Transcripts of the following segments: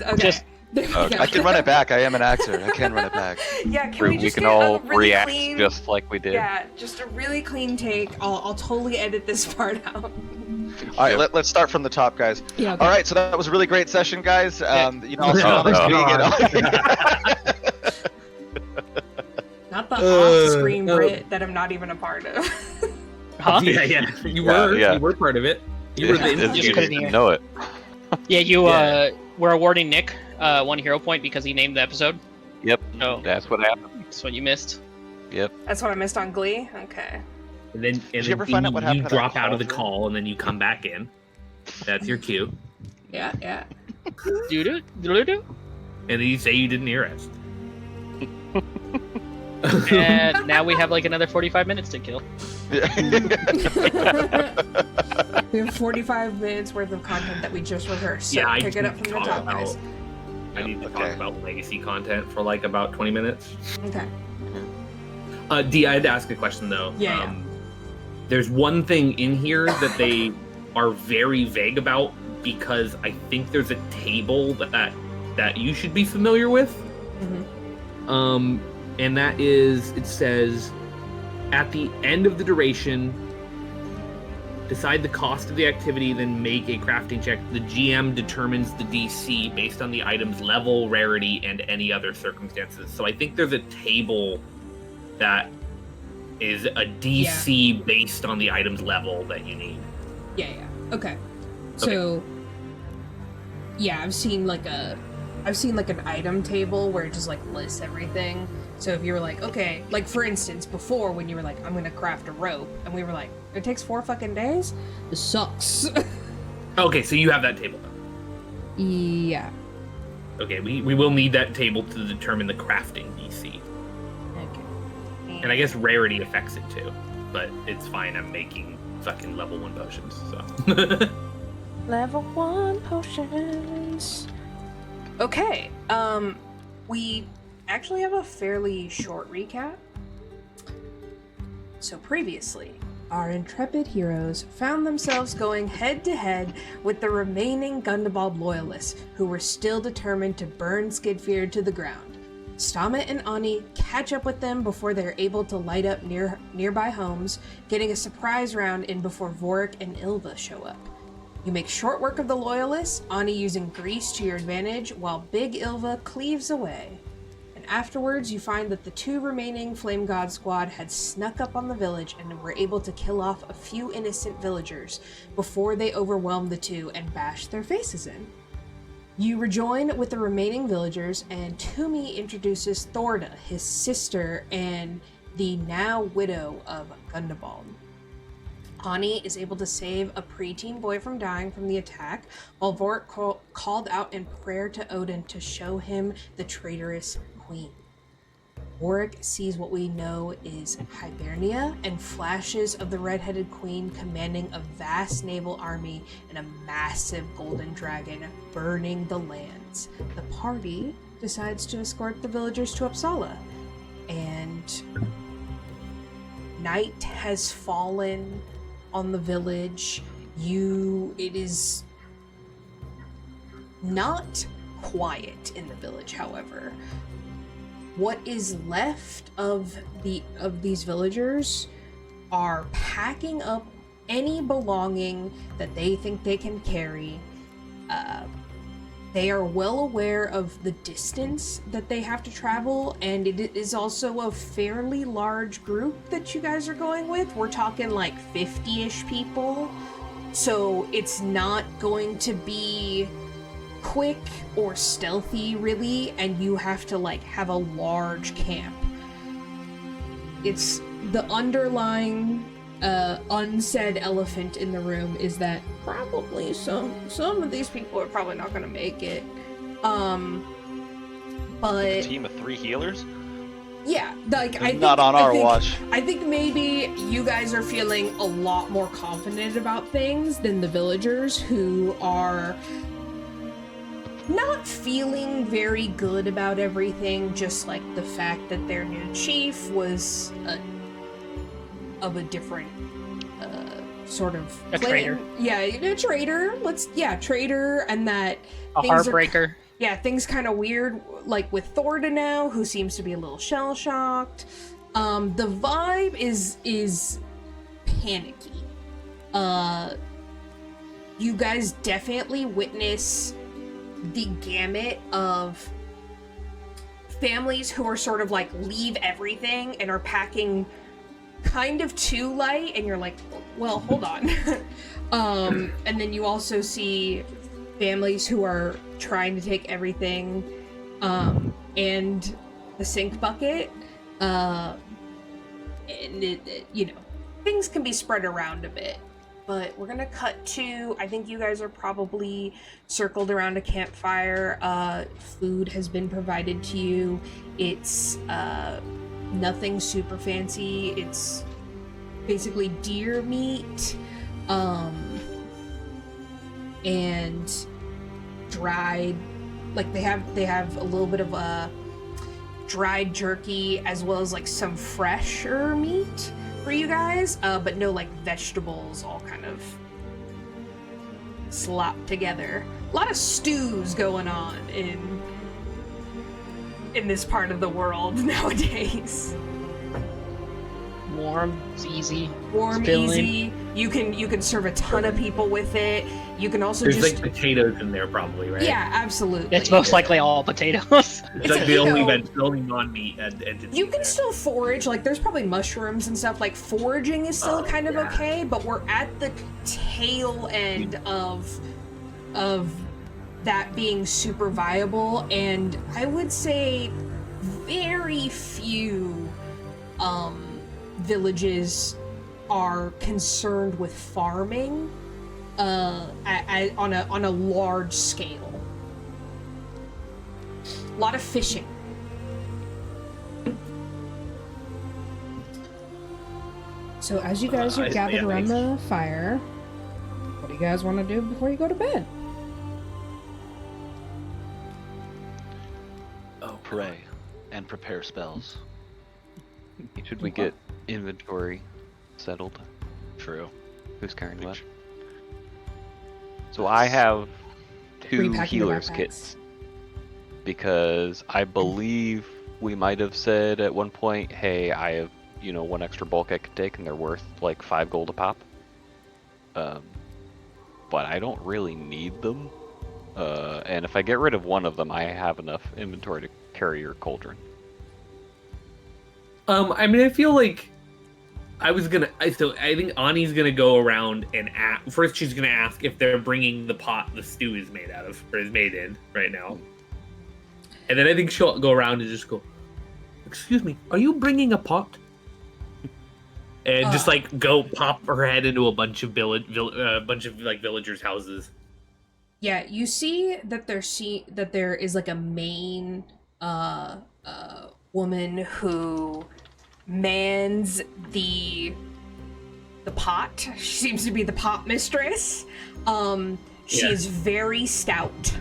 Okay. I can run it back. I am an actor. I can run it back. Yeah, can we just can get all a really react clean... just like we did. Yeah, just a really clean take. I'll totally edit this part out. All right, let's start from the top, guys. Yeah, okay. All right, so that was a really great session, guys. You know, Not the off-screen Brit that I'm not even a part of. Huh? Yeah. You were part of it. You were the You didn't know it. Yeah, you were awarding Nick 1 hero point because he named the episode. Yep. Oh, That's what happened. that's what you missed. Yep. That's what I missed on Glee? Okay. And then, you ever find out what happened you to drop that out of the cauldron? call, and then you come back in. That's your cue. Yeah. Do. And then you say you didn't hear us. And now we have like another 45 minutes to kill. We have 45 minutes worth of content that we just rehearsed. So pick it up from the top, guys. I need to talk about legacy content for like about 20 minutes. Okay. Dee, I had to ask a question though. Yeah. There's one thing in here that they are very vague about because I think there's a table that you should be familiar with. Mm-hmm. And that is, it says, at the end of the duration, decide the cost of the activity, then make a crafting check. The GM determines the DC based on the item's level, rarity, and any other circumstances. So I think there's a table that is a DC based on the item's level that you need. Yeah. Okay. So, I've seen like an item table where it just like lists everything. So if you were like, okay, like for instance, before when you were like, I'm gonna craft a rope, and we were like, it takes 4 fucking days? This sucks. Okay, so you have that table now. Yeah. Okay, we will need that table to determine the crafting DC. Okay. And I guess rarity affects it too, but it's fine. I'm making fucking level 1 potions, so. Level 1 potions. Okay, we actually have a fairly short recap. So previously, our intrepid heroes found themselves going head-to-head with the remaining Gundabald loyalists, who were still determined to burn Skidfhyrad to the ground. Stahmet and Anni catch up with them before they're able to light up nearby homes, getting a surprise round in before Vorik and Ylva show up. You make short work of the loyalists, Anni using grease to your advantage, while Big Ylva cleaves away. And afterwards, you find that the 2 remaining Flame God squad had snuck up on the village and were able to kill off a few innocent villagers before they overwhelmed the 2 and bashed their faces in. You rejoin with the remaining villagers, and Tumi introduces Thorda, his sister, and the now widow of Gundabald. Anni is able to save a preteen boy from dying from the attack, while Vorik called out in prayer to Odin to show him the traitorous queen. Vorik sees what we know is Hibernia and flashes of the redheaded queen commanding a vast naval army and a massive golden dragon burning the lands. The party decides to escort the villagers to Uppsala, and night has fallen on the village. It is not quiet in the village, however. What is left of these villagers are packing up any belonging that they think they can carry. They are well aware of the distance that they have to travel, and it is also a fairly large group that you guys are going with. We're talking like 50-ish people, so it's not going to be quick or stealthy really, and you have to like have a large camp. It's the underlying unsaid elephant in the room is that probably some of these people are probably not going to make it. But a team of 3 healers? Yeah, like I think, not on our watch. I think maybe you guys are feeling a lot more confident about things than the villagers, who are not feeling very good about everything, just like the fact that their new chief was of a different sort of a traitor. Yeah, a traitor. Traitor, and that a heartbreaker. yeah, things kind of weird, like with Thorda now, who seems to be a little shell-shocked. The vibe is panicky. You guys definitely witness the gamut of families who are sort of like leave everything and are packing kind of too light, and you're like, well, hold on. And then you also see families who are trying to take everything and the sink bucket, and you know, things can be spread around a bit. But we're gonna cut to, I think you guys are probably circled around a campfire. Food has been provided to you. It's nothing super fancy. It's basically deer meat and dried, like they have a little bit of a dried jerky as well as like some fresher meat for you guys, but no like vegetables all kind of slopped together. A lot of stews going on in this part of the world nowadays. Warm, it's easy. Warm, easy. You can serve a ton of people with it. You can also There's just like potatoes in there probably, right? yeah, absolutely. It's most likely all potatoes. It's like the only non-meat entity. You can still forage, like there's probably mushrooms and stuff, like foraging is still kind of okay, but we're at the tail end of that being super viable, and I would say very few villages are concerned with farming on a large scale. A lot of fishing. So as you guys are gathered around the fire, what do you guys want to do before you go to bed? Pray and prepare spells. Should we get inventory settled? True. Who's carrying what? So I have 2 Repacking the healers backpacks. kits. Because I believe we might have said at one point, hey, I have, 1 extra bulk I could take and they're worth like 5 gold a pop. But I don't really need them. And if I get rid of one of them, I have enough inventory to carry your cauldron. I mean, I feel like I think Anni's gonna go around and first she's gonna ask if they're bringing the pot the stew is made out of, or is made in right now. And then I think she'll go around and just go, "Excuse me, are you bringing a pot?" And just like go pop her head into a bunch of villagers' houses. Yeah, you see that there is like a main woman who mans the pot. She seems to be the pot mistress. She is very stout.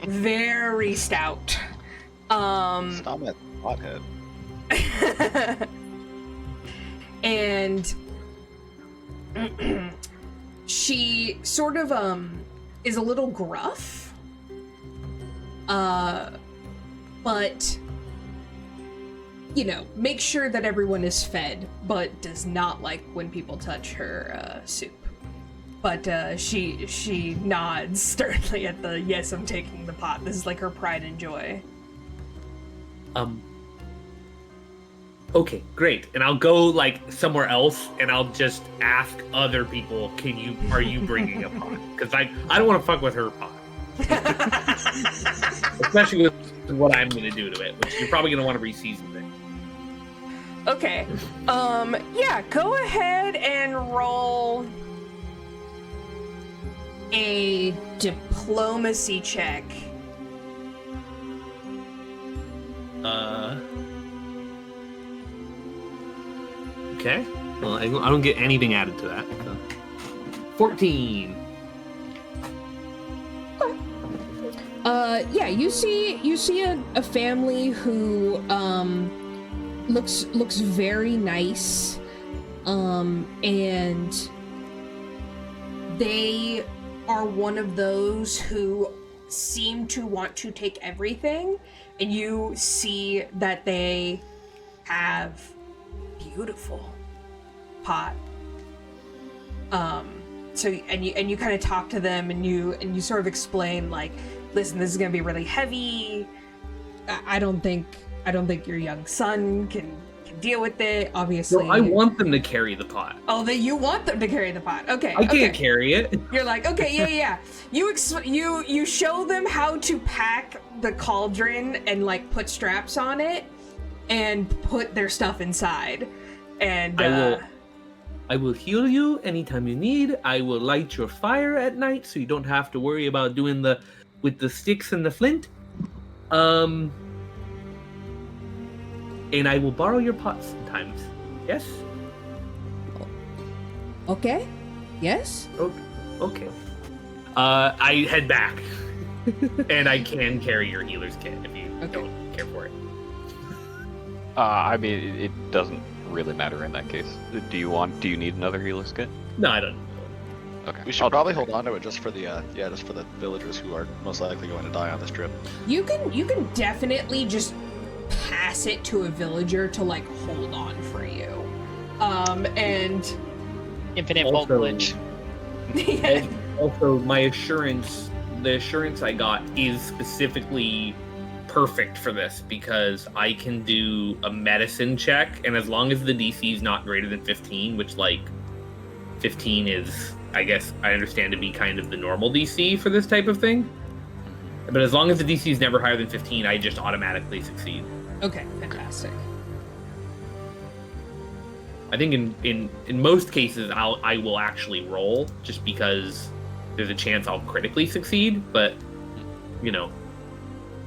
Very stout. Stahmet pothead. And she sort of is a little gruff, but make sure that everyone is fed, but does not like when people touch her soup. But she nods sternly at the yes, I'm taking the pot. This is like her pride and joy. Okay, great. And I'll go like somewhere else, and I'll just ask other people, are you bringing a pot? Because I don't want to fuck with her pot. Especially with what I'm going to do to it, which you're probably going to want to reseason it. Okay. Yeah, go ahead and roll a diplomacy check. Okay. Well, I don't get anything added to that. So. 14. Yeah, you see a family who looks very nice, and they are one of those who seem to want to take everything, and you see that they have beautiful pot. So you kind of talk to them, and you sort of explain, like, listen, this is gonna be really heavy. I don't think your young son can deal with it, obviously. No, I want them to carry the pot. Oh, that you want them to carry the pot. Okay. I can't carry it. You're like, okay, yeah. You show them how to pack the cauldron and, like, put straps on it and put their stuff inside. And I will heal you anytime you need. I will light your fire at night so you don't have to worry about doing with the sticks and the flint. And I will borrow your pots sometimes. Yes? Okay. Yes? Okay. I head back. And I can carry your healer's kit if you don't care for it. I mean, it doesn't really matter in that case. Do you need another healer's kit? No, I don't. Okay. We should probably hold on to it just for the villagers who are most likely going to die on this trip. You can definitely just pass it to a villager to, like, hold on for you. And Infinite bulk glitch. yeah. Also, the assurance I got is specifically perfect for this because I can do a medicine check, and as long as the DC is not greater than 15, which, like, 15 is, I guess, I understand to be kind of the normal DC for this type of thing. But as long as the DC is never higher than 15, I just automatically succeed. Okay, fantastic. I think in most cases I will actually roll just because there's a chance I'll critically succeed, but you know,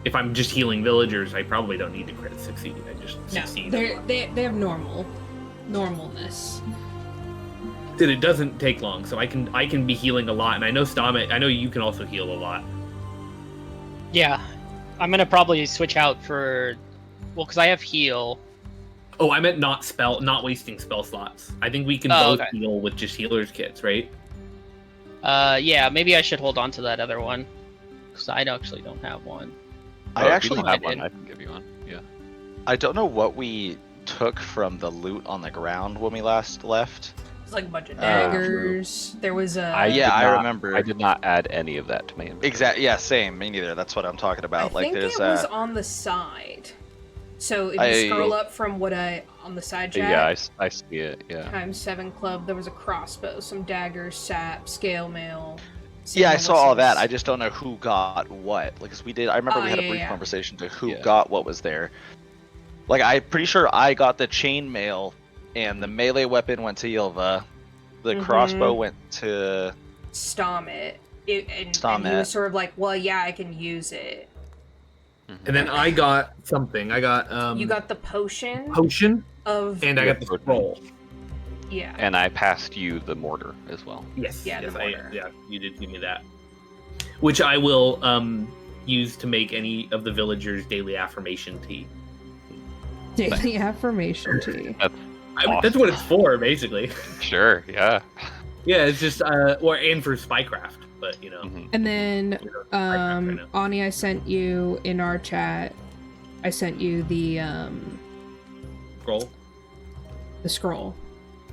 if I'm just healing villagers, I probably don't need to crit succeed. I just succeed. They have normalness. Dude, it doesn't take long, so I can be healing a lot, and I know Stahmet, I know you can also heal a lot. Yeah, I'm gonna probably switch out for, well, because I have heal. Oh, I meant not wasting spell slots. I think we can both heal with just healer's kits, right? Yeah, maybe I should hold on to that other one because I actually don't have one. I actually have one. I can give you one. Yeah. I don't know what we took from the loot on the ground when we last left. It's like a bunch of daggers. There was a. I remember. I did not add any of that to my inventory. Exactly. Yeah, same. Me neither. That's what I'm talking about. I think it was on the side. So if you scroll up from on the side chat. Yeah, I see it. Yeah. ×7 club. There was a crossbow, some daggers, sap, scale mail. Yeah, I saw all that. I just don't know who got what. Like, 'cause we did. I remember we had a brief conversation to who got what was there. Like, I'm pretty sure I got the chainmail, and the melee weapon went to Ylva. The crossbow went to Stahmet. And he was sort of like, well, yeah, I can use it. And then I got something. I got you got the potion and I got the scroll. Yeah. And I passed you the mortar as well. Yes. Yeah, the mortar. You did give me that. Which I will use to make any of the villagers' daily affirmation tea. Daily affirmation tea. That's what it's for, basically. Sure, yeah. Yeah, it's just and for spycraft, but you know. And then Anni, I sent you in our chat. I sent you the scroll. The scroll.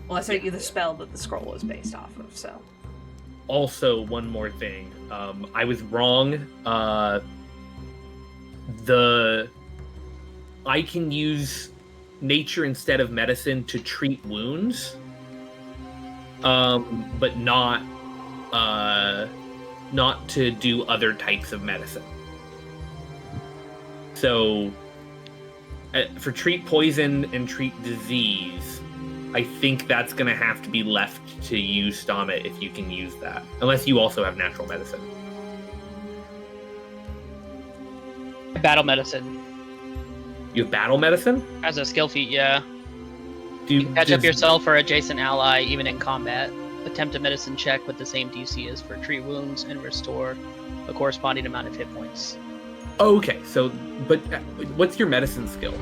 Well, I sent you the spell that the scroll was based off of. So. Also, one more thing. I was wrong. I can use nature instead of medicine to treat wounds, but not to do other types of medicine. So, for treat poison and treat disease, I think that's going to have to be left to you, Stahmet, if you can use that. Unless you also have natural medicine. Battle medicine. You have battle medicine? As a skill feat, yeah. You can catch up yourself or adjacent ally, even in combat. Attempt a medicine check with the same DC as for treat wounds and restore a corresponding amount of hit points. Okay, so, but what's your medicine skill?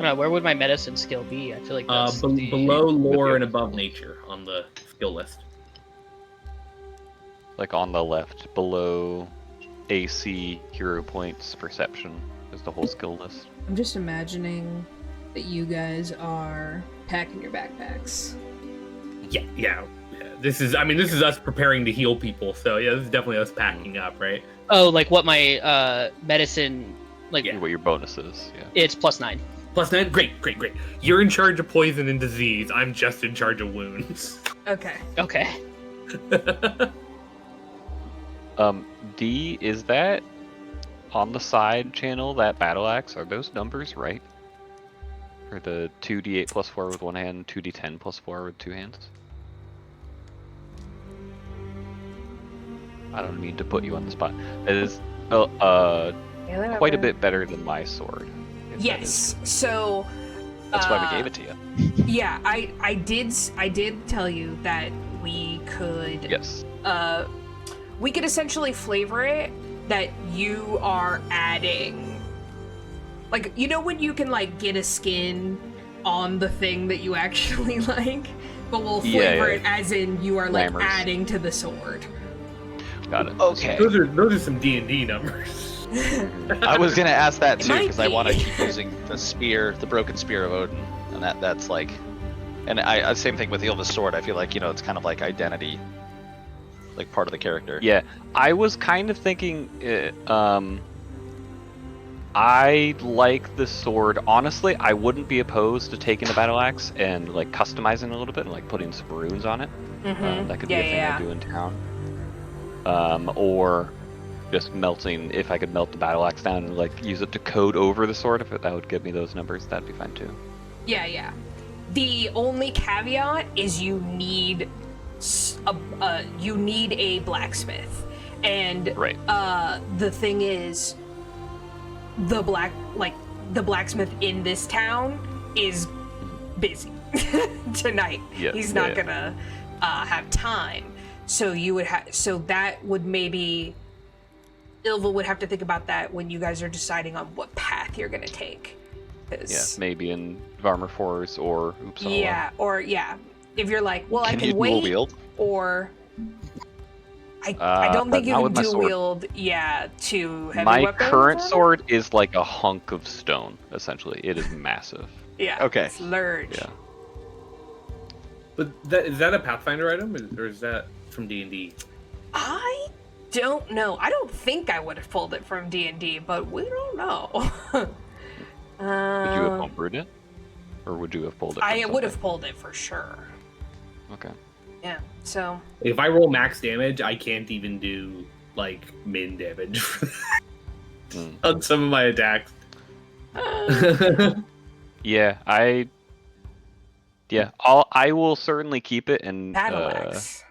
don't know, where would my medicine skill be? I feel like that's below lore and above nature on the skill list. Like on the left, below AC, hero points, perception is the whole skill list. I'm just imagining that you guys are packing your backpacks. Yeah. This is us preparing to heal people. So yeah, this is definitely us packing up, right? Oh, like what my medicine, like What your bonus is, yeah. It's +9. +9? Great. You're in charge of poison and disease. I'm just in charge of wounds. Okay. D, is that on the side channel, that battle axe? Are those numbers right? For the 2d8 +4 with one hand, 2d10 +4 with two hands? I don't mean to put you on the spot. It is quite a bit better than my sword. Yes. So. That's why we gave it to you. Yeah, I did tell you that we could. Yes. We could essentially flavor it that you are adding, like, you know when you can like get a skin on the thing that you actually like, but we'll flavor it as in you are like adding to the sword. Got it. Okay. Those are some D&D numbers. I was gonna ask that too because I want to keep using the spear, the broken spear of Odin, and that's like, and I same thing with Ylva's sword. I feel like it's kind of like identity, like part of the character. Yeah, I was kind of thinking. I like the sword. Honestly, I wouldn't be opposed to taking the battle axe and like customizing a little bit and like putting some runes on it. That could be a thing I do in town. Or just melting, if I could melt the battle axe down and like use it to code over the sword, if that would give me those numbers, that'd be fine too. Yeah. The only caveat is you need a blacksmith, and the thing is, the blacksmith in this town is busy tonight. He's not gonna have time. So that would maybe Ylva would have to think about that when you guys are deciding on what path you're gonna take. Yeah, maybe in Varmer Forest or Uppsala. Yeah, if you're like, well, I can wait, dual wield? Or I don't think you can dual wield. Yeah, two heavy my weapons. My current sword is like a hunk of stone. Essentially, it is massive. Yeah. Okay. It's large. Yeah. But is that a Pathfinder item, or is that from D&D? I don't know. I don't think I would have pulled it from D&D, but we don't know. Would you have homebrewed it? Or would you have pulled it? I would have pulled it for sure. Okay. Yeah, so... If I roll max damage, I can't even do, like, min damage on some of my attacks. I will certainly keep it and... Battle axe.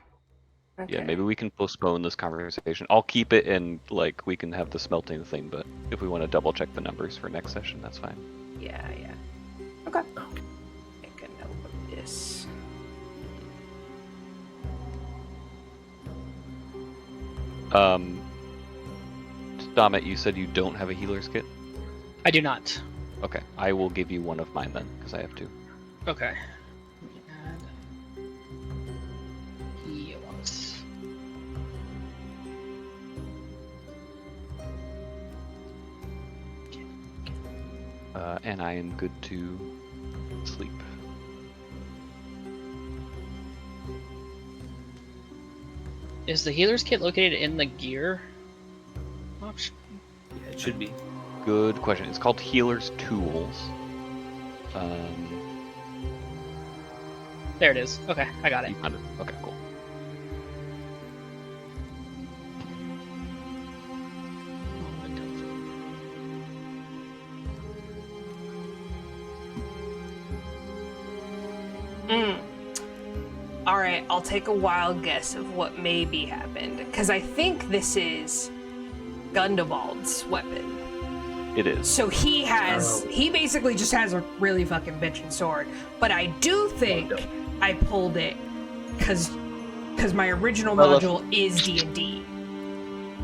Okay. Yeah, maybe we can postpone this conversation. I'll keep it and, like, we can have the smelting thing, but if we want to double check the numbers for next session, that's fine. Yeah. Okay. Make a note of this. Stahmet, you said you don't have a healer's kit? I do not. Okay, I will give you one of mine then, because I have two. Okay. Heals. And I am good to sleep. Is the healer's kit located in the gear option? Yeah, it should be. Good question. It's called Healer's Tools. There it is. Okay, I got it. You found it. Okay, cool. Alright, I'll take a wild guess of what maybe happened, because I think this is Gundabald's weapon. It is. So he basically just has a really fucking bitchin' sword. But I do think I pulled it because my original module is D&D.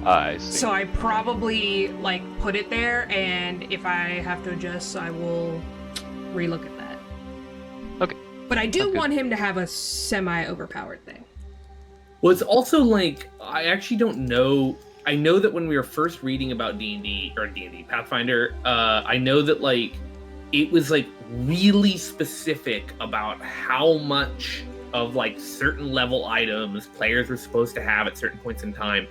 I see. So I probably, like, put it there, and if I have to adjust, I will relook at that. Okay. But I do Sounds good. want him to have a semi-overpowered thing. Well, it's also like, I actually don't know. I know that when we were first reading about D&D, Pathfinder, I know that, like, it was, like, really specific about how much of, like, certain level items players were supposed to have at certain points in time.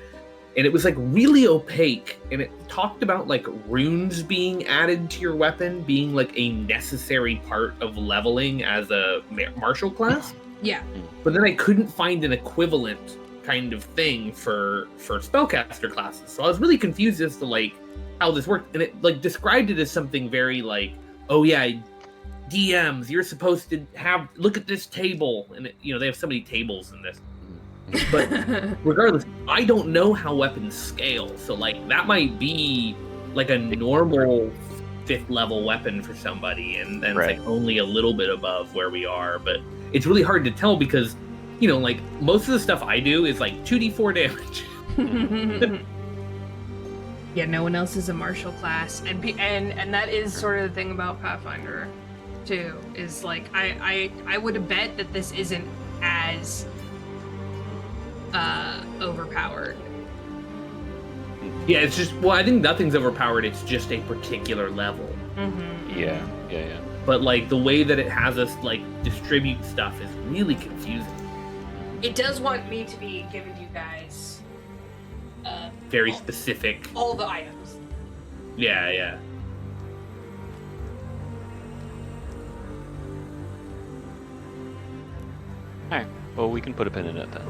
And it was, like, really opaque. And it talked about, like, runes being added to your weapon being, like, a necessary part of leveling as a martial class. Yeah. But then I couldn't find an equivalent kind of thing for spellcaster classes. So I was really confused as to, like, how this worked. And it, like, described it as something very, like, oh yeah, DMs, you're supposed to look at this table. And, it, you know, they have so many tables in this. But regardless, I don't know how weapons scale. So, like, that might be, like, a normal 5th level weapon for somebody. And then Right. it's, like, only a little bit above where we are. But it's really hard to tell because, you know, like, most of the stuff I do is, like, 2d4 damage. Yeah, no one else is a martial class, and that is sort of the thing about Pathfinder, too. Is like I would have bet that this isn't as overpowered. Yeah, it's just, well, I think nothing's overpowered. It's just a particular level. Mm-hmm. Yeah. But, like, the way that it has us, like, distribute stuff is really confusing. It does want me to be giving you guys Very specific. all the items. Yeah. Alright. Well, we can put a pin in it then.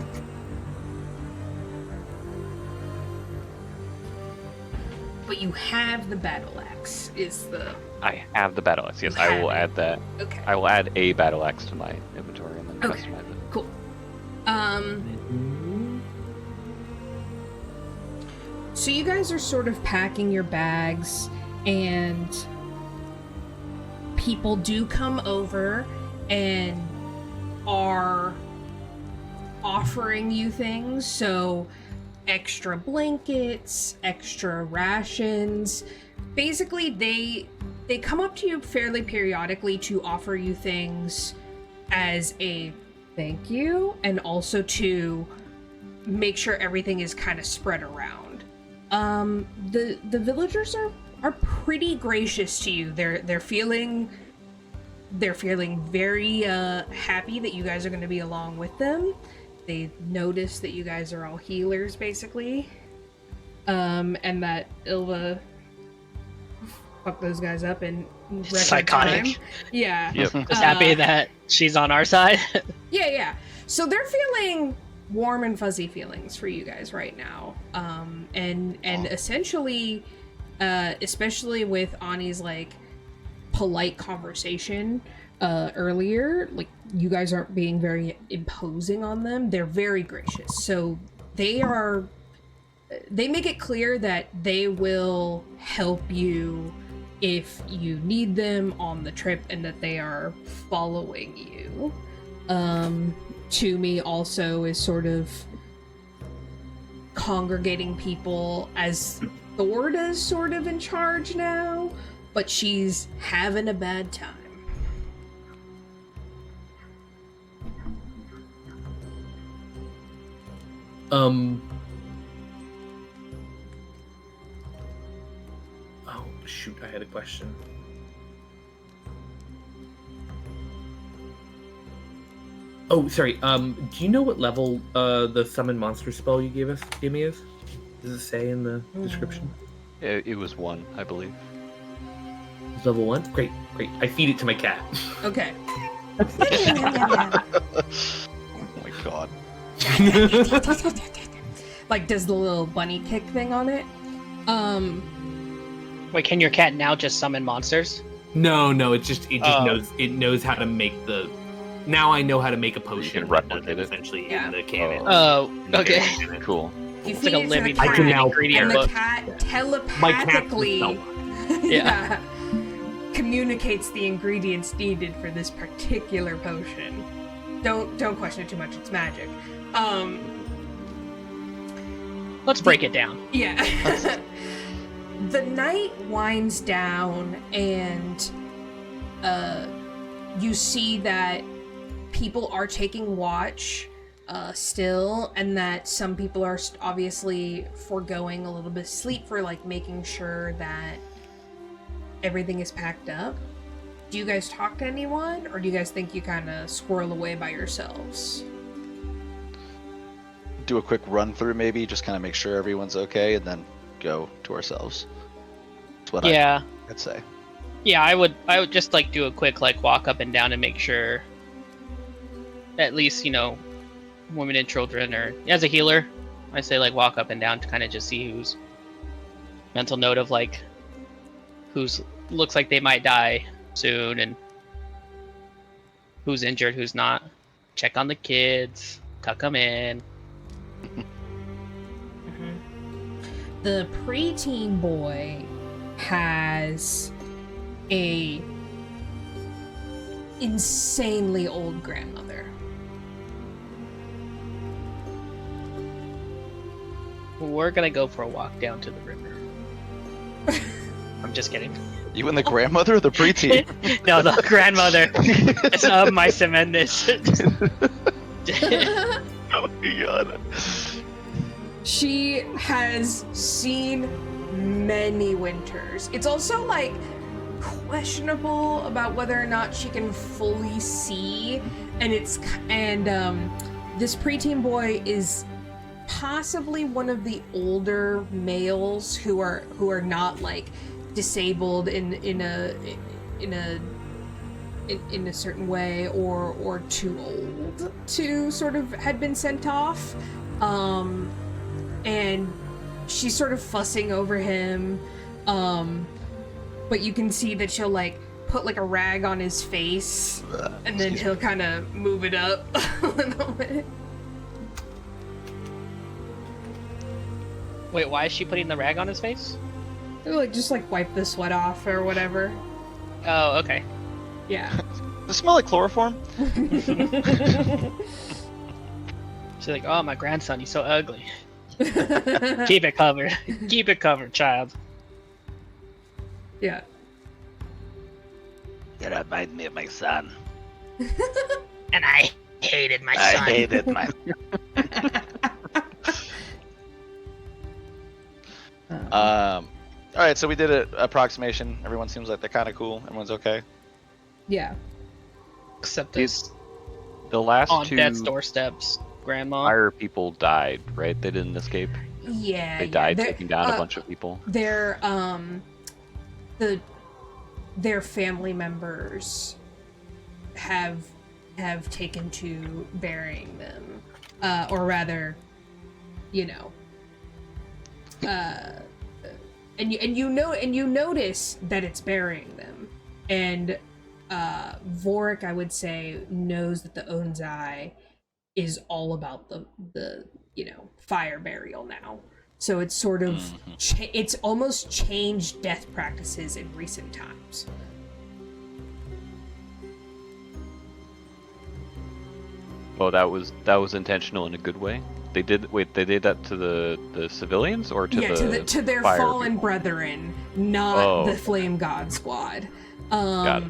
But you have the battle axe. Is the I have the battle axe. Yes, You I will have it. add that. okay? I will add a battle axe to my inventory and then Okay. customize it. Cool. So you guys are sort of packing your bags, and people do come over and are offering you things. So extra blankets, extra rations. Basically, they come up to you fairly periodically to offer you things as a thank you, and also to make sure everything is kind of spread around. The villagers are pretty gracious to you. They're feeling very happy that you guys are going to be along with them. They notice that you guys are all healers, basically, and that Ylva fucked those guys up in record Psychotic. time. Yeah. Yep. Just happy that she's on our side. Yeah. So they're feeling warm and fuzzy feelings for you guys right now. And essentially, especially with Anni's, like, polite conversation earlier, like, you guys aren't being very imposing on them. They're very gracious. So they make it clear that they will help you if you need them on the trip, and that they are following you. Tumi also is sort of congregating people, as Thorda's sort of in charge now, but she's having a bad time. Oh, shoot, I had a question. Oh, sorry. Do you know what level the summon monster spell you gave me is? Does it say in the description? It was 1, I believe. It's level 1? Great. I feed it to my cat. Okay. Oh my god. Like, does the little bunny kick thing on it. Wait, can your cat now just summon monsters? No, it just knows how to make the. Now I know how to make a potion. replicate it. Essentially Yeah. in the cannon. Oh, okay. Cool. You It's feed like a it to the living cat, I can now- ingredient and the book. cat My cat telepathically Yeah. communicates the ingredients needed for this particular potion. Don't question it too much. It's magic. Let's break it down. Yeah. The night winds down, and you see that people are taking watch still, and that some people are obviously foregoing a little bit of sleep for like making sure that everything is packed up. Do you guys talk to anyone, or do you guys think you kind of squirrel away by yourselves? Do a quick run through, maybe, just kind of make sure everyone's okay, and then go to ourselves. That's what I'd say. Yeah, I would just like do a quick like walk up and down and make sure at least, women and children, or as a healer, I say like walk up and down to kind of just see who's mental note of like who's looks like they might die soon and who's injured, who's not. Check on the kids, tuck them in. The preteen boy has a insanely old grandmother. We're gonna go for a walk down to the river. I'm just kidding. You and the grandmother or the preteen? No, the grandmother. It's my Semendis. Oh my god. She has seen many winters. It's also like questionable about whether or not she can fully see, and this preteen boy is possibly one of the older males who are not like disabled in a certain way, or too old to sort of had been sent off, and she's sort of fussing over him, but you can see that she'll like put like a rag on his face, and then he'll kind of move it up a little bit. Wait, why is she putting the rag on his face? Like just like wipe the sweat off or whatever. Oh, okay. Yeah. Does it smell like chloroform? She's like, oh, my grandson, he's so ugly. Keep it covered. Keep it covered, child. Yeah. You remind me of my son. And I hated my son. I hated my Alright, so we did an approximation. Everyone seems like they're kind of cool. Everyone's okay. Yeah. Except this The last on two death's doorsteps, Grandma. fire people died, right? They didn't escape. Yeah. They died taking down a bunch of people. Their family members have taken to burying them, or rather, and you notice that it's burying them, and Vorik, I would say, knows that the Onzai is all about the fire burial now. So it's sort of it's almost changed death practices in recent times. Oh, that was intentional in a good way. They did that to the civilians or to to their fire fallen people? brethren, not the Flame God Squad. Got it.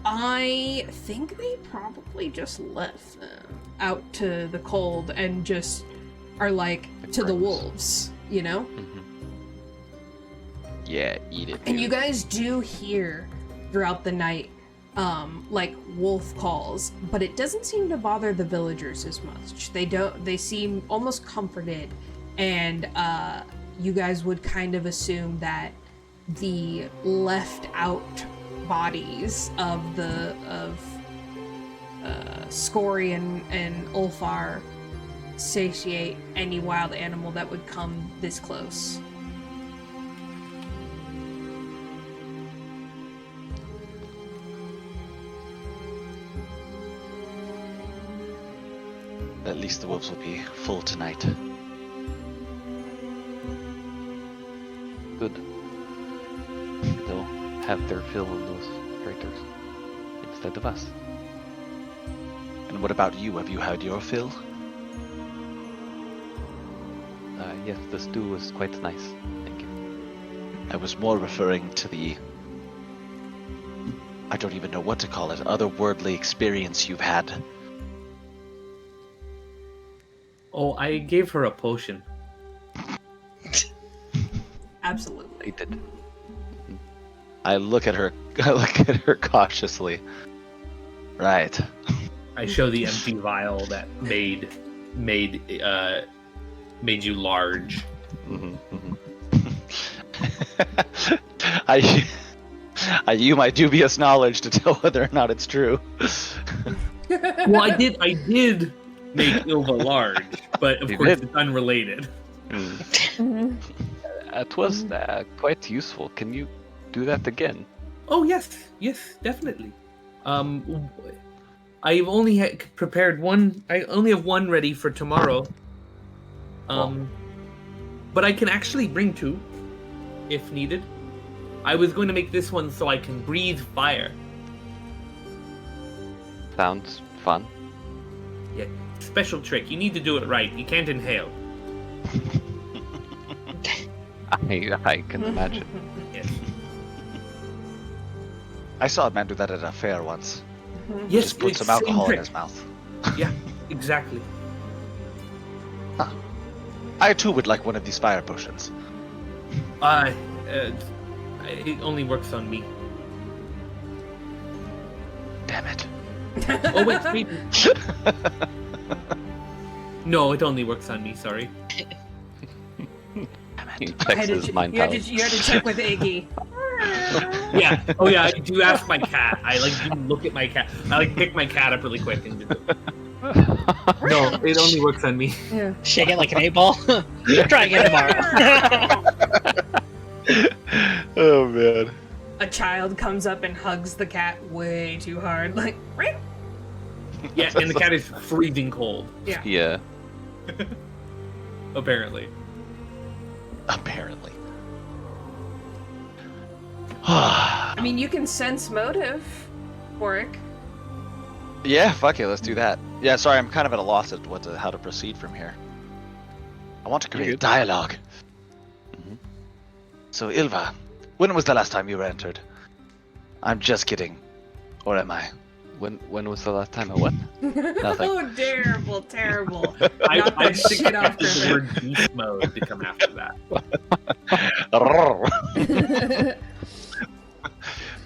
I think they probably just left them out to the cold and just are like to the wolves, Mm-hmm. Yeah, eat it. And dude. you guys do hear throughout the night, like wolf calls, but it doesn't seem to bother the villagers as much. They seem almost comforted, and you guys would kind of assume that the left out bodies of Scory and Ulfar satiate any wild animal that would come this close. At least the wolves will be full tonight. Good. They'll have their fill of those traitors instead of us. And what about you? Have you had your fill? Yes, the stew was quite nice. Thank you. I was more referring to the I don't even know what to call it, otherworldly experience you've had. Oh, I gave her a potion. Absolutely. I did. I look at her cautiously. Right. I show the empty vial that made you large. I use my dubious knowledge to tell whether or not it's true. Well, I did make Ylva large, but of course it's unrelated. That was quite useful. Can you do that again? Oh yes, definitely. I've only prepared one. I only have one ready for tomorrow. But I can actually bring two, if needed. I was going to make this one so I can breathe fire. Sounds fun. Yeah, special trick. You need to do it right. You can't inhale. I can imagine. Yes. I saw a man do that at a fair once. Yes, Just put it's some same alcohol in trick. his mouth. Yeah, exactly. I too would like one of these fire potions. It only works on me. Damn it. Oh wait. No, it only works on me. Sorry. He checks his mind you had power. to check with Iggy. Yeah. Oh yeah. I do ask my cat. I do look at my cat. I pick my cat up really quick and. No, it only works on me. Yeah. Shake it like an 8-ball. Try again tomorrow. Oh man. A child comes up and hugs the cat way too hard, like. "Meow." Yeah, and the cat is freezing cold. Yeah. Yeah. Apparently. Apparently. I mean, you can sense motive, Vorik. Yeah, fuck it, let's do that. Yeah, sorry, I'm kind of at a loss at how to proceed from here. I want to create good. dialogue. So, Ylva, when was the last time you were entered? I'm just kidding. Or am I? When was the last time I what? Nothing. Oh, terrible, terrible. I Not the think shit off the the word beast mode to come after that.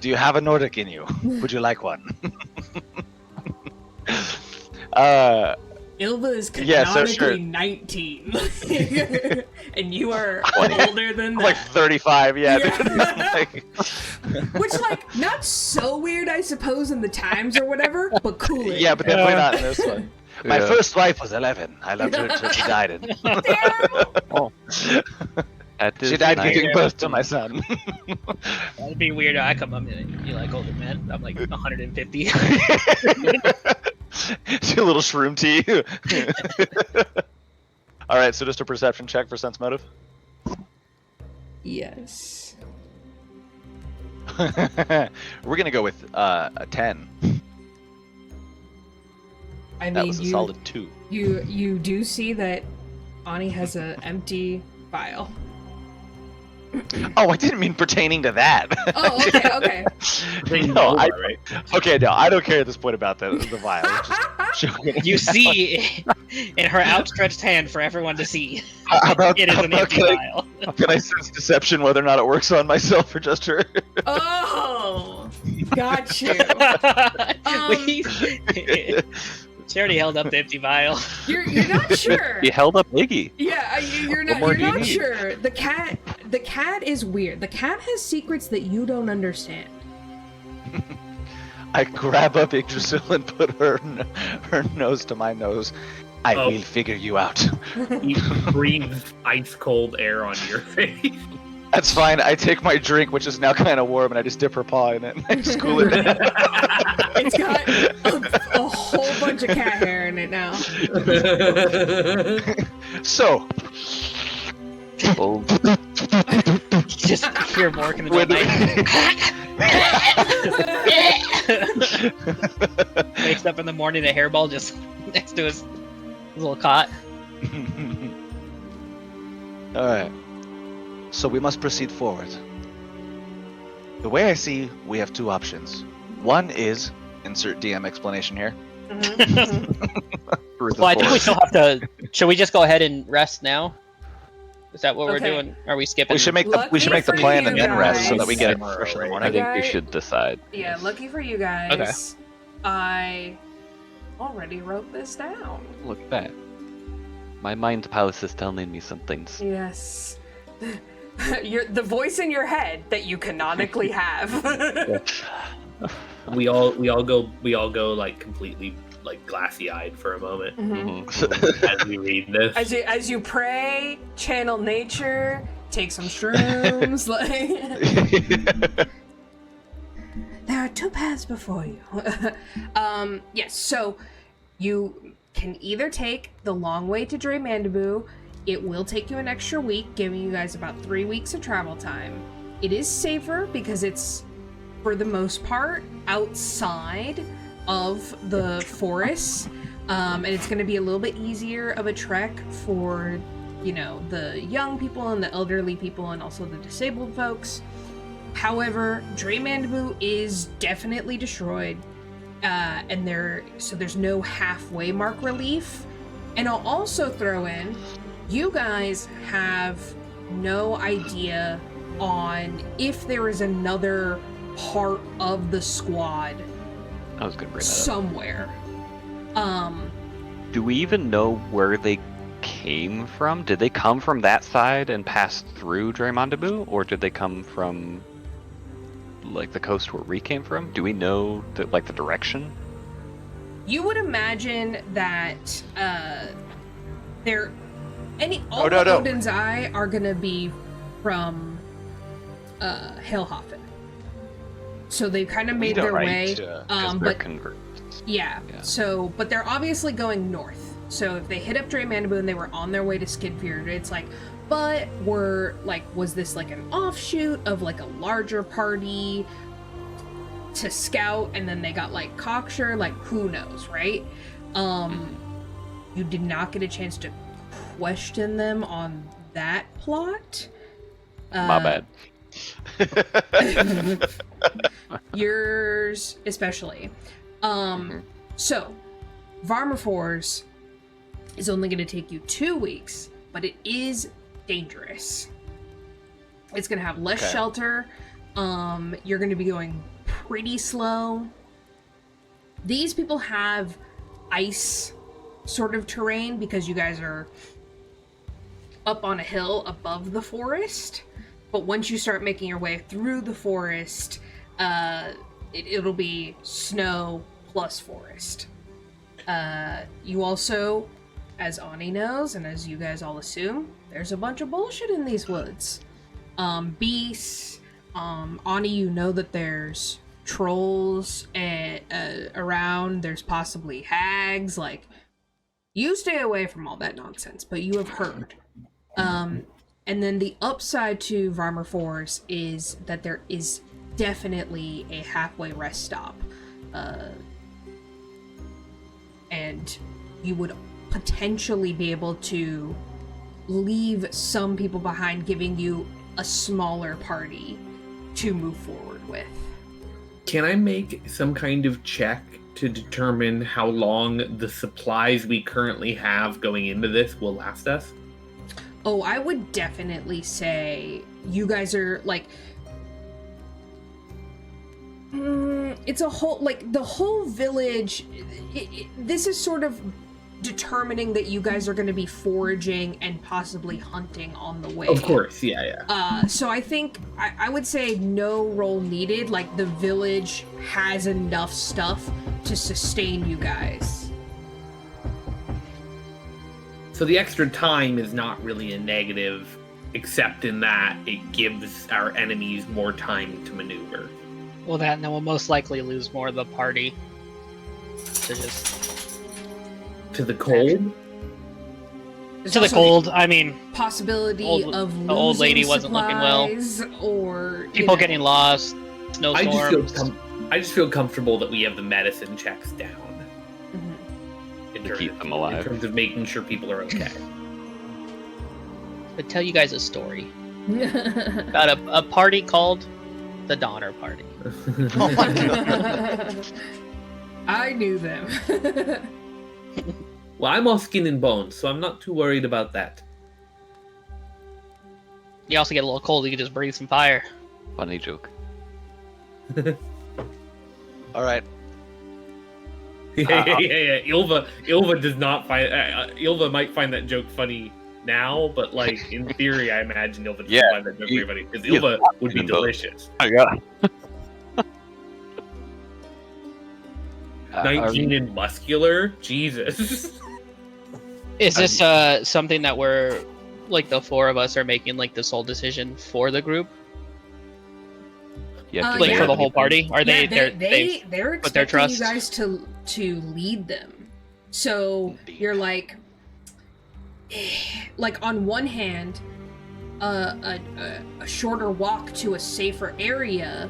Do you have a Nordic in you? Would you like one? Ylva is Yeah, so canonically sure. 19. And you are 20. older than I'm like that. 35, yeah. Yeah. Like- Which, like, not so weird, I suppose, in the times or whatever, but cool. yeah, but definitely not in this one. My Yeah. first wife was 11. I loved her until she died. She died nice. giving birth to my son. That'd be weird. I come up and you like older man. I'm like 150. She's a little shroom tea. Alright, so just a perception check for sense motive. Yes. We're gonna go with a 10. I mean, That was a you, solid 2. you do see that Anni has an empty vial. Oh, I didn't mean pertaining to that. Oh, okay. No, okay, no, I don't care at this point about the vial. Just You see in her outstretched hand for everyone to see. How about, It is how an about empty vial. can I sense deception whether or not it works on myself or just her? Oh, got you. She already held up the empty vial. You're not sure. He held up Iggy. Yeah, you're What more not. do You're you not need? sure. The cat is weird. The cat has secrets that you don't understand. I grab up Yggdrasil and put her nose to my nose. I Oh. will figure you out. He breathes ice cold air on your face. That's fine. I take my drink, which is now kind of warm, and I just dip her paw in it and I just cool it down. It's got a whole bunch of cat hair in it now. So, Oh, Just hear Vorik in the when night. Wakes up in the morning, a hairball just next to his little cot. Alright. So we must proceed forward. The way I see, we have two options. One is insert DM explanation here. Well, I think we still have to. Should we just go ahead and rest now? Is that what we're doing? Are we skipping? We should make the plan and then rest so that we get it fresh in the morning. I think we should decide. Yeah, lucky for you guys. Okay. I already wrote this down. Look at that. My mind palace is telling me some things. Yes. The voice in your head that you canonically have. We all go like completely like glassy-eyed for a moment as we read this. As you pray, channel nature, take some shrooms. There are two paths before you. Yes. So you can either take the long way to Dre Mandibu. It will take you an extra week, giving you guys about 3 weeks of travel time. It is safer because it's, for the most part, outside of the forest, and it's going to be a little bit easier of a trek for, you know, the young people and the elderly people and also the disabled folks. However, Dre Mandibu is definitely destroyed, and there's no halfway mark relief. And I'll also throw in, you guys have no idea on if there is another part of the squad I was gonna bring that somewhere. Do we even know where they came from? Did they come from that side and pass through Dremandabu, or did they come from like the coast where we came from? Do we know the direction? You would imagine that all of Odin's Eye are gonna be from Helhofen. So they've kind of made their way. But yeah. So, but they're obviously going north. So if they hit up Dre Mandibu and they were on their way to Skidfhyrad, it's like, but was this like an offshoot of like a larger party to scout, and then they got like cocksure? Like, who knows, right? You did not get a chance to question them on that plot. My bad. Yours especially. So Varmafors is only going to take you 2 weeks, but it is dangerous. It's going to have less shelter. You're going to be going pretty slow. These people have ice sort of terrain because you guys are up on a hill above the forest. But once you start making your way through the forest, it'll be snow plus forest. You also, as Anni knows, and as you guys all assume, there's a bunch of bullshit in these woods. Beasts. Anni, you know that there's trolls around. There's possibly hags. Like, you stay away from all that nonsense, but you have heard. And then the upside to Varmafors is that there is definitely a halfway rest stop. And you would potentially be able to leave some people behind, giving you a smaller party to move forward with. Can I make some kind of check to determine how long the supplies we currently have going into this will last us? Oh, I would definitely say you guys are like, it's a whole, like, the whole village, this is sort of determining that you guys are going to be foraging and possibly hunting on the way. Of course, yeah. So I think, I would say no roll needed, like, the village has enough stuff to sustain you guys. So the extra time is not really a negative, except in that it gives our enemies more time to maneuver. Well, that, and then we'll most likely lose more of the party to the cold. There's to the cold. I mean, possibility of losing the old lady wasn't looking well, or people getting lost, snowstorms. I just feel comfortable that we have the medicine checks down. To keep them alive. In terms of making sure people are okay. I'll tell you guys a story about a party called the Donner Party. Oh my god. I knew them. Well, I'm all skin and bones, so I'm not too worried about that. You also get a little cold, you can just breathe some fire. Funny joke. All right. Yeah. Ylva does not find. Ylva might find that joke funny now, but like in theory, I imagine Ylva doesn't find that joke very funny because Ylva would be delicious. I got. 19 and muscular, Jesus. Is this something that we're like the four of us are making like the sole decision for the group? Yeah, Like yeah. for the whole party? Are Yeah, they're they're put their expecting trust? you guys to lead them. So Indeed. you're like on one hand, a shorter walk to a safer area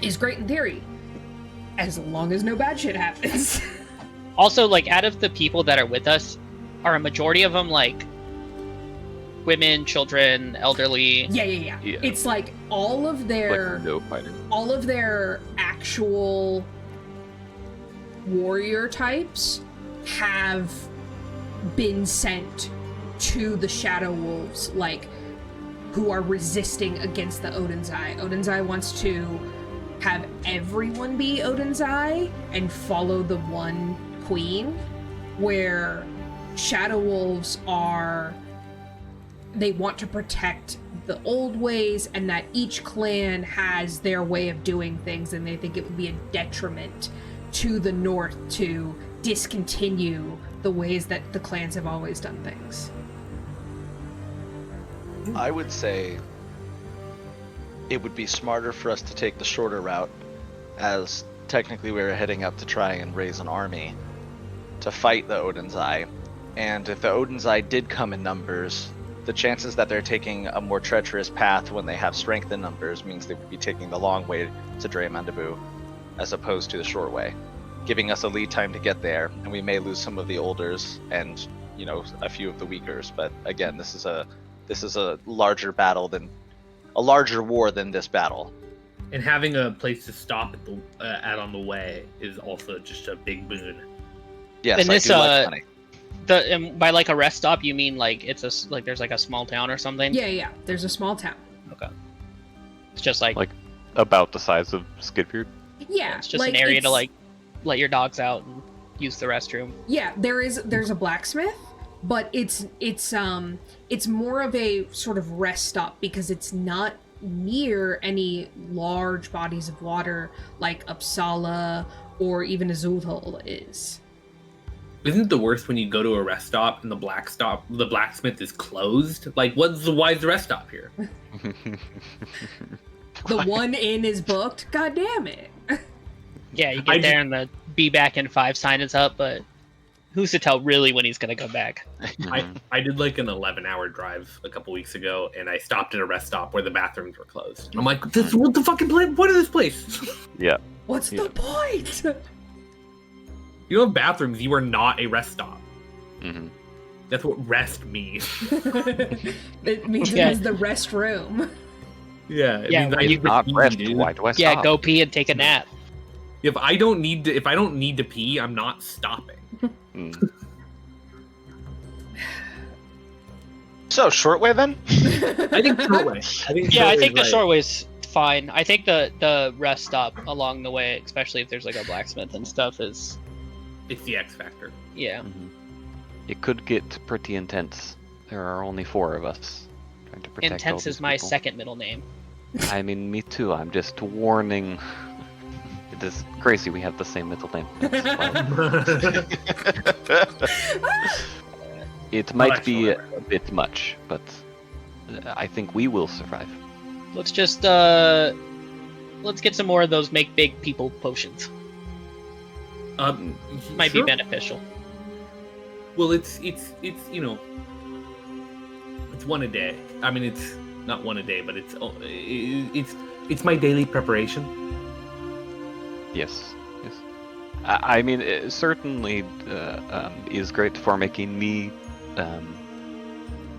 is great in theory, as long as no bad shit happens. Also, like, out of the people that are with us, are a majority of them like women, children, elderly? Yeah. It's like all of like their no fighter. all of their actual warrior types have been sent to the Shadow Wolves, like, who are resisting against the Odin's Eye. Odin's Eye wants to have everyone be Odin's Eye and follow the one queen, where Shadow Wolves they want to protect the old ways, and that each clan has their way of doing things, and they think it would be a detriment to the North to discontinue the ways that the clans have always done things. I would say it would be smarter for us to take the shorter route, as technically we were heading up to try and raise an army to fight the Odin's Eye. And if the Odin's Eye did come in numbers, the chances that they're taking a more treacherous path when they have strength in numbers means they would be taking the long way to Dreamandabu as opposed to the short way, giving us a lead time to get there, and we may lose some of the olders and, you know, a few of the weakers. But again, this is a larger battle than a larger war than this battle. And having a place to stop at on the way is also just a big boon. Yes, And I this, do like money. And by like a rest stop, you mean like it's like there's like a small town or something? Yeah. There's a small town. Okay. It's just like About the size of Skidfhyrad. Yeah. it's just an area to like let your dogs out and use the restroom. Yeah, there's a blacksmith, but it's more of a sort of rest stop because it's not near any large bodies of water like Uppsala or even Azulthul is. Isn't it the worst when you go to a rest stop and the blacksmith is closed? Like, why is the rest stop here? The one inn is booked. God damn it. Yeah, you get there and the be back in 5 sign is up, but who's to tell really when he's gonna come back? I did like an 11-hour drive a couple weeks ago, and I stopped at a rest stop where the bathrooms were closed. I'm like, what the fucking plan? What is this place? Yeah. What's the point? You don't have bathrooms, you are not a rest stop. Mm-hmm. That's what rest means. It means it is the rest room. Yeah, it Yeah, means when I you need to Not pee, rest. dude. Why do I Yeah, stop? go pee and take a nap. If I don't need to pee, I'm not stopping. Mm. So, short way then? I think short way. Yeah, I think the short way's fine. I think the rest stop along the way, especially if there's like a blacksmith and stuff, is It's the X factor. yeah. Mhm. It could get pretty intense. There are only 4 of us trying to protect all Intense these is my people. second middle name. I mean, me too. I'm just warning. It is crazy we have the same middle name. It might be a bit much, but I think we will survive. Let's just let's get some more of those make big people potions. Might be beneficial. Well, it's you know, it's one a day. I mean, it's not one a day, but it's my daily preparation. Yes. I mean, it certainly is great for making me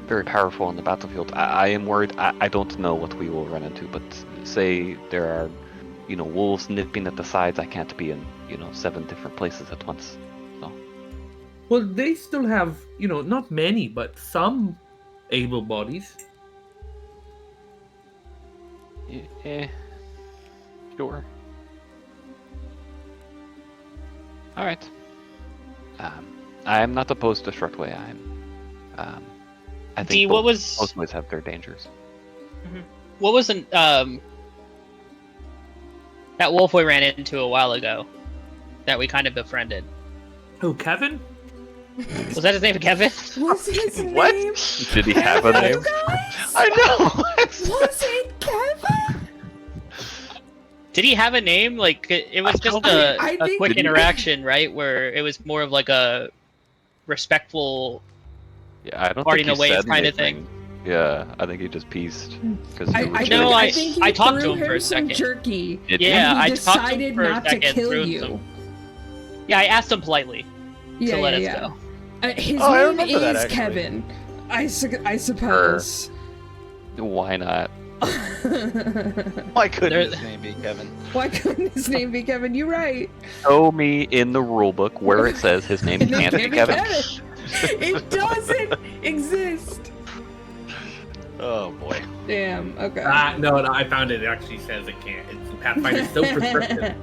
very powerful on the battlefield. I am worried. I don't know what we will run into, but say there are, wolves nipping at the sides. I can't be in, 7 different places at once. So. Well, they still have, not many, but some able bodies. Sure. All right. I am not opposed to Shortway. I think both ways have their dangers. Mm-hmm. What was that wolf we ran into a while ago that we kind of befriended? Who, Kevin? Was that his name, Kevin? Was his name? What? Did he have a name? I know. Was it Kevin? Did he have a name? Like, it was just a quick interaction, right? Where it was more of like a respectful, yeah, I don't parting think he away said kind of anything. thing. Yeah, I think he just pieced. I think he I talked threw to him for a some second. jerky. Yeah, and he I talked to him decided for a not to second, kill threw him you. some- Yeah, I asked him politely to let us go. His I name remember that, is actually. Kevin. I suppose. Why not? Why couldn't his name be Kevin? Why couldn't his name be Kevin? You're right. Show me in the rulebook where it says his name can't be Kevin. It doesn't exist. Oh boy. Damn. Okay. No, I found it. It actually says it can't. Pathfinder is so prescriptive.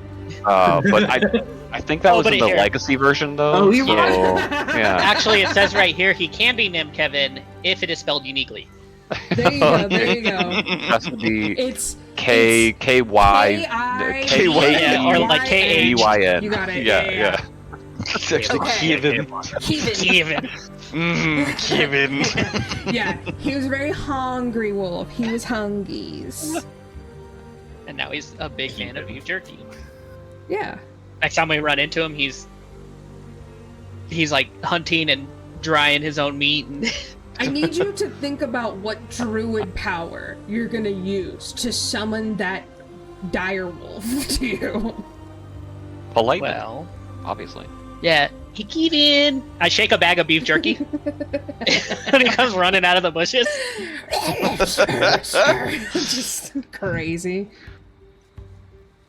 But I think that was in the here. legacy version, though. Oh, you're so, right. yeah. Actually, it says right here he can be named Kevin if it is spelled uniquely. There you go. There you go. It has to be It's K Y Yeah, or like K-A-E-Y-N. You got it. Yeah. It's actually Okay. Kevin. Kevin. Kevin. Yeah, he was a very hungry wolf. He was hungies. And now he's a big fan of beef jerky. Yeah. Next time we run into him, he's like hunting and drying his own meat. And I need you to think about what druid power you're gonna use to summon that dire wolf to you. Polite. well, Obviously. yeah, he Kevin. I shake a bag of beef jerky, and he comes running out of the bushes. Just crazy.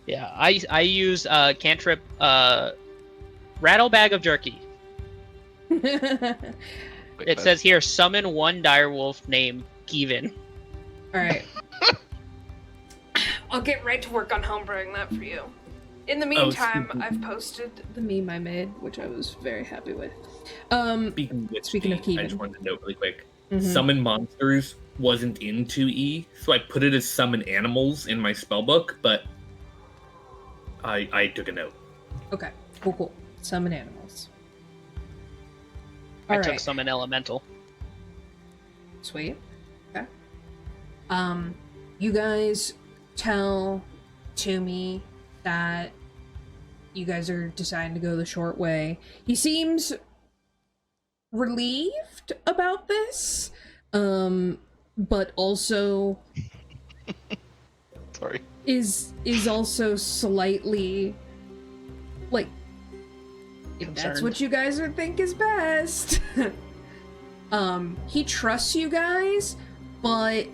Yeah, I use cantrip rattle bag of jerky. It says here, summon one direwolf named Kevin. Alright. I'll get right to work on homebrewing that for you. In the meantime, I've posted the meme I made, which I was very happy with. Speaking of Kevin. I just wanted to note really quick. Mhm. Summon monsters wasn't in 2E, so I put it as summon animals in my spellbook, but I took a note. Okay, cool. Summon animals. I took summon elemental. Sweet. Okay. You guys tell Tumi that you guys are deciding to go the short way. He seems relieved about this, but also Sorry. is also slightly like, if that's Concerned. what you guys think is best. He trusts you guys, but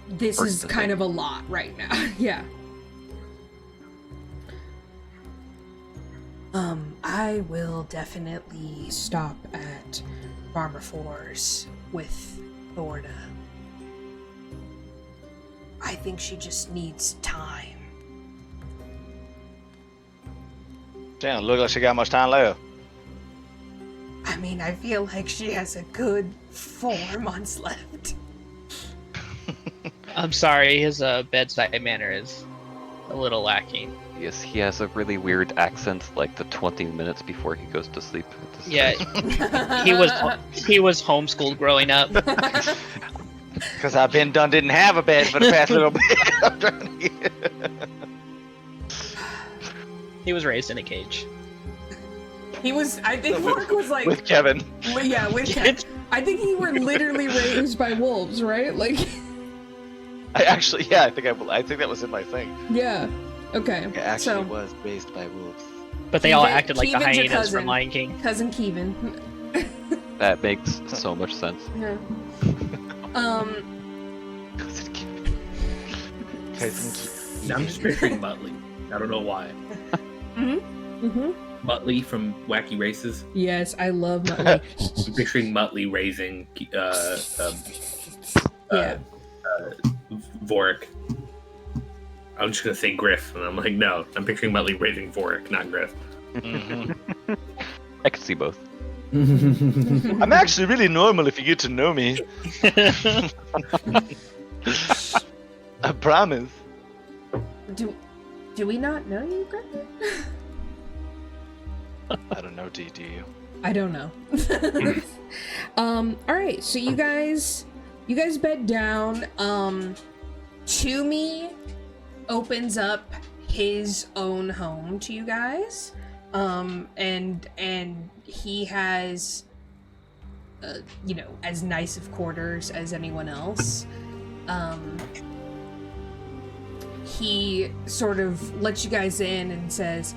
this is kind of a lot right now. Yeah. I will definitely stop at Farmer Fours with Thorda. I think she just needs time. Damn, look like she got much time left. I mean, I feel like she has a good 4 months left. I'm sorry, his bedside manner is a little lacking. Yes, he has a really weird accent, like the 20 minutes before he goes to sleep. Yeah, he was homeschooled growing up. Because I've been done didn't have a bed for the past little bit. He was raised in a cage. He was, I think Mark was like... With Kevin. Yeah, with Kevin. I think you were literally raised by wolves, right? Like... I actually, yeah, I think that was in my thing. Yeah. Okay. It actually was raised by wolves. But they all Kevin- acted like the Kevin's your hyenas cousin. from Lion King. Cousin Kevin. That makes so much sense. Yeah. I'm just picturing Muttley. I don't know why. Muttley from Wacky Races. Yes, I love Muttley. I'm picturing Muttley raising Vorik. I'm just gonna say Griff, and I'm like, no, I'm picturing Muttley raising Vorik, not Griff. I can see both. I'm actually really normal if you get to know me. I promise. Do we not know you, Griffin? I don't know, do you? I don't know. Alright, so you guys bed down. Tumi opens up his own home to you guys. And he has as nice of quarters as anyone else. He sort of lets you guys in and says,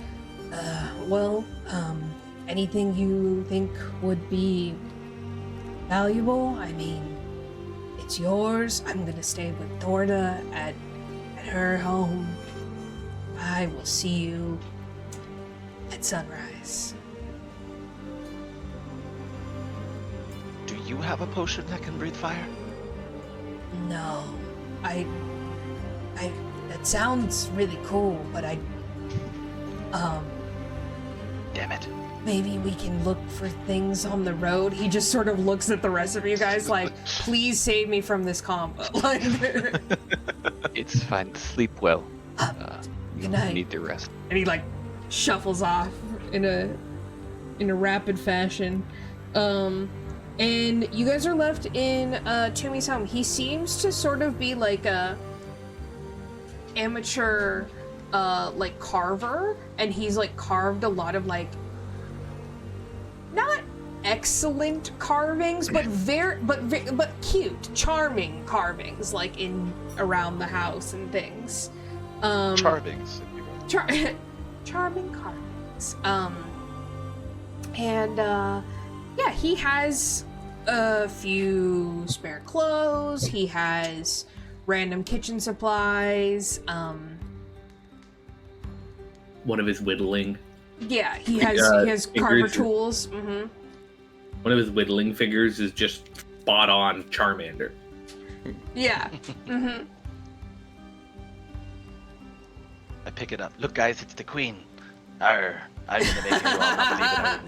anything you think would be valuable, I mean, it's yours. I'm gonna stay with Thorda at her home. I will see you at sunrise. Do you have a potion that can breathe fire? No. That sounds really cool, but damn it. maybe we can look for things on the road. He just sort of looks at the rest of you guys like, please save me from this combo. Like, It's fine. Sleep well. good night. You need to rest. And he like shuffles off in a rapid fashion. And you guys are left in Tumi's home. He seems to sort of be like a amateur like carver, and he's like carved a lot of like not excellent carvings, but but cute, charming carvings, like in around the house and things. Charvings, if you will. Charming carvings. Yeah, he has a few spare clothes. He has random kitchen supplies. One of his whittling. Yeah, he has carver figures. tools. Mm-hmm. One of his whittling figures is just spot on Charmander. Yeah. Mm-hmm. I pick it up. Look, guys, it's the queen. Arr, I'm gonna make you all not believe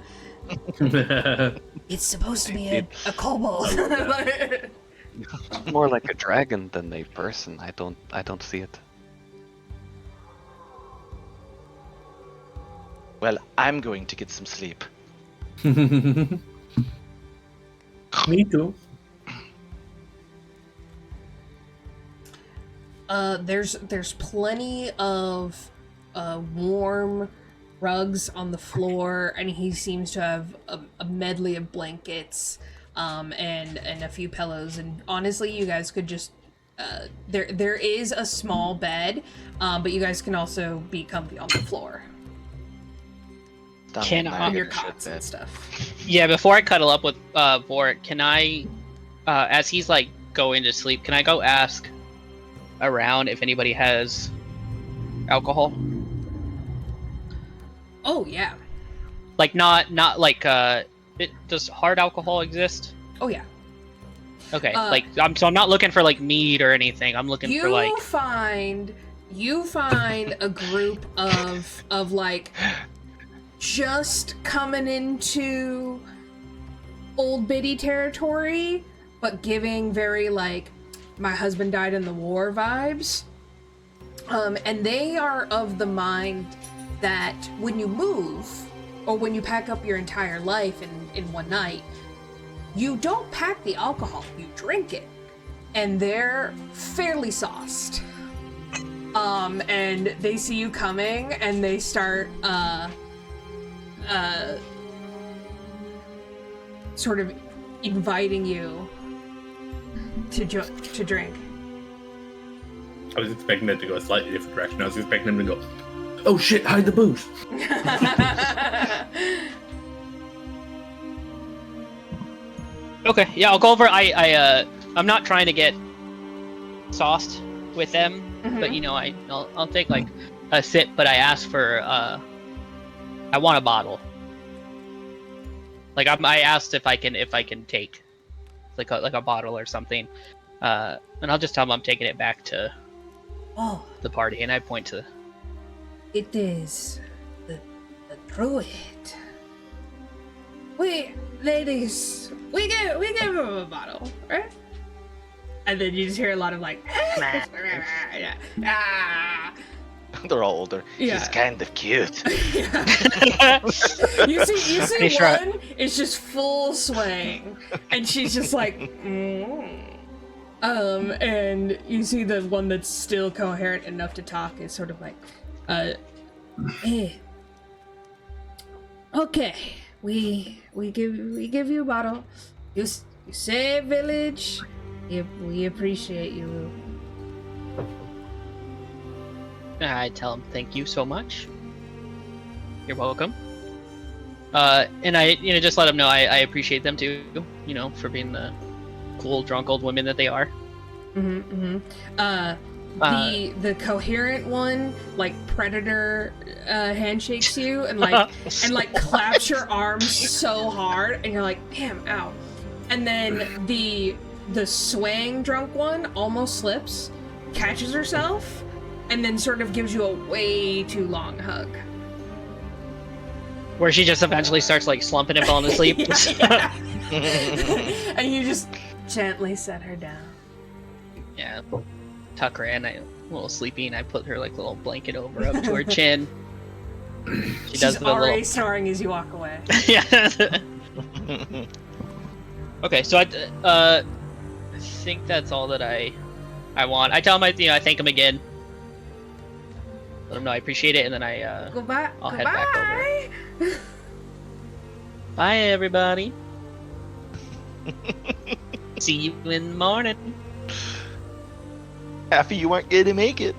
in Odin. It's supposed to be a kobold. More like a dragon than a person. I don't see it. Well, I'm going to get some sleep. Me too. There's plenty of warm rugs on the floor, and he seems to have a medley of blankets, and a few pillows. And honestly, you guys could just there is a small bed, but you guys can also be comfy on the floor. Can I- On your cots and stuff. Yeah, before I cuddle up with Vorik, can I, as he's like going to sleep, can I go ask around if anybody has alcohol? Oh yeah. Like not like does hard alcohol exist? Oh yeah. Okay, I'm not looking for like mead or anything. I'm looking for like you find a group of like just coming into old biddy territory, but giving very like my husband died in the war vibes. And they are of the mind that when you move, or when you pack up your entire life in one night, you don't pack the alcohol, you drink it. And they're fairly sauced. And they see you coming, and they start, sort of inviting you to drink. I was expecting that to go a slightly different direction. I was expecting him to go, oh shit, hide the booze. Okay, yeah, I'll go over. I'm not trying to get sauced with them, but you know, I'll take like a sip. But I ask for I want a bottle. Like I asked if I can take like a bottle or something, and I'll just tell them I'm taking it back to the party, and I point to. It is the druid. Ladies, we give him a bottle, right? And then you just hear a lot of like, They're all older. Yeah. She's kind of cute. You see one is just full swing, and she's just like, and you see the one that's still coherent enough to talk is sort of like, hey, okay, we give you a bottle. You save village. We appreciate you. I tell him thank you so much. You're welcome. And I just let them know I appreciate them too. You know, for being the cool drunk old women that they are. The coherent one, like predator, handshakes you and like claps your arms so hard, and you're like, damn, ow. And then the swaying drunk one almost slips, catches herself, and then sort of gives you a way too long hug. Where she just eventually starts like slumping and falling asleep. Yeah. And you just gently set her down. Yeah. Tuck her in, a little sleepy, and I put her like little blanket over up to her chin. She's already snoring as you walk away. Yeah. Okay, so I think that's all that I want. I tell him I thank him again. Let him know I appreciate it, and then I'll head back over. Bye, everybody. See you in the morning. Half of you aren't going to make it.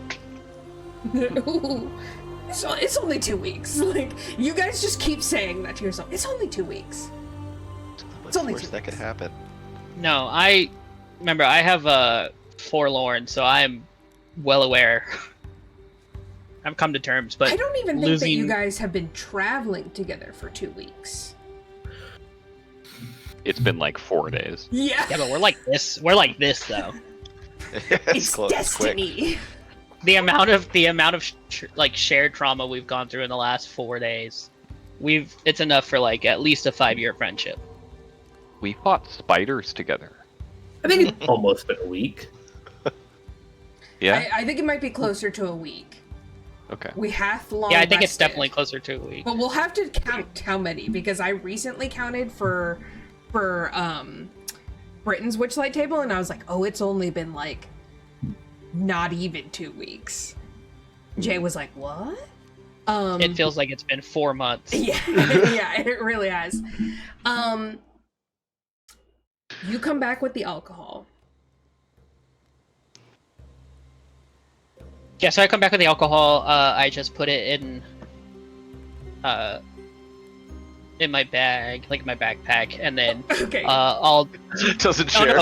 It's only 2 weeks. Like, you guys just keep saying that to yourself. It's only 2 weeks. What's the worst that could happen? No, I have forlorn, so I'm well aware. I've come to terms, but I don't even think that you guys have been traveling together for 2 weeks. It's been like 4 days. Yeah. Yeah, but we're like this. We're like this though. It's close, destiny. The amount of like shared trauma we've gone through in the last 4 days, it's enough for like at least a 5-year friendship. We fought spiders together. I think it's almost been a week. Yeah. I think it might be closer to a week. Okay. We have long. Yeah, I think it's definitely closer to a week. But we'll have to count how many, because I recently counted for Britain's Witchlight table, and I was like, oh, it's only been like not even 2 weeks. Jay was like, what? It feels like it's been 4 months. Yeah, yeah, it really has. You come back with the alcohol. Yeah, so I come back with the alcohol. I just put it in my bag, like my backpack, and then Okay. I'll Doesn't share.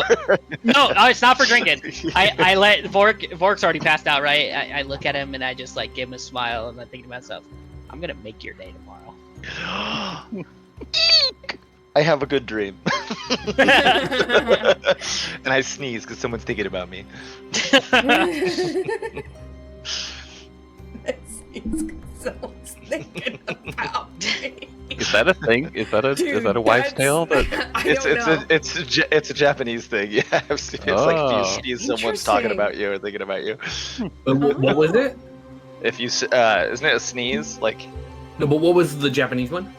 no, it's not for drinking. I let Vork's already passed out, right? I look at him and I just like give him a smile, and I think to myself, I'm gonna make your day tomorrow. I have a good dream. And I sneeze because someone's thinking about me. Someone's thinking about me. Is that a thing? Is that a wives' tale? It's a Japanese thing. Yeah, it's like if you sneeze, someone's talking about you or thinking about you. What was it? If you isn't it a sneeze? Like No, but what was the Japanese one?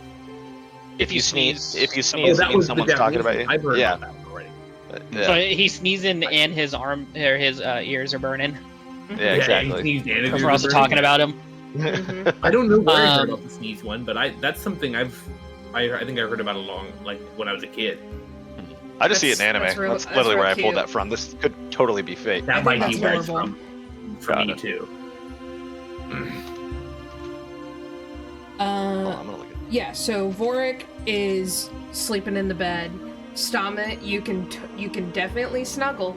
If you sneeze, it that means was someone's the talking Japanese about you. one. I've heard Yeah. about that already. Yeah. so he's sneezing and his arm or his ears are burning. Yeah, exactly. He sneezed and his Because ears we're also were talking burning. about him. Mm-hmm. I don't know where I heard about the sneeze one, but that's something I think I heard about when I was a kid. I just see it in anime. That's That's, real literally where I cute. pulled that from. This could totally be fake. That I might think be that's where it's horrible. from Got me it. too. Oh, I'm gonna look at Yeah, so Vorik is sleeping in the bed, Stahmet, you can definitely snuggle.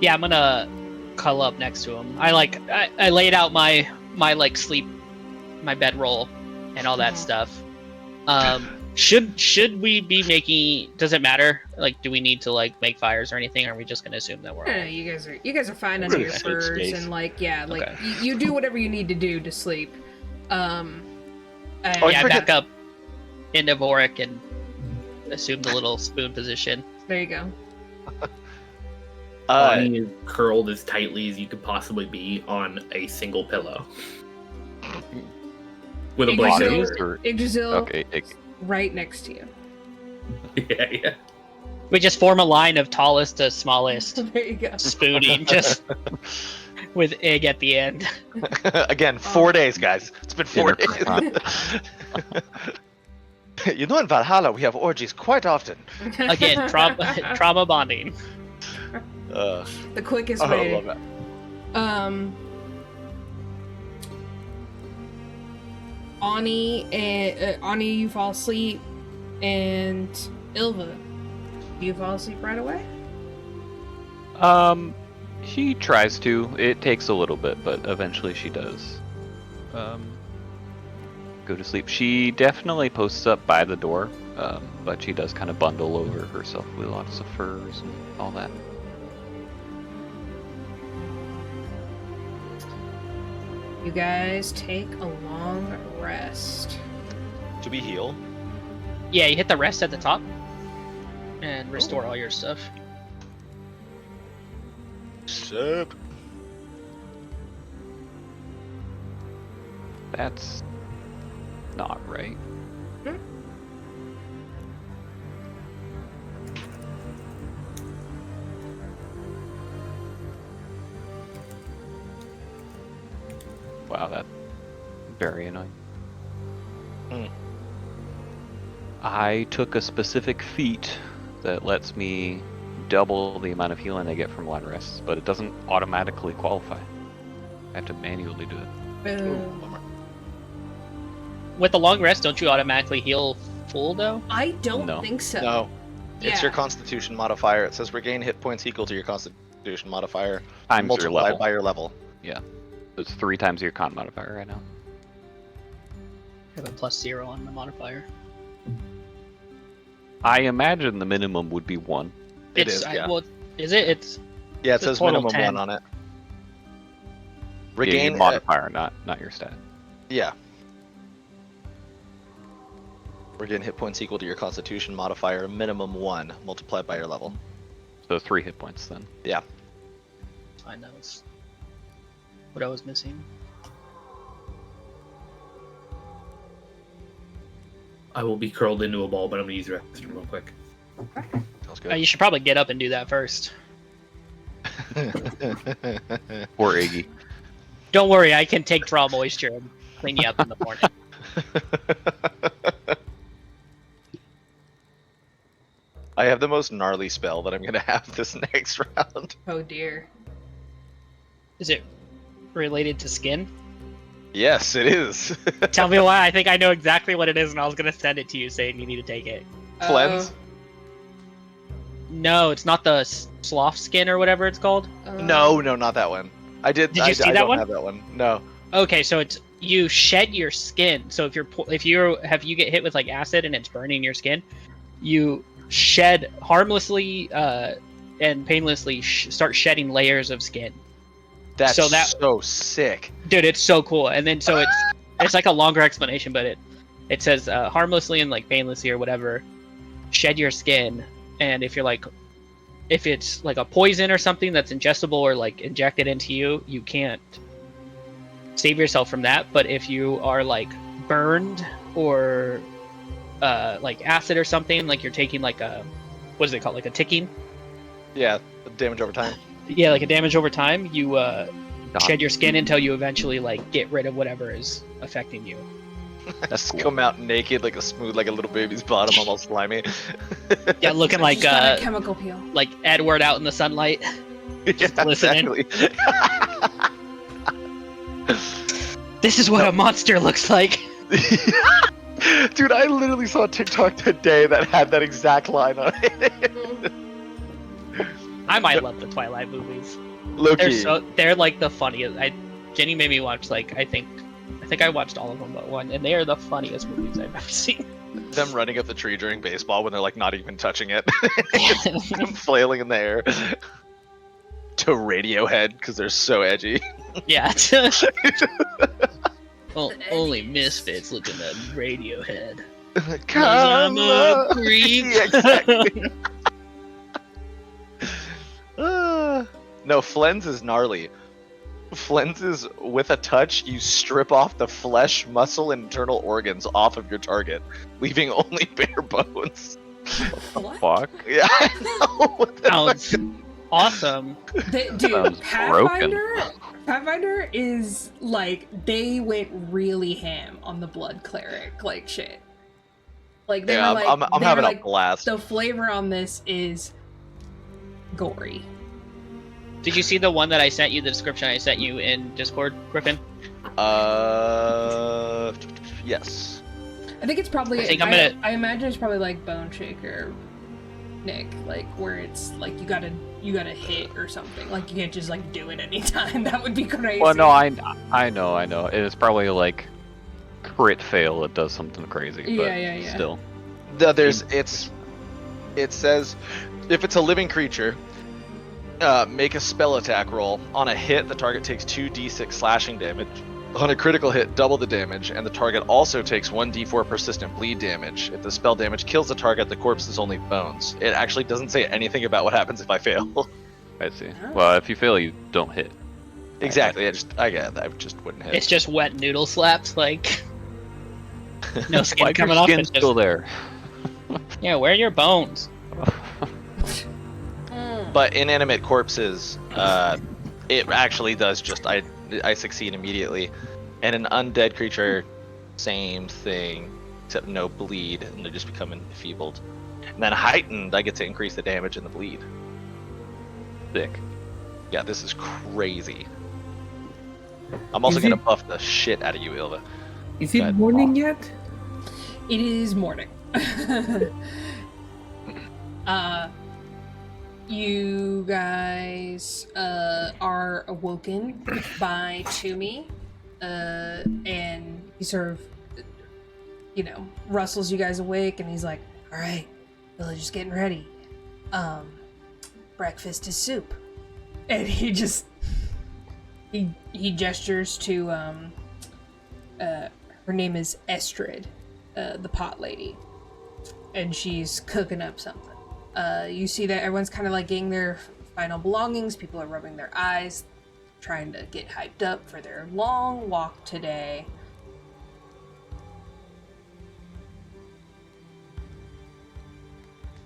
Yeah, I'm gonna cuddle up next to him. I laid out my sleep, my bedroll, and all that stuff. Should we be making? Does it matter? Like, do we need to make fires or anything? Or are we just gonna assume that we're? No, you guys are fine under your furs and okay. you do whatever you need to do to sleep. Back up into Vorik and assume the little spoon position. There you go. Anni is curled as tightly as you could possibly be on a single pillow. With a blanket. Yggdrasil, Okay. right next to you. Yeah. We just form a line of tallest to smallest, There you go. spooning, just with egg at the end. Again, 4 days, guys. It's been 4 days. You know, in Valhalla, we have orgies quite often. Again, trauma bonding. The quickest I way. love that. Anni, you fall asleep, and Ylva, do you fall asleep right away? She tries to. It takes a little bit, but eventually she does. Go to sleep. She definitely posts up by the door, but she does kind of bundle over herself with lots of furs and all that. You guys take a long rest. Do we heal? Yeah, you hit the rest at the top and restore all your stuff. Sup? That's not right. Wow, that's very annoying. I took a specific feat that lets me double the amount of healing I get from long rests, but it doesn't automatically qualify. I have to manually do it. Bummer. With the long rest, don't you automatically heal full though? I don't No. think so. No. It's Yeah. your Constitution modifier. It says regain hit points equal to your Constitution modifier. Times your multiplied level. by your level. Yeah. It's 3 times your con modifier right now. I have a +0 on my modifier. I imagine the minimum would be 1. It is, yeah. Is it? It's Yeah, it It's a says total minimum 10. 1 on it. Yeah, Regain your modifier, not your stat. Yeah. Regain hit points equal to your Constitution modifier, minimum 1, multiplied by your level. So 3 hit points then. Yeah. fine. That was what I was missing. I will be curled into a ball, but I'm gonna use the restroom real quick. Sounds good. You should probably get up and do that first. Or Iggy. Don't worry, I can take draw moisture and clean you up in the morning. I have the most gnarly spell that I'm gonna have this next round. Oh dear. Is it related to skin? Yes, it is. Tell me why. I think I know exactly what it is, and I was gonna send it to you saying you need to take it. Cleanse? No, it's not the sloth skin or whatever it's called. No, not that one. Did you see I that don't one? have that one. No. Okay, so it's you shed your skin. So if you get hit with like acid and it's burning your skin, you shed harmlessly and painlessly start shedding layers of skin. That's So so sick. Dude, it's so cool. And then so it's like a longer explanation, but it says harmlessly and like painlessly or whatever, shed your skin. And if it's like a poison or something that's ingestible or like injected into you, you can't save yourself from that. But if you are like burned or like acid or something, like you're taking like a, what is it called? Like a ticking? Yeah, damage over time. Yeah, like a damage over time, you shed your skin until you eventually like get rid of whatever is affecting you. That's cool. Come out naked like a little baby's bottom, almost slimy. Yeah, looking like Just got a chemical peel. like Edward out in the sunlight. Just listening. Exactly. This is what a monster looks like. Dude, I literally saw a TikTok today that had that exact line on it. I might love the Twilight movies. Loki. They're like the funniest. Jenny made me watch like I think I watched all of them but one, and they are the funniest movies I've ever seen. Them running up the tree during baseball when they're like not even touching it, them flailing in the air. To Radiohead because they're so edgy. Yeah. Only misfits looking at Radiohead. I'm a creep. Yeah, exactly. No, Flens is gnarly. Flens is with a touch, you strip off the flesh, muscle, and internal organs off of your target, leaving only bare bones. What the fuck? Yeah, I know. Sounds awesome. Dude, Pathfinder is like, they went really ham on the blood cleric like shit. Like they were like, I'm having a blast. The flavor on this is gory. Did you see the one that I sent you, the description I sent you in Discord, Griffin? Yes. I think it's probably, I imagine it's probably like Bone Shaker, Nick, like where it's like you gotta hit or something. Like you can't just like do it anytime. That would be crazy. Well, no, I know. It's probably like crit fail. It does something crazy. But still. It says if it's a living creature, make a spell attack roll. On a hit, the target takes 2d6 slashing damage. On a critical hit, double the damage, and the target also takes 1d4 persistent bleed damage. If the spell damage kills the target, the corpse is only bones. It actually doesn't say anything about what happens if I fail. I see. Well, if you fail, you don't hit. Exactly. I just wouldn't hit. It's just wet noodle slaps, like no skin like coming your off. skin's still there. Yeah, where are your bones? But inanimate corpses, it actually does just I succeed immediately. And an undead creature, same thing, except no bleed, and they just become enfeebled. And then heightened, I get to increase the damage and the bleed. Sick. Yeah, this is crazy. I'm also gonna buff the shit out of you, Ylva. Is it morning yet? It is morning. You guys are awoken by Tumi, and he sort of, rustles you guys awake, and he's like, "All right, villager's getting ready. Breakfast is soup." And he gestures to her name is Estrid, the pot lady, and she's cooking up something. You see that everyone's kind of like getting their final belongings. People are rubbing their eyes, trying to get hyped up for their long walk today.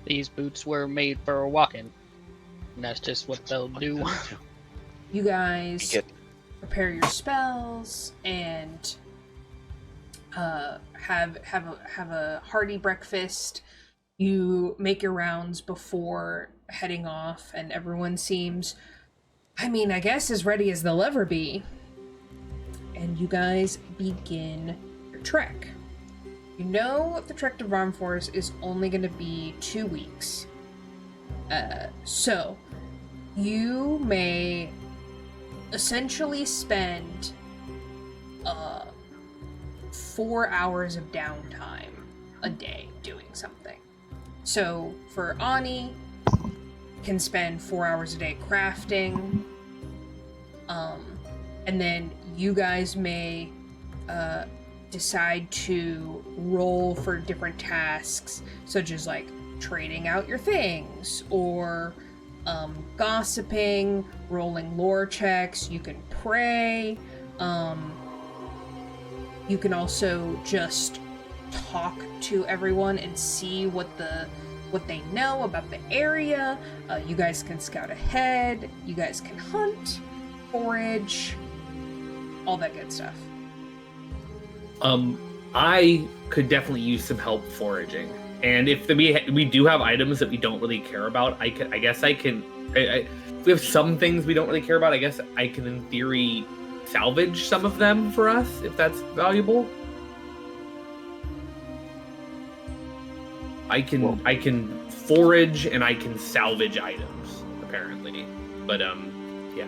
These boots were made for walking, and that's just what they'll do. You guys prepare your spells and have a hearty breakfast. You make your rounds before heading off, and everyone seems, I guess, as ready as they'll ever be. And you guys begin your trek. You know the trek to Varnforce is only going to be 2 weeks. So, you may essentially spend 4 hours of downtime a day doing something. So for Anni, can spend 4 hours a day crafting, and then you guys may decide to roll for different tasks, such as like trading out your things, or gossiping, rolling lore checks. You can pray. You can also just talk to everyone and see what they know about the area. You guys can scout ahead. You guys can hunt, forage, all that good stuff. I could definitely use some help foraging, and if we do have items that we don't really care about, if we have some things we don't really care about, I guess I can, in theory, salvage some of them for us if that's valuable. I can forage and I can salvage items apparently, but yeah.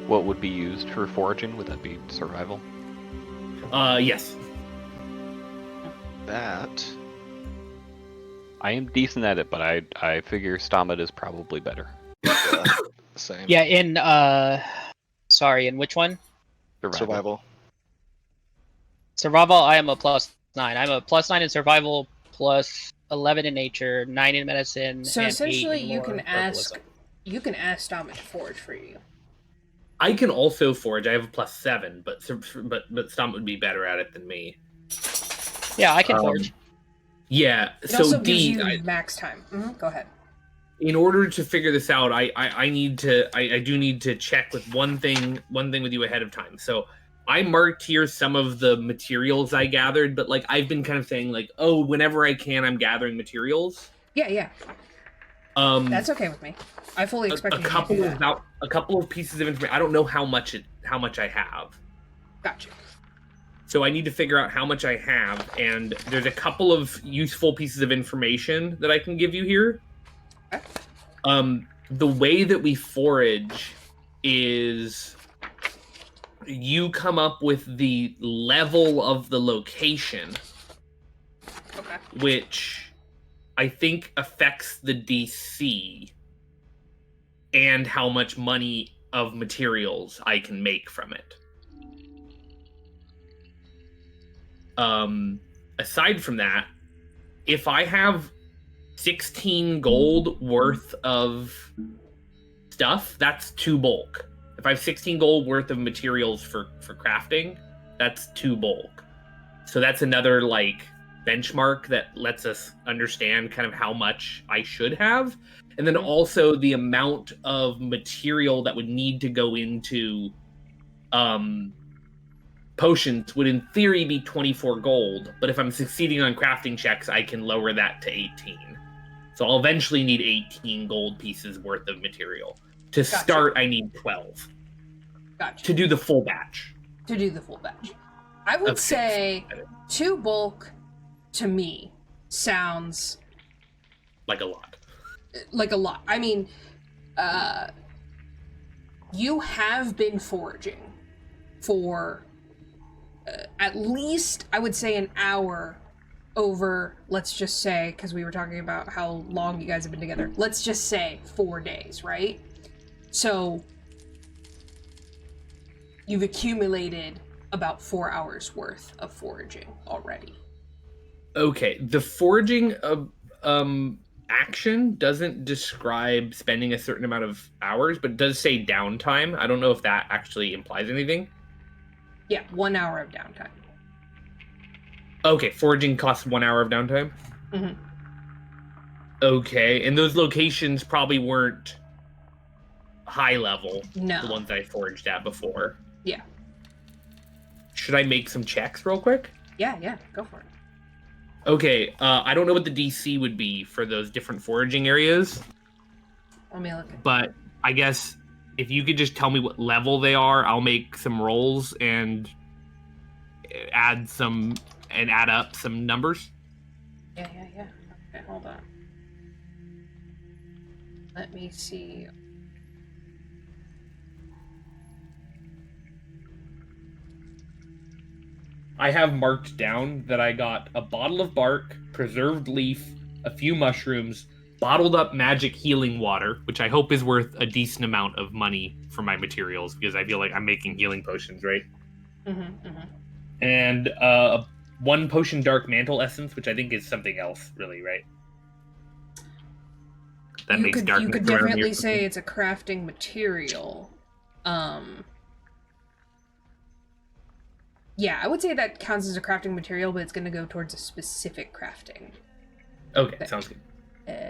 What would be used for foraging? Would that be survival? Yes. That. I am decent at it, but I figure Stahmet is probably better. Yeah, same. Yeah, in in which one? Survival. Survival, I am a +9. I'm a +9 in survival, +11 in nature, 9 in medicine. So and essentially, 8 in you lore can or ask herbalism. Stahmet to forage for you. I can also forage. I have a +7, but Stahmet would be better at it than me. Yeah, I can forge. Yeah. It so also gives D, you max time. Go ahead. in order to figure this out, I do need to check with one thing with you ahead of time. So I marked here some of the materials I gathered, but like I've been kind of saying like, oh, whenever I can, I'm gathering materials. Yeah. That's okay with me. I fully expect you to do that. A couple of pieces of information. I don't know how much I have. Gotcha. So I need to figure out how much I have, and there's a couple of useful pieces of information that I can give you here. Okay. The way that we forage is you come up with the level of the location, Okay. which I think affects the DC and how much money of materials I can make from it. Aside from that, if I have 16 gold worth of stuff, that's 2 bulk. If I have 16 gold worth of materials for crafting, that's 2 bulk. So that's another like benchmark that lets us understand kind of how much I should have. And then also the amount of material that would need to go into potions would in theory be 24 gold, but if I'm succeeding on crafting checks, I can lower that to 18. So I'll eventually need 18 gold pieces worth of material. To start, I need 12. Gotcha. To do the full batch. I would say 2 bulk to me sounds like a lot. I mean, you have been foraging for at least, I would say, an hour over, let's just say, because we were talking about how long you guys have been together, let's just say 4 days, right? So you've accumulated about 4 hours worth of foraging already. Okay, the foraging action doesn't describe spending a certain amount of hours, but it does say downtime. I don't know if that actually implies anything. Yeah, 1 hour of downtime. Okay, foraging costs 1 hour of downtime? Mm-hmm. Okay, and those locations probably weren't high level. No. The ones I foraged at before. Yeah. Should I make some checks real quick? Yeah, go for it. Okay, I don't know what the DC would be for those different foraging areas. Let me look. But I guess if you could just tell me what level they are, I'll make some rolls and add up some numbers. Yeah. Okay, hold on. Let me see. I have marked down that I got a bottle of bark, preserved leaf, a few mushrooms, bottled up magic healing water, which I hope is worth a decent amount of money for my materials because I feel like I'm making healing potions, right? Mm-hmm. And 1 potion dark mantle essence, which I think is something else, really, right? That you makes could darkness around definitely here. say it's a crafting material. Yeah, I would say that counts as a crafting material, but it's going to go towards a specific crafting. Okay, sounds good.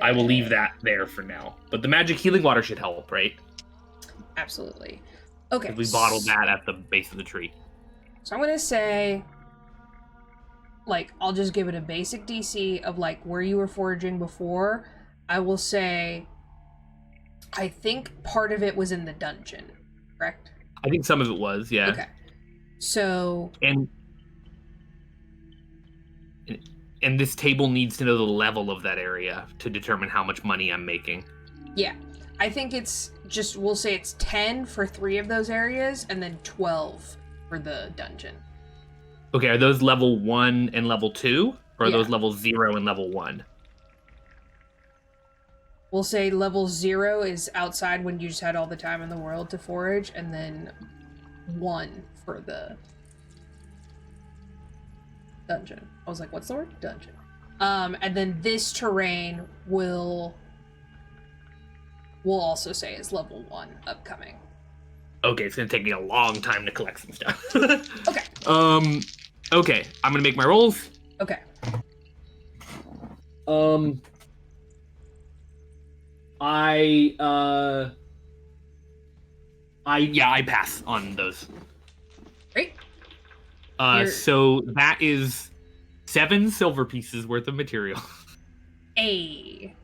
I will leave that there for now. But the magic healing water should help, right? Absolutely. Okay. We bottled that at the base of the tree. So I'm going to say, like, I'll just give it a basic DC of, like, where you were foraging before. I will say, I think part of it was in the dungeon, correct? I think some of it was, yeah. Okay. So... And and this table needs to know the level of that area to determine how much money I'm making. Yeah. I think it's just, we'll say it's 10 for 3 of those areas, and then 12 for the dungeon. Okay, are those level 1 and level 2? Or are Yeah. those level 0 and level 1? We'll say level 0 is outside when you just had all the time in the world to forage, and then 1 for the dungeon. I was like, what's the word? Dungeon. And then this terrain we'll also say is level 1 upcoming. Okay, it's gonna take me a long time to collect some stuff. Okay. Okay, I'm gonna make my rolls. Okay. I pass on those. Great. So that is 7 silver pieces worth of material. A.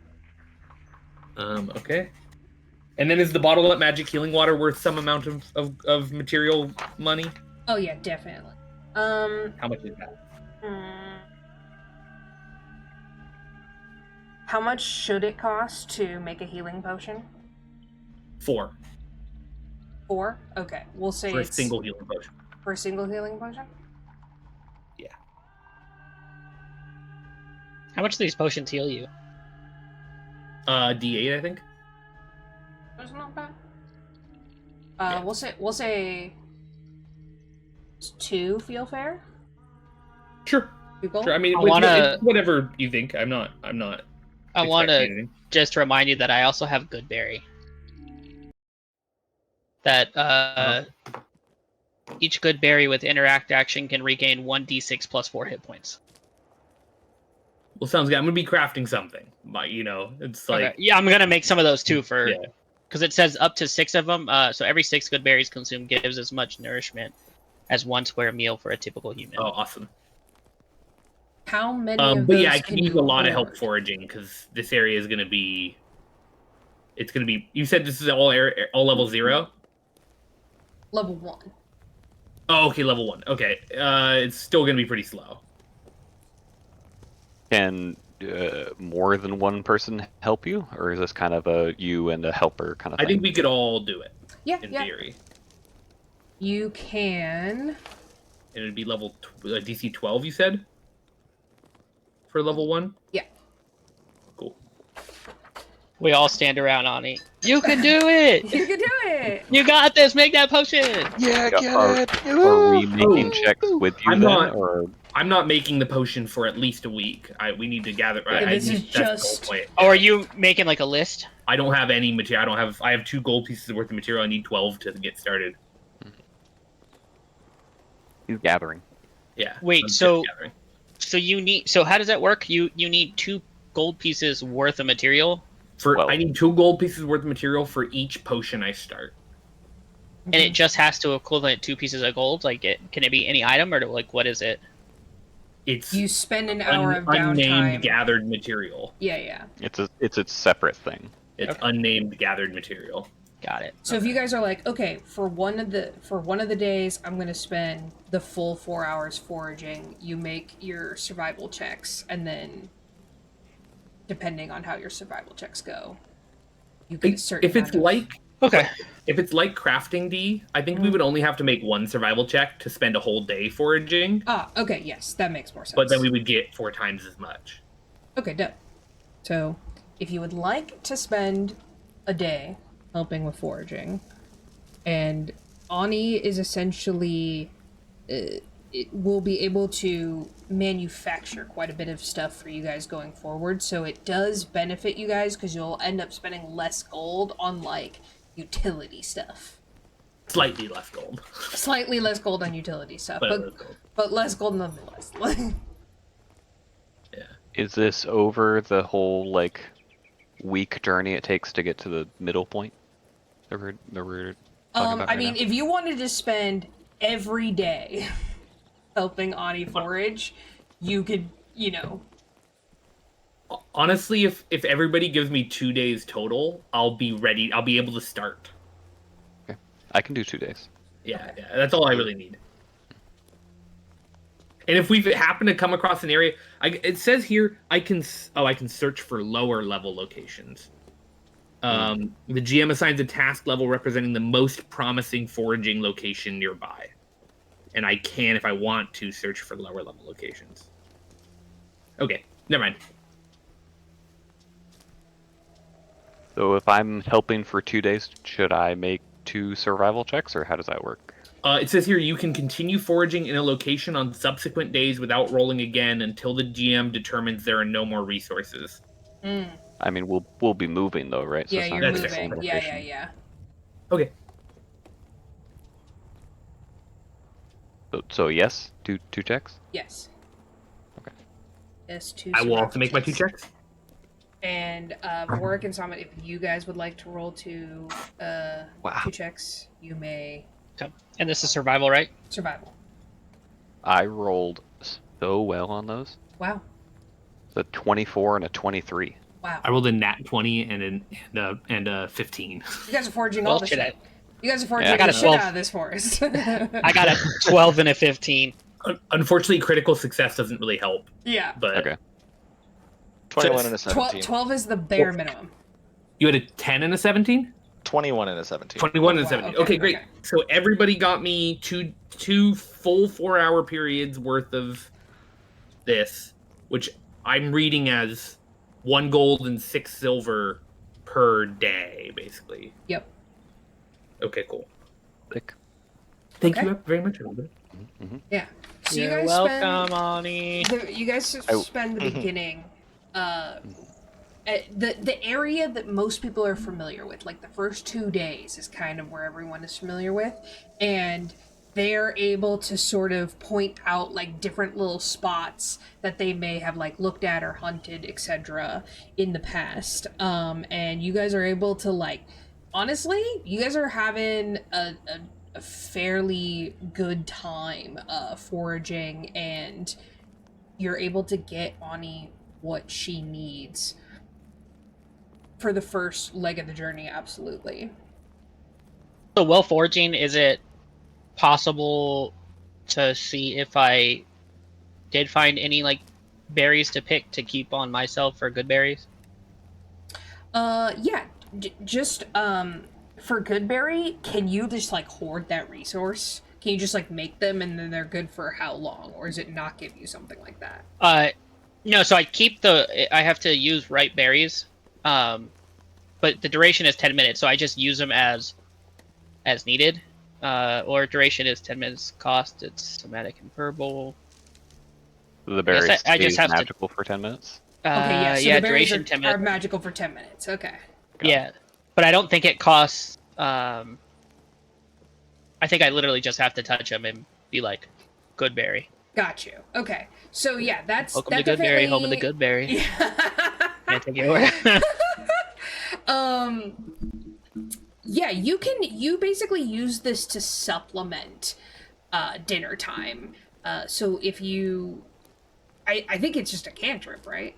Okay. And then is the bottled up magic healing water worth some amount of material money? Oh yeah, definitely. How much is that? How much should it cost to make a healing potion? 4 4? Okay, we'll say for a it's single healing potion. for a single healing potion. Yeah. How much do these potions heal you? D8, I think. That's not bad. Yeah. We'll say 2 feel fair? Sure. 2 gold? Sure. I mean, wanna- whatever you think. I'm not. I want expecting to anything. just remind you that I also have good berry. That each good berry with interact action can regain 1d6 plus 4 hit points. Well, sounds good. I'm gonna be crafting something. But it's like Okay. Yeah, I'm gonna make some of those too for Yeah. because it says up to 6 of them. So every 6 good berries consumed gives as much nourishment as 1 square meal for a typical human. Oh, awesome. How many of But those yeah, I can can use you a lot of help hoard? foraging because this area is gonna be. It's gonna be. You said this is all level 0. Level 1. Oh, okay, level 1. Okay, it's still gonna be pretty slow. Can more than one person help you, or is this kind of a you and a helper kind of I thing? think we could all do it Yeah, in yeah. theory, You can. and it'd be level DC 12. You said for level 1. Yeah. Cool. We all stand around Ani. You can do it! You can do it! You got this! Make that potion! Yeah, Are, get it. are we making checks with you I'm then, not- or I'm not making the potion for at least a week. We need to gather. Yeah, this is that's the whole just- point. Oh, are you making like a list? I don't have any material. I have 2 gold pieces worth of material. I need 12 to get started. he's gathering? Yeah. Wait, I'm just so- gathering. So how does that work? You need 2 gold pieces worth of material, Well- I need 2 gold pieces worth of material for each potion I start. and it just has to equivalent 2 pieces of gold. Like, can it be any item, or like what is it? It's You spend an hour of unnamed downtime. gathered material. Yeah. It's a separate thing. It's Okay. unnamed gathered material. Got it. So if you guys are like, okay, for one of the days, I'm gonna spend the full 4 hours foraging. You make your survival checks, and then, depending on how your survival checks go, you get a certain. If it's amount of- like Okay. If it's like crafting D, I think Mm-hmm. we would only have to make 1 survival check to spend a whole day foraging, okay, yes, that makes more sense. but then we would get 4 times as much. Okay, done. So, if you would like to spend a day helping with foraging, and Ani is essentially, it will be able to manufacture quite a bit of stuff for you guys going forward, so it does benefit you guys because you'll end up spending less gold on, like, utility stuff. Slightly less gold. Slightly less gold on utility stuff, But but, less gold. but less gold nonetheless. Yeah. Is this over the whole like week journey it takes to get to the middle point? That we're talking about I right mean, now? if you wanted to spend every day helping Ani forage, you could, Honestly, if everybody gives me 2 days total, I'll be ready. I'll be able to start. I can do 2 days. Yeah, that's all I really need. And if we happen to come across an area, it says here I can search for lower level locations. The GM assigns a task level representing the most promising foraging location nearby, and I can, if I want to, search for lower level locations. Okay, never mind. So if I'm helping for 2 days, should I make 2 survival checks, or how does that work? It says here you can continue foraging in a location on subsequent days without rolling again until the GM determines there are no more resources. I mean, we'll be moving though, right? Yeah, it's not you're gonna be the same moving. location. Yeah. Okay. So yes, two checks. Yes. Okay. Yes, 2 I will survival also make my 2 checks. And Vorik and Stahmet, if you guys would like to roll 2 checks, you may. Okay. And this is survival, right? Survival. I rolled so well on those. Wow. The 24 and a 23. Wow. I rolled a nat 20 and a 15. You guys are foraging all the Bullshit. shit. You guys are foraging I got the a shit 12. out of this forest. I got a 12 and a 15. Unfortunately, critical success doesn't really help. Yeah. But Okay. 21 and a 17. 12 is the bare minimum. You had a 10 and a 17? 21 and a 17. 21 and Wow, 17. okay, Okay, great. okay. So everybody got me two full 4-hour periods worth of this, which I'm reading as 1 gold and 6 silver per day, basically. Yep. Okay, cool. Thick. Thank Okay. you very much, everybody. Yeah. So You're you guys welcome, Ani. spend the beginning the area that most people are familiar with, like the first 2 days is kind of where everyone is familiar with, and they're able to sort of point out like different little spots that they may have like looked at or hunted, etc. in the past. And you guys are able to like, honestly, you guys are having a fairly good time foraging, and you're able to get Ani what she needs for the first leg of the journey. Absolutely. So while foraging, is it possible to see if I did find any like berries to pick to keep on myself for good berries? Yeah. Just for good berry, can you just like hoard that resource? Can you just like make them and then they're good for how long, or does it not give you something like that? No. So I have to use ripe berries, but the duration is 10 minutes, so I just use them as needed. Or duration is 10 minutes cost. It's somatic and verbal. The berries I just have magical for 10 minutes. Okay, yeah. So yeah, the berries duration 10 minutes. are magical for 10 minutes. Okay. Yeah, but I don't think it costs. I think I literally just have to touch them and be like, "Good berry." Got you. Okay. So yeah, Welcome to Good Berry, home of the Good Berry. Yeah. Can't take it away. Yeah, you basically use this to supplement dinner time. So if you I think it's just a cantrip, right?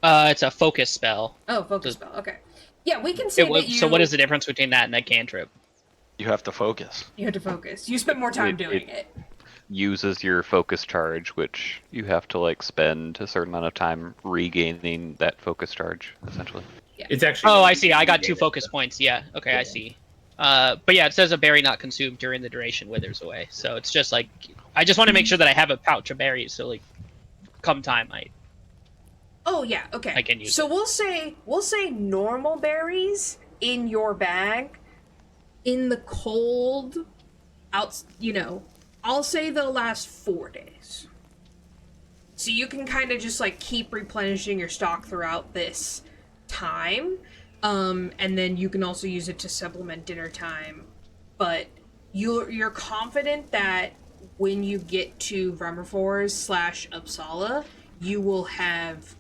It's a focus spell. Oh, focus spell. Okay. Yeah, we can say that you. So what is the difference between that and a cantrip? You have to focus. You have to focus. You spend more time doing it. Uses your focus charge, which you have to like spend a certain amount of time regaining that focus charge, essentially. Yeah. It's actually. Oh, I see. I got 2 focus points. Yeah. Okay, I see. But yeah, it says a berry not consumed during the duration withers away. So it's just like, I just want to make sure that I have a pouch of berries. So like, come time, Oh yeah. Okay. I can use So we'll say normal berries in your bag, in the cold, out. I'll say they'll last 4 days. So you can kind of just like keep replenishing your stock throughout this time. And then you can also use it to supplement dinner time. But you're confident that when you get to Rammerfors/Uppsala, you will have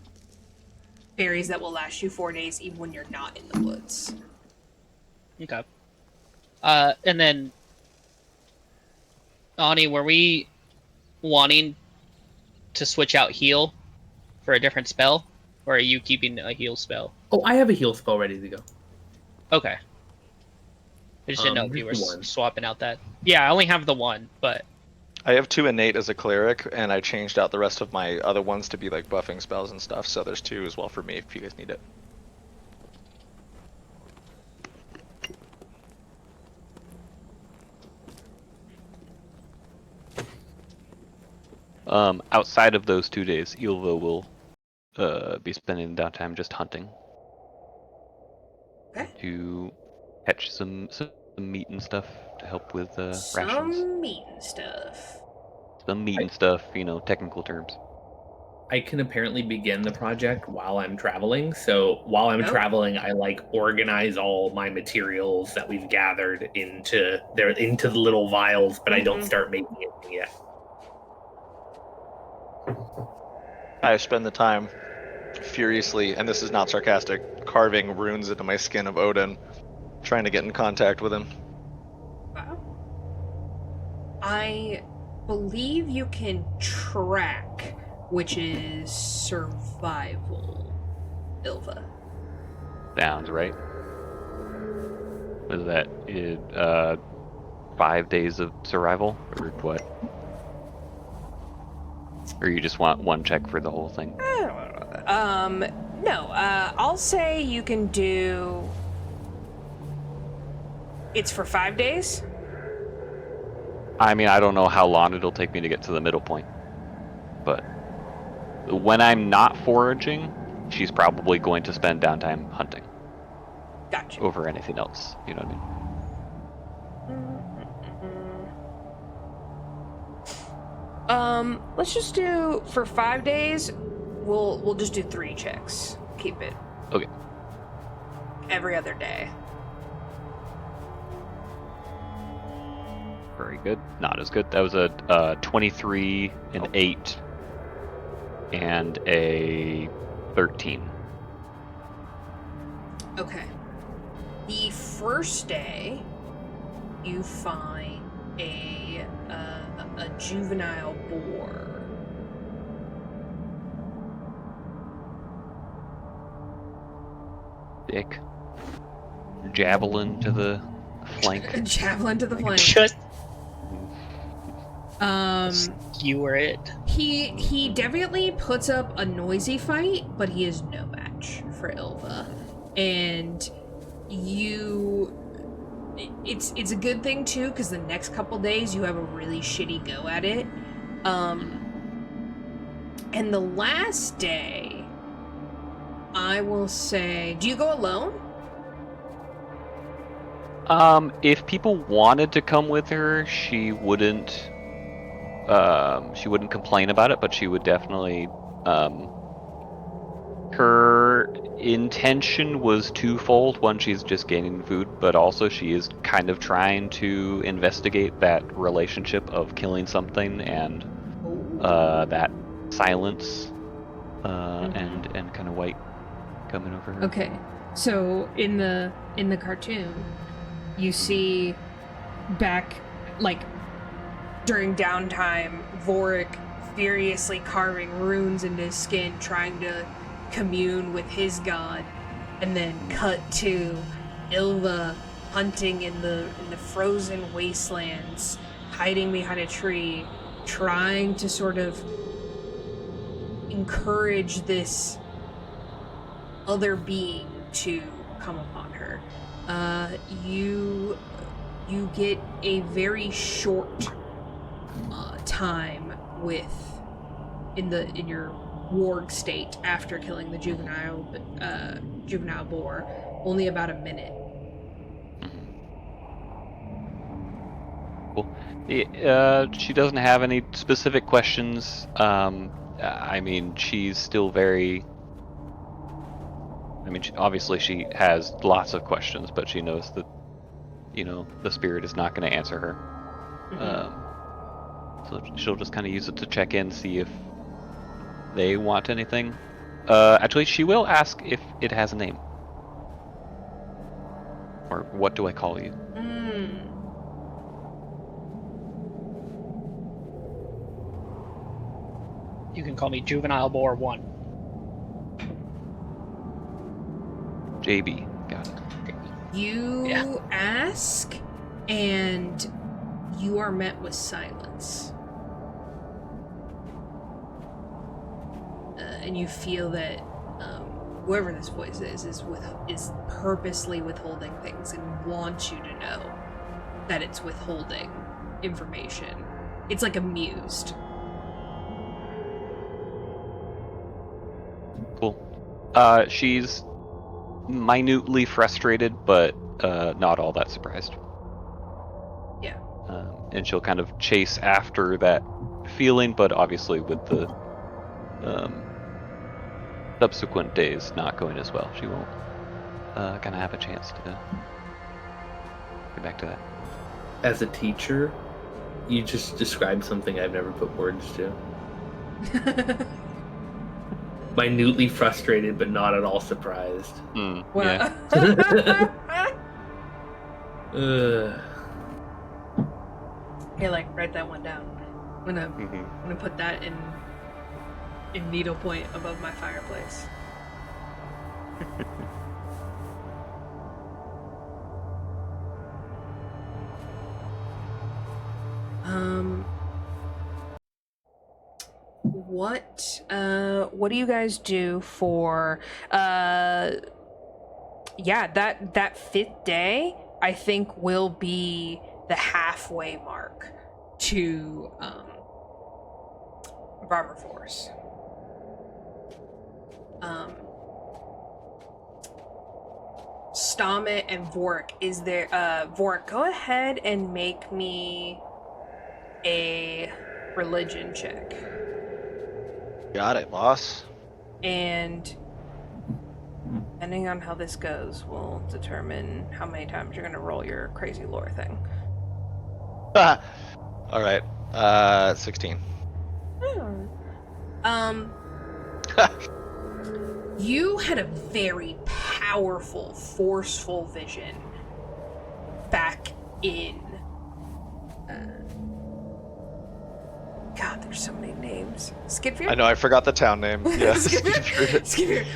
berries that will last you 4 days even when you're not in the woods. Okay. And then, Ani, were we wanting to switch out heal for a different spell? Or are you keeping a heal spell? Oh, I have a heal spell ready to go. Okay. I just didn't know if you were the one. swapping out that. Yeah, I only have the one, but I have 2 innate as a cleric, and I changed out the rest of my other ones to be like buffing spells and stuff, so there's 2 as well for me if you guys need it. Outside of those 2 days, Ylva will be spending downtime just hunting. Okay. To catch some meat and stuff to help with rations. Some meat and stuff. Some meat and stuff, technical terms. I can apparently begin the project while I'm traveling. So while I'm traveling, I organize all my materials that we've gathered into the little vials, but I don't start making anything yet. I spend the time furiously, and this is not sarcastic, carving runes into my skin of Odin, trying to get in contact with him. Wow. I believe you can track, which is survival, Ylva. Sounds right. Was that 5 days of survival, or what? Or you just want 1 check for the whole thing? No, I'll say you can do... It's for 5 days? I mean, I don't know how long it'll take me to get to the middle point. But when I'm not foraging, she's probably going to spend downtime hunting. Gotcha. Over anything else, you know what I mean? Let's just do, for 5 days, we'll just do 3 checks. Keep it. Okay. Every other day. Very good. Not as good. That was a 23, an 8, and a 13. Okay. The first day, you find a juvenile boar. Dick. Javelin to the flank. Javelin to the flank. Just You were it. He definitely puts up a noisy fight, but he is no match for Ylva. And it's a good thing too, because the next couple days you have a really shitty go at it. And the last day, I will say, do you go alone? If people wanted to come with her, she wouldn't complain about it, but she would definitely, her intention was twofold. One, she's just gaining food, but also she is kind of trying to investigate that relationship of killing something and, that silence, and kind of white coming over her. Okay, so in the cartoon, you see back, during downtime, Vorik furiously carving runes into his skin, trying to commune with his god, and then cut to Ylva hunting in the frozen wastelands, hiding behind a tree, trying to sort of encourage this other being to come upon her. You get a very short time in your warg state after killing the juvenile boar, only about a minute. Cool. She doesn't have any specific questions. I mean, she's still very... I mean, obviously she has lots of questions, but she knows that, the spirit is not going to answer her. So she'll just kind of use it to check in, see if they want anything. Actually, she will ask if it has a name. Or what do I call you? You can call me Juvenile Boar 1. JB. Got it. You ask, and you are met with silence. and you feel that whoever this voice is purposely withholding things and wants you to know that it's withholding information. It's like amused. Cool. She's minutely frustrated, but not all that surprised. Yeah. And she'll kind of chase after that feeling, but obviously with the subsequent days not going as well, she won't kind of have a chance to get back to that. As a teacher, you just described something I've never put words to. Minutely frustrated, but not at all surprised. Wow. Yeah. Hey, like, write that one down. I'm gonna put that in needlepoint above my fireplace. What do you guys do for that 5th day? I think will be the halfway mark to Barber Force. Stahmet and Vorik, is there Vorik, go ahead and make me a religion check. Got it, boss. And depending on how this goes will determine how many times you're gonna roll your crazy lore thing. All right. 16. You had a very powerful, forceful vision back in God, there's so many names. Skidfhyrad? I know, I forgot the town name. Yeah. Skidfhyrad.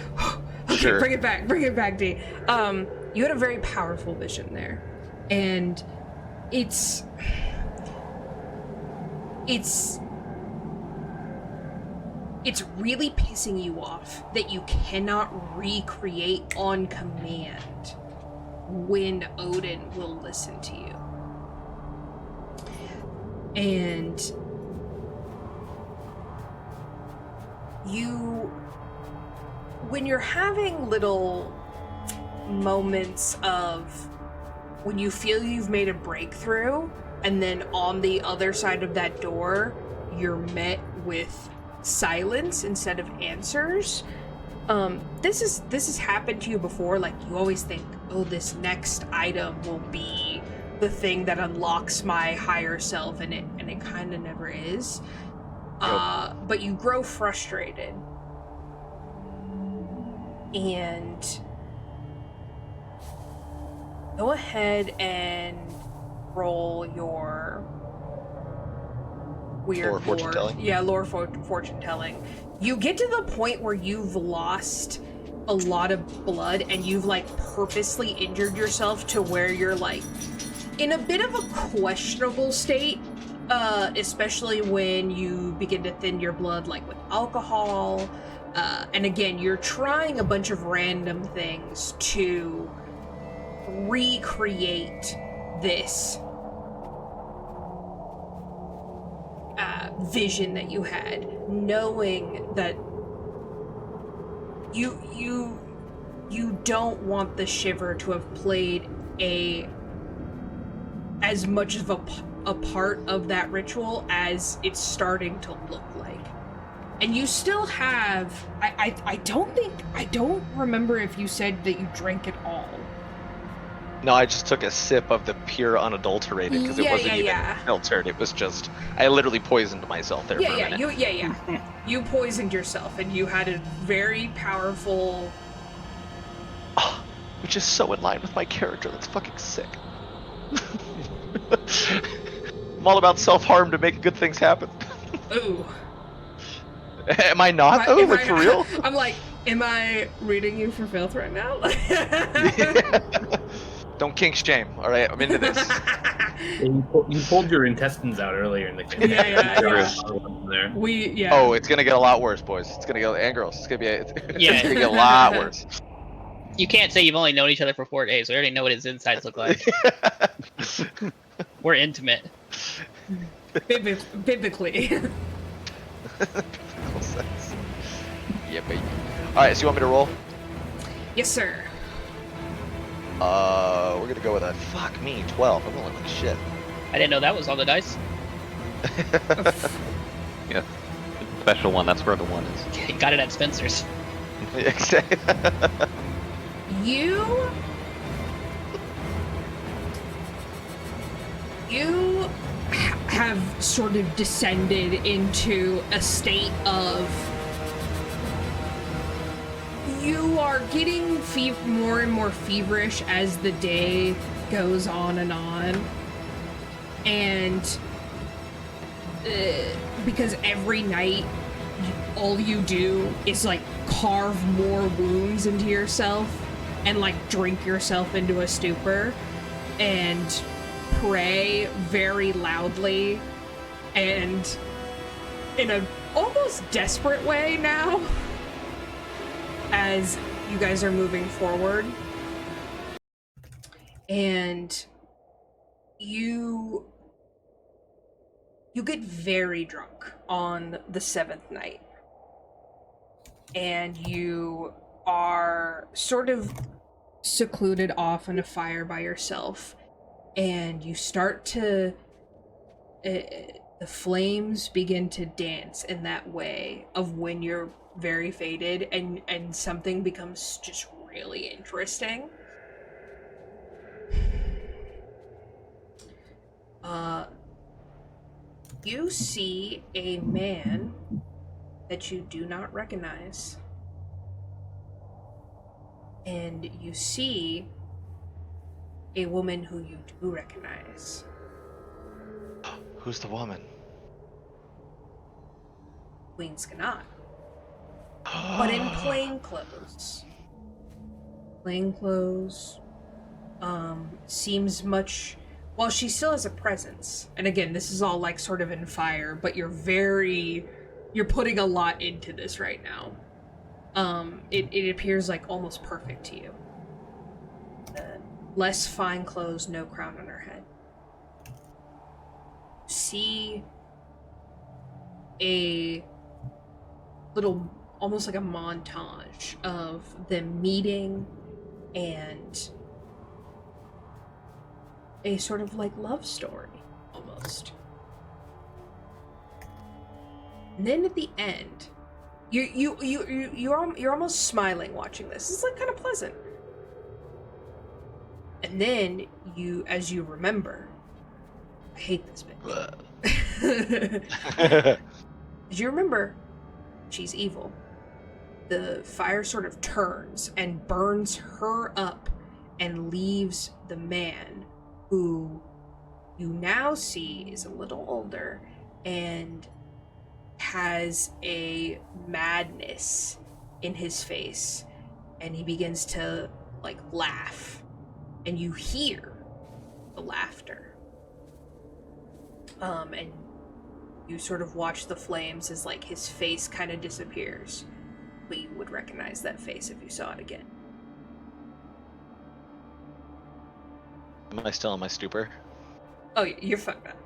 Okay, Sure. bring it back, D. You had a very powerful vision there. And it's really pissing you off that you cannot recreate on command when Odin will listen to you. And when you're having little moments of when you feel you've made a breakthrough, and then on the other side of that door, you're met with silence instead of answers. This has happened to you before. Like, you always think, oh, this next item will be the thing that unlocks my higher self, and it kind of never is. But you grow frustrated, and go ahead and roll your weird lore fortune telling. Yeah, lore fortune telling. You get to the point where you've lost a lot of blood and you've like purposely injured yourself to where you're like in a bit of a questionable state, especially when you begin to thin your blood like with alcohol. And again, you're trying a bunch of random things to recreate this vision that you had, knowing that you don't want the Shiver to have played as much of a part of that ritual as it's starting to look like. And you still have, I don't remember if you said that you drank it all. No, I just took a sip of the pure unadulterated because it wasn't even filtered. It was just, I literally poisoned myself there for a minute. You poisoned yourself, and you had a very powerful... which is so in line with my character. That's fucking sick. I'm all about self-harm to make good things happen. Ooh. Am I not, though? Like, for real? I'm like, am I reading you for filth right now? Don't kink shame. All right, I'm into this. You pulled your intestines out earlier in the game. Yeah. There. Oh, it's gonna get a lot worse, boys. It's gonna go, and girls. It's gonna Yeah. get a lot worse. You can't say you've only known each other for 4 days. We already know what his insides look like. We're intimate. Biblically. Yeah, baby. All right, so you want me to roll? Yes, sir. We're gonna go with a 12. I'm rolling like shit. I didn't know that was on the dice. Yeah. Special one, that's where the one is. Got it at Spencer's. You have sort of descended into a state of you are getting more and more feverish as the day goes on, and because every night all you do is like carve more wounds into yourself and like drink yourself into a stupor and pray very loudly and in a almost desperate way now as you guys are moving forward. And you get very drunk on the 7th night. And you are sort of secluded off in a fire by yourself. And you start to... the flames begin to dance in that way of when you're very faded and something becomes just really interesting. You see a man that you do not recognize. And you see a woman who you do recognize. Who's the woman? Queen Skidfhyrad. But in plain clothes. Seems much... Well, she still has a presence. And again, this is all like sort of in fire, but you're putting a lot into this right now. It appears like almost perfect to you. Less fine clothes, no crown on her head. See a little, almost like a montage of them meeting and a sort of like love story, almost. And then at the end, you're almost smiling watching this. It's like kind of pleasant. And then as you remember, I hate this bit. As you remember, she's evil. The fire sort of turns and burns her up and leaves the man who you now see is a little older and has a madness in his face, and he begins to like laugh, and you hear the laughter. And you sort of watch the flames as like his face kind of disappears, but you would recognize that face if you saw it again. Am I still in my stupor? Oh, you're fucked up.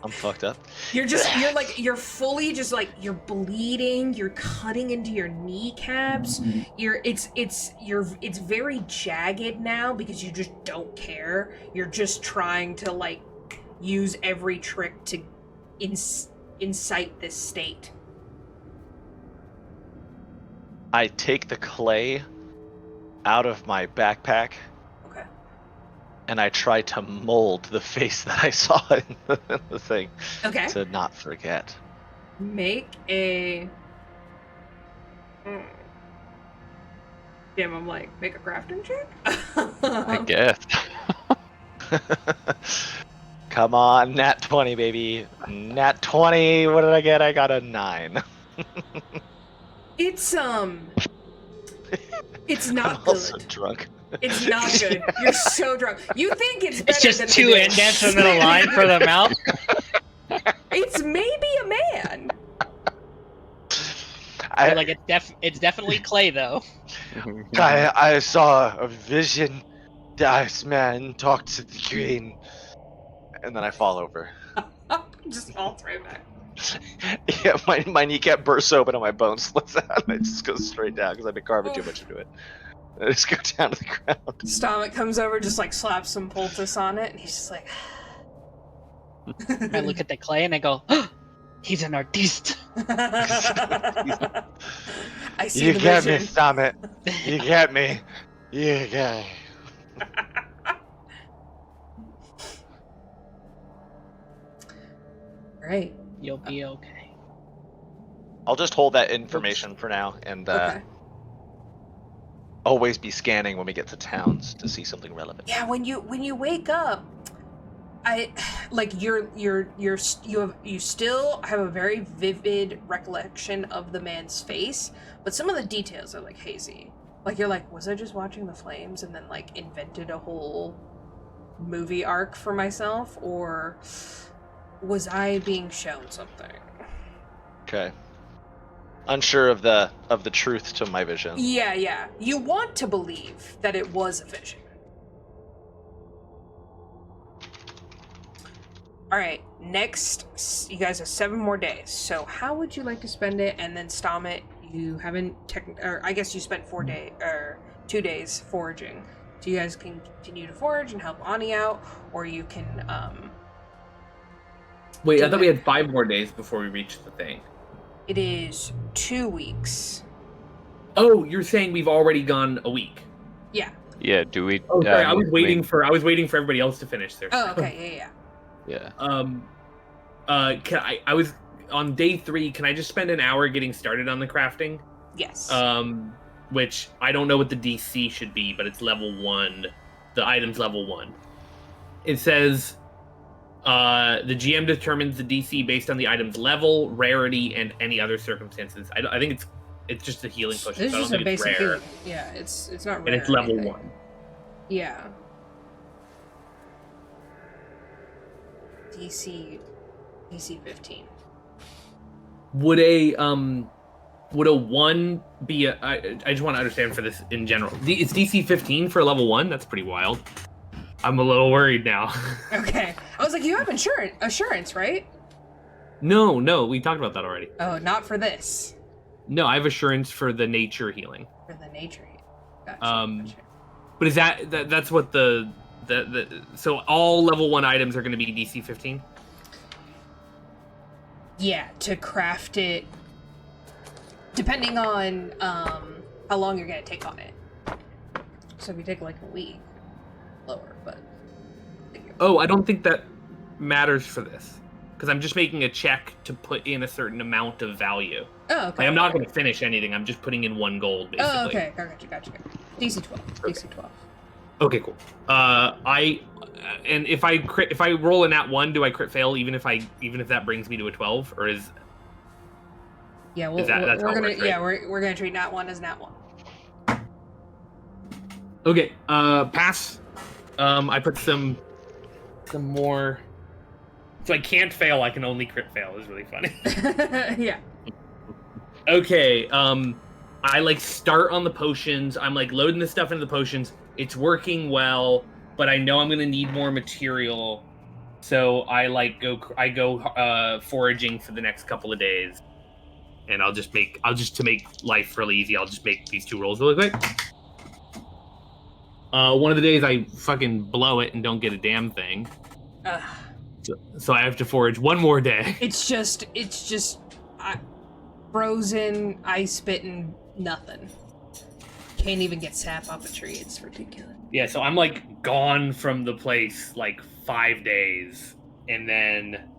I'm fucked up. You're fully just like, you're bleeding, you're cutting into your kneecaps. It's very jagged now because you just don't care. You're just trying to like use every trick to incite this state. I take the clay out of my backpack. Okay. And I try to mold the face that I saw in the thing. Okay. To not forget. Make a... Damn, I'm like, make a crafting check? I guess. Come on, nat 20, baby. Nat 20, what did I get? I got a 9. It's not I'm also good. drunk. It's not good. You're so drunk. You think it's better It's than just two it is. indents and then a line for the mouth. It's maybe a man. It's definitely clay though. I saw a vision. The Iceman talked to the Queen, and then I fall over. Just falls right back. Yeah, my kneecap bursts open and my bone splits out, and I just go straight down because I've been carving too much into it. I just go down to the ground. Stahmet comes over, just like slaps some poultice on it, and he's just like. I look at the clay and I go, oh, he's an artiste. I see You the get me, vision. Stahmet. You get me. You get me. Right. You'll be okay. I'll just hold that information for now, and Okay. always be scanning when we get to towns to see something relevant. Yeah, when you wake up, I like you still have a very vivid recollection of the man's face, but some of the details are like hazy. Like you're like, was I just watching the flames and then like invented a whole movie arc for myself, or was I being shown something? Okay. Unsure of the truth to my vision. Yeah. You want to believe that it was a vision. All right, next, you guys have 7 more days. So how would you like to spend it? And then Stahmet, you haven't or I guess you spent 2 days foraging. So you guys can continue to forage and help Anni out, or you can Wait, I thought we had 5 more days before we reached the thing. It is 2 weeks. Oh, you're saying we've already gone a week? Yeah. Yeah, do we... Oh, sorry, I was waiting for everybody else to finish their Oh, stuff. okay, yeah. Yeah. I was on day 3, can I just spend an hour getting started on the crafting? Yes. Which I don't know what the DC should be, but it's level 1. The item's level 1. It says the GM determines the DC based on the item's level, rarity, and any other circumstances. I think it's just a healing potion. It's So I don't just a think it's basic rare. healing. Yeah, it's not rare. And it's or level anything. 1. Yeah. DC 15. Would a 1 be a? I just want to understand for this in general. It's DC 15 for level 1. That's pretty wild. I'm a little worried now. Okay. I was like, you have assurance, right? No, we talked about that already. Oh, not for this. No, I have assurance for the nature healing. For the nature heal. Gotcha. Gotcha. But is that's what the so all level 1 items are going to be DC 15? Yeah, to craft it, depending on how long you're gonna take on it. So if you take like a week, lower, but. Oh, I don't think that matters for this, because I'm just making a check to put in a certain amount of value. Oh, okay. Like, I'm not going to finish anything. I'm just putting in 1 gold, basically. Oh, okay. Gotcha. DC 12. Okay. DC 12. Okay, cool. And if I roll a nat 1, do I crit fail even if that brings me to a 12, or is? Yeah, That's how it we're gonna works, right? we're gonna treat nat 1 as nat 1. Okay, pass. I put some more. So I can't fail. I can only crit fail. Is really funny. Yeah. Okay. I like start on the potions. I'm like loading the stuff into the potions. It's working well, but I know I'm gonna need more material. So I go foraging for the next couple of days, and to make life really easy, I'll just make these 2 rolls really quick. One of the days I fucking blow it and don't get a damn thing. So I have to forage 1 more day. It's just frozen, ice bitten, nothing. Can't even get sap off a tree. It's ridiculous. Yeah, so I'm like gone from the place like 5 days, and then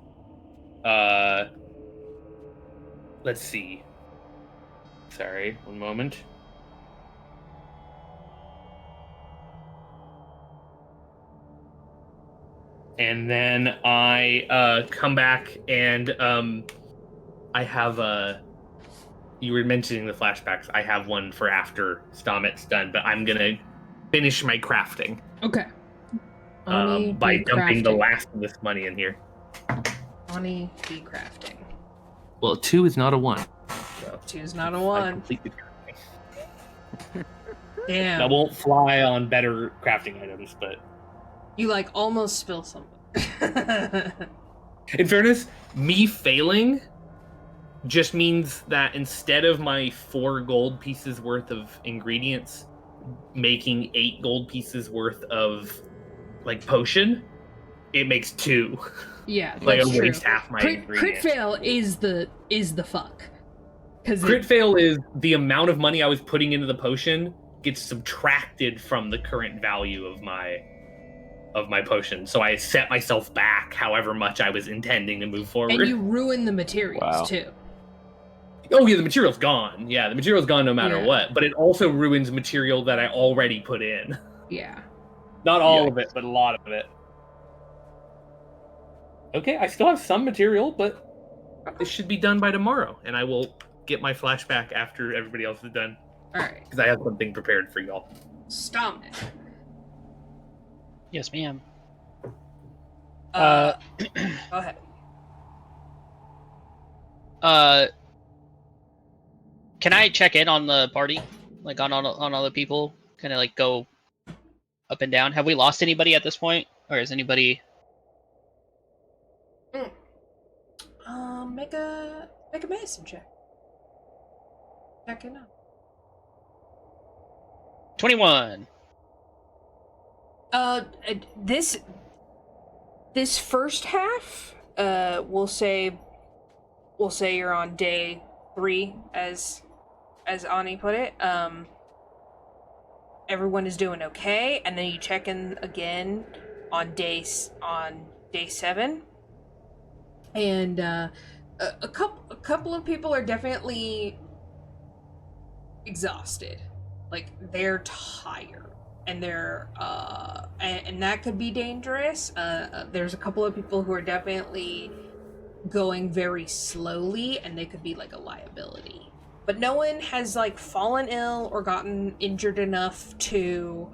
let's see. Sorry, 1 moment. And then I come back and I have you were mentioning the flashbacks. I have one for after Stahmet's done, but I'm gonna finish my crafting. Okay. By dumping the last of this money in here. Ani be crafting. Well, 2 is not a 1. So 2 is not a I 1. completed crafting. Damn. That won't fly on better crafting items, but... You, like, almost spill something. In fairness, me failing just means that instead of my 4 gold pieces worth of ingredients, making 8 gold pieces worth of, like, potion, it makes 2. Yeah, like that's I waste true. half my Crit ingredients. fail is the fuck. Crit fail is the amount of money I was putting into the potion gets subtracted from the current value of my potion. So I set myself back however much I was intending to move forward. And you ruin the materials too. Oh yeah, the material's gone. Yeah, the material's gone no matter what. But it also ruins material that I already put in. Yeah. Not all of it, but a lot of it. Okay, I still have some material, but this should be done by tomorrow, and I will get my flashback after everybody else is done. All right. Because I have something prepared for y'all. Stahmet. Yes, ma'am. Go ahead. Can I check in on the party, like on all the people? Kind of like go up and down. Have we lost anybody at this point, or is anybody? Make a medicine check. Check it out. 21. This first half, we'll say you're on day 3, as Ani put it. Everyone is doing okay, and then you check in again on day 7, and a couple of people are definitely exhausted, like they're tired, and they're and that could be dangerous. There's a couple of people who are definitely going very slowly, and they could be like a liability. But no one has like fallen ill or gotten injured enough to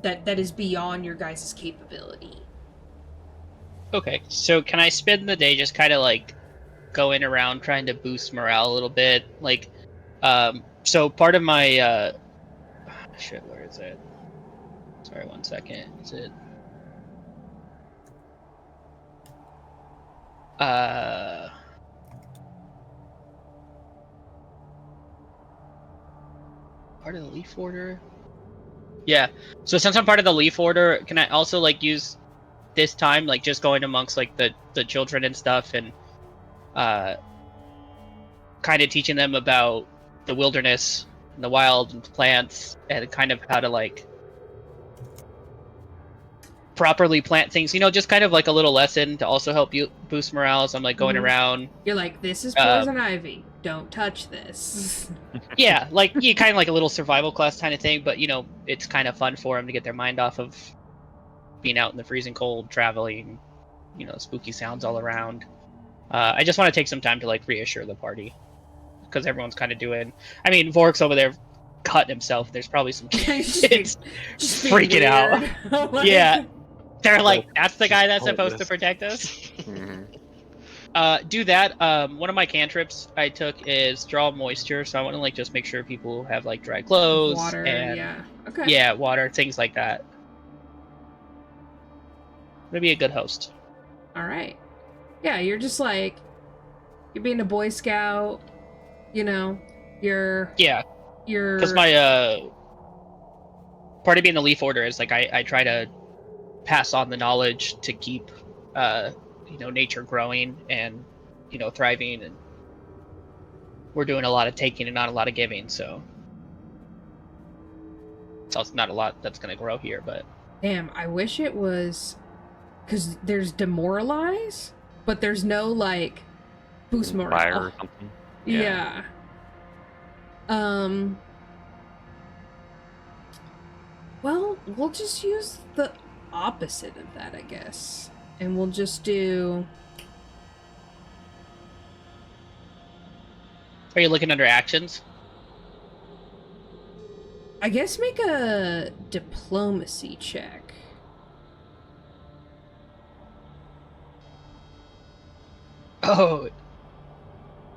that is beyond your guys' capability. Okay, so can I spend the day just kind of like going around trying to boost morale a little bit? Like, so part of my shit, where is it? Sorry, 1 second. Is it? Part of the leaf order? Yeah. So since I'm part of the leaf order, can I also like use this time like just going amongst like the children and stuff, and kind of teaching them about the wilderness and the wild and plants, and kind of how to like properly plant things, just kind of like a little lesson to also help you boost morale. So I'm like going around. You're like, this is poison ivy, don't touch this. Yeah, like you kind of like a little survival class kind of thing, but it's kind of fun for them to get their mind off of being out in the freezing cold, traveling, spooky sounds all around. I just want to take some time to like reassure the party, because everyone's kind of doing. I mean, Vork's over there cutting himself. There's probably some kids freaking out. Like... Yeah, they're like, that's the guy that's supposed to protect us. Do that. One of my cantrips I took is draw moisture, so I want to like just make sure people have like dry clothes, water, and water, things like that. I'm gonna be a good host. All right. Yeah, you're just like, you're being a Boy Scout, you're... Yeah. Because my, part of being the Leaf Order is, like, I try to pass on the knowledge to keep, nature growing and, thriving, and we're doing a lot of taking and not a lot of giving, so... It's also not a lot that's gonna grow here, but... Damn, I wish it was... Because there's demoralize, but there's no, like, boost morale. Fire or something. Yeah. Well, we'll just use the opposite of that, I guess. And we'll just do... Are you looking under actions? I guess make a diplomacy check. Oh,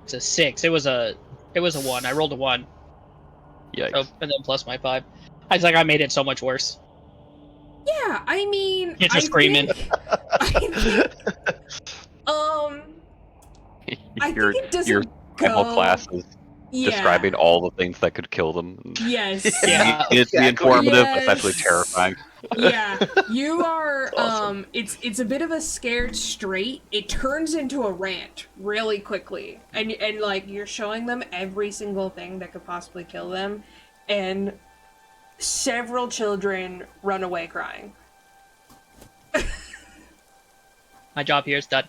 it's a 6. It was a 1. I rolled a 1. Yikes. So, and then plus my 5. I was like, I made it so much worse. Yeah, I mean, Kids are screaming. I think, I your think it doesn't your final go... class is describing all the things that could kill them. Yes. Yeah. It's the informative, Yes. especially terrifying. Yeah, you are. Awesome. It's a bit of a scared straight. It turns into a rant really quickly, and like you're showing them every single thing that could possibly kill them, and several children run away crying. My job here is done.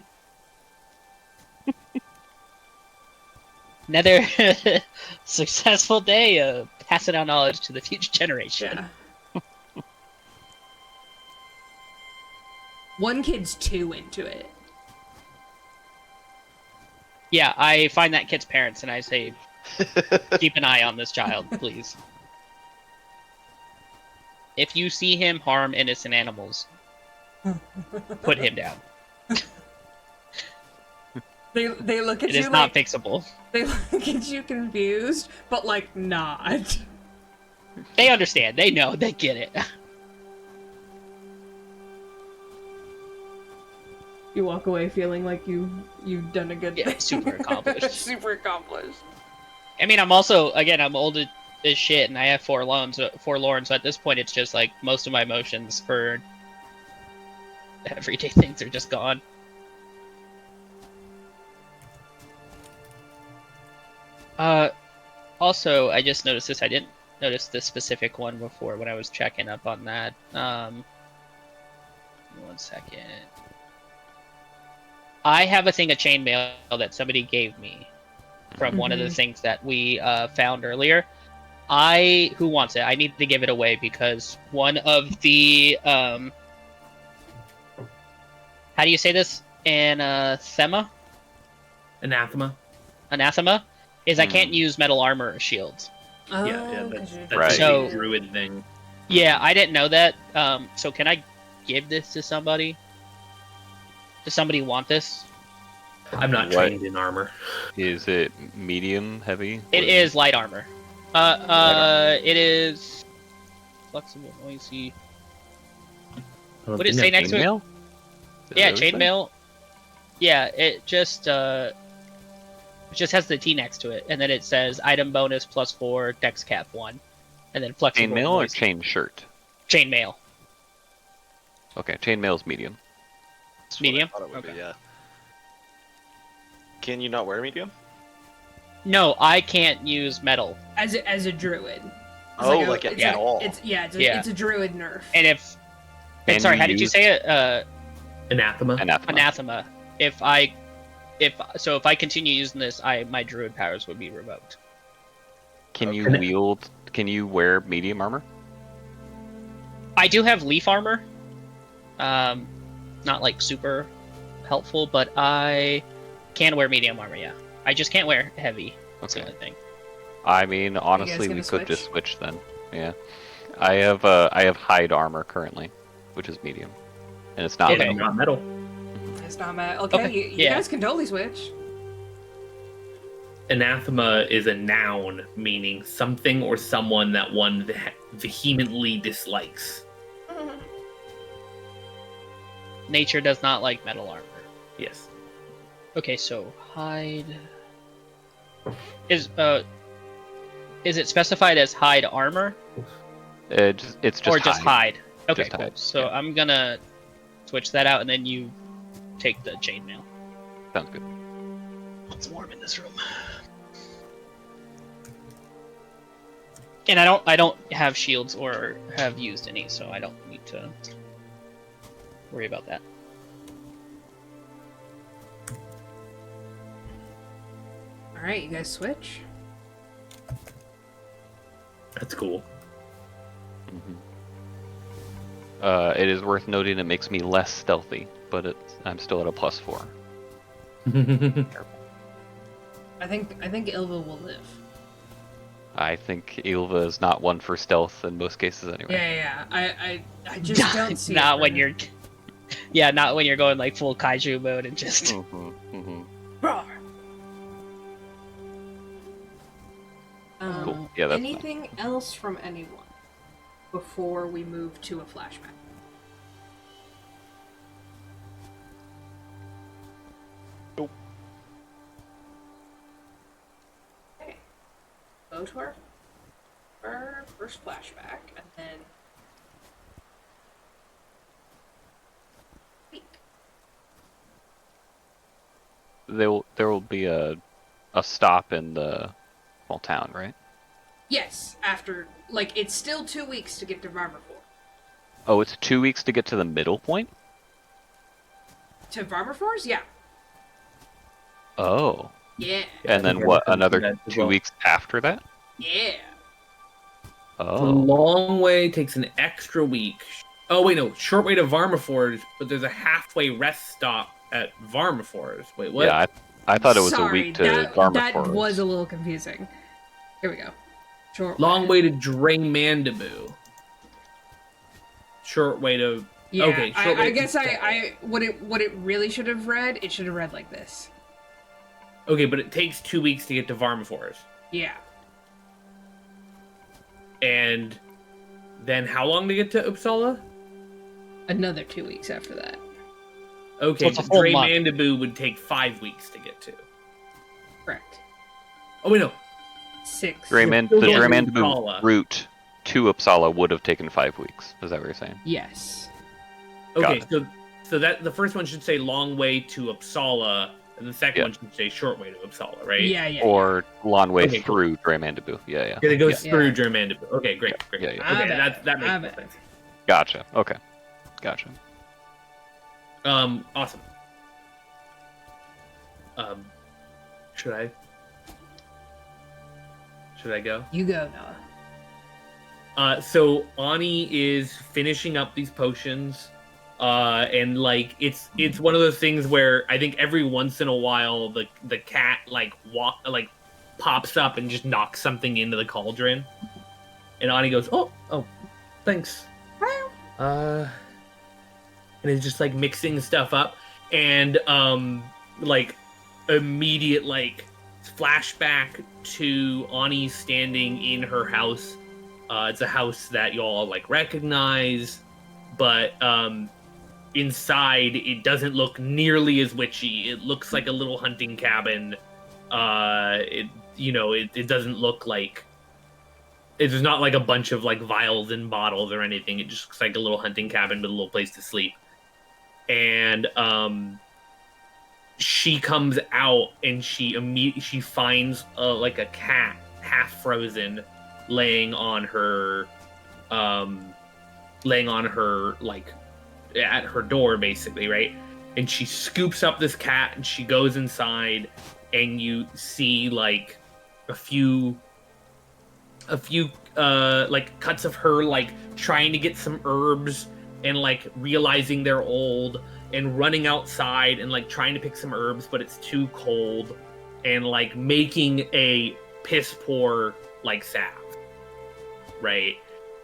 Another successful day of passing on knowledge to the future generation. Yeah. One kid's 2 into it. Yeah, I find that kid's parents and I say, keep an eye on this child, please. If you see him harm innocent animals, put him down. They look at It you is not like fixable. they look at you confused, but like not. They understand. They know. They get it. You walk away feeling like you've done a good Yeah, thing. super accomplished. Super accomplished. I mean, I'm also, again, I'm old as shit, and I have forlorn, so at this point it's just like most of my emotions for everyday things are just gone. Also, I just noticed this. I didn't notice this specific one before when I was checking up on that. 1 second. I have a thing of chainmail that somebody gave me from one of the things that we found earlier. Who wants it? I need to give it away because one of the how do you say this? Anathema is I can't use metal armor or shields. Oh, that's Right. a So- big druid thing. Yeah, I didn't know that. So can I give this to somebody? Does somebody want this? I'm not What? trained in armor. Is it medium, heavy? It What is light armor. It is flexible, noisy. What did it say next to it? Chainmail? Is Yeah, that what it said? chainmail. Yeah, it just has the T next to it, and then it says item bonus +4, dex cap 1, and then flexible. Chainmail or noisy. chain shirt? Chainmail. Okay, chainmail's medium. That's what I Medium? thought it would be, Okay. yeah. Can you not wear medium? No, I can't use metal. as a druid. It's Oh, a- like it's at all. It's Yeah. it's a druid nerf. And if Can sorry, you how did you use- say it? Anathema. Anathema. If I continue using this, my druid powers would be revoked. Can you Okay. wield? Can you wear medium armor? I do have leaf armor. Not like super helpful, but I can wear medium armor. Yeah, I just can't wear heavy. That's the Okay. only thing. I mean, honestly, gonna we could just switch? switch then. Yeah, I have hide armor currently, which is medium, and it's not Okay. metal. Not metal. It's not bad. Okay, Okay, you yeah. guys can totally switch. Anathema is a noun meaning something or someone that one vehemently dislikes. Nature does not like metal armor. Yes. Okay, so hide is it specified as hide armor It's just or just hide? Okay, Just cool. hide, So yeah. I'm gonna switch that out, and then you take the chainmail. Sounds good. It's warm in this room. And I don't have shields or have used any, so I don't need to worry about that. All right, you guys switch. That's cool. It is worth noting it makes me less stealthy, but I'm still at a +4. I think Ylva will live. I think Ylva is not one for stealth in most cases anyway. Yeah. I just don't see not it when for you're, yeah, not when you're going like full kaiju mode and just. Roar. Cool. Yeah, that's anything else from anyone before we move to a flashback? Nope. Okay. Go to our first flashback, and then there will be a stop in the small town, right? yes, after it's still 2 weeks to get to Varmaford. Oh, it's 2 weeks to get to the middle point? To Varmafors, yeah. Oh. Yeah. And then what, another 2 weeks after that? Yeah. The Oh. long way takes an extra week. Oh, wait, no. Short way to Varmafors, but there's a halfway rest stop at Varmafors. Wait, what? Yeah, I thought it was Sorry, a week to that Varmafors. was a little confusing. Here we go. Short Long way to Draymandabu. Short way to... Yeah, Okay, short way I to guess Skidfhyrad. what it really should have read, it should have read like this. Okay, but it takes 2 weeks to get to Varmafors. Yeah. And then how long to get to Uppsala? Another 2 weeks after that. Okay, So it's a but full month. Draymandabu would take 5 weeks to get to. Correct. Oh, wait, no. 6. Still The going to Draymandabu Uppsala. route to Uppsala would have taken 5 weeks. Is that what you're saying? Yes. Okay, Got so that the first one should say long way to Uppsala, and the second one should say short way to Uppsala, right? Yeah. Or long way Okay, cool. through Draymandabu. Yeah. Because it goes Yeah. through Draymandabu. Okay, great. Yeah. Okay, I bet. that I makes bet. sense. Gotcha. Okay. Gotcha. Awesome. Should I go? You go, Noah. So Anni is finishing up these potions, and it's one of those things where I think every once in a while the cat pops up and just knocks something into the cauldron, and Anni goes, oh, thanks. And it's just mixing stuff up, and immediate flashback to Anni standing in her house. It's a house that y'all recognize, but inside it doesn't look nearly as witchy. It looks like a little hunting cabin. It doesn't look like it's not like a bunch of vials and bottles or anything. It just looks like a little hunting cabin with a little place to sleep. And she comes out and she finds a cat half frozen laying on her at her door, basically, right? And she scoops up this cat and she goes inside, and you see a few cuts of her trying to get some herbs and realizing they're old and running outside and trying to pick some herbs, but it's too cold, and making a piss poor salve, right?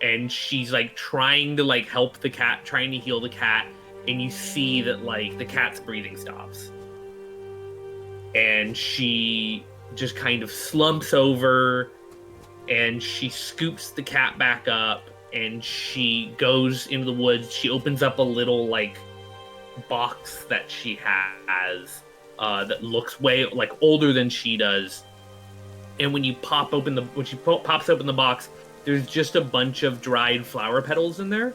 And she's trying to help the cat, trying to heal the cat, and you see that the cat's breathing stops, and she just kind of slumps over, and she scoops the cat back up, and she goes into the woods. She opens up a little box that she has that looks way older than she does, and when she pops open the box, there's just a bunch of dried flower petals in there.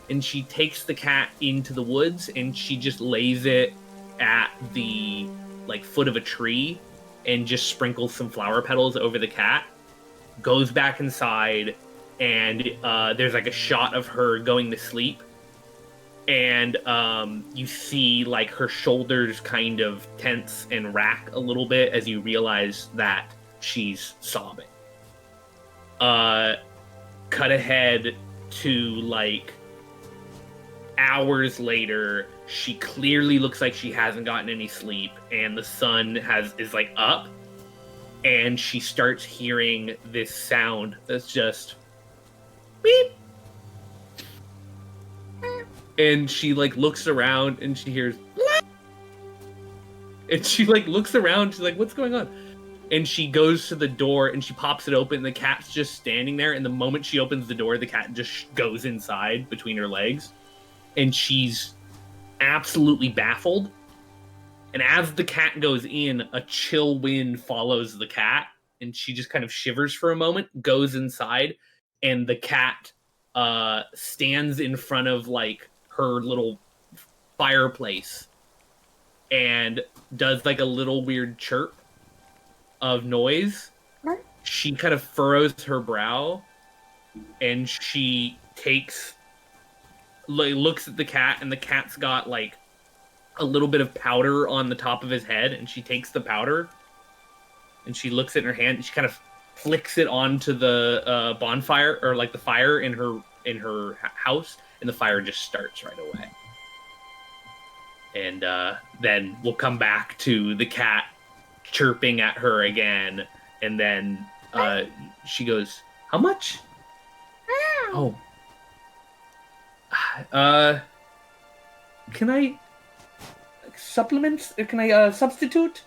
And she takes the cat into the woods and she just lays it at the foot of a tree and just sprinkles some flower petals over the cat, goes back inside, and there's a shot of her going to sleep, and you see her shoulders kind of tense and rack a little bit as you realize that she's sobbing. Cut ahead to hours later. She clearly looks like she hasn't gotten any sleep, and the sun is up, and she starts hearing this sound that's just beep. And she like looks around and she hears and she like looks around, she's like, what's going on? And she goes to the door and she pops it open and the cat's just standing there, and the moment she opens the door, the cat just goes inside between her legs. And she's absolutely baffled. And as the cat goes in, a chill wind follows the cat, and she just kind of shivers for a moment, goes inside, and the cat stands in front of like her little fireplace and does like a little weird chirp of noise. She kind of furrows her brow, and she looks at the cat, and the cat's got like a little bit of powder on the top of his head, and she takes the powder and she looks at her hand and she kind of flicks it onto the bonfire, or like the fire in her house, and the fire just starts right away. And then we'll come back to the cat chirping at her again, and then she goes, how much? Oh. Can I supplement? Can I substitute?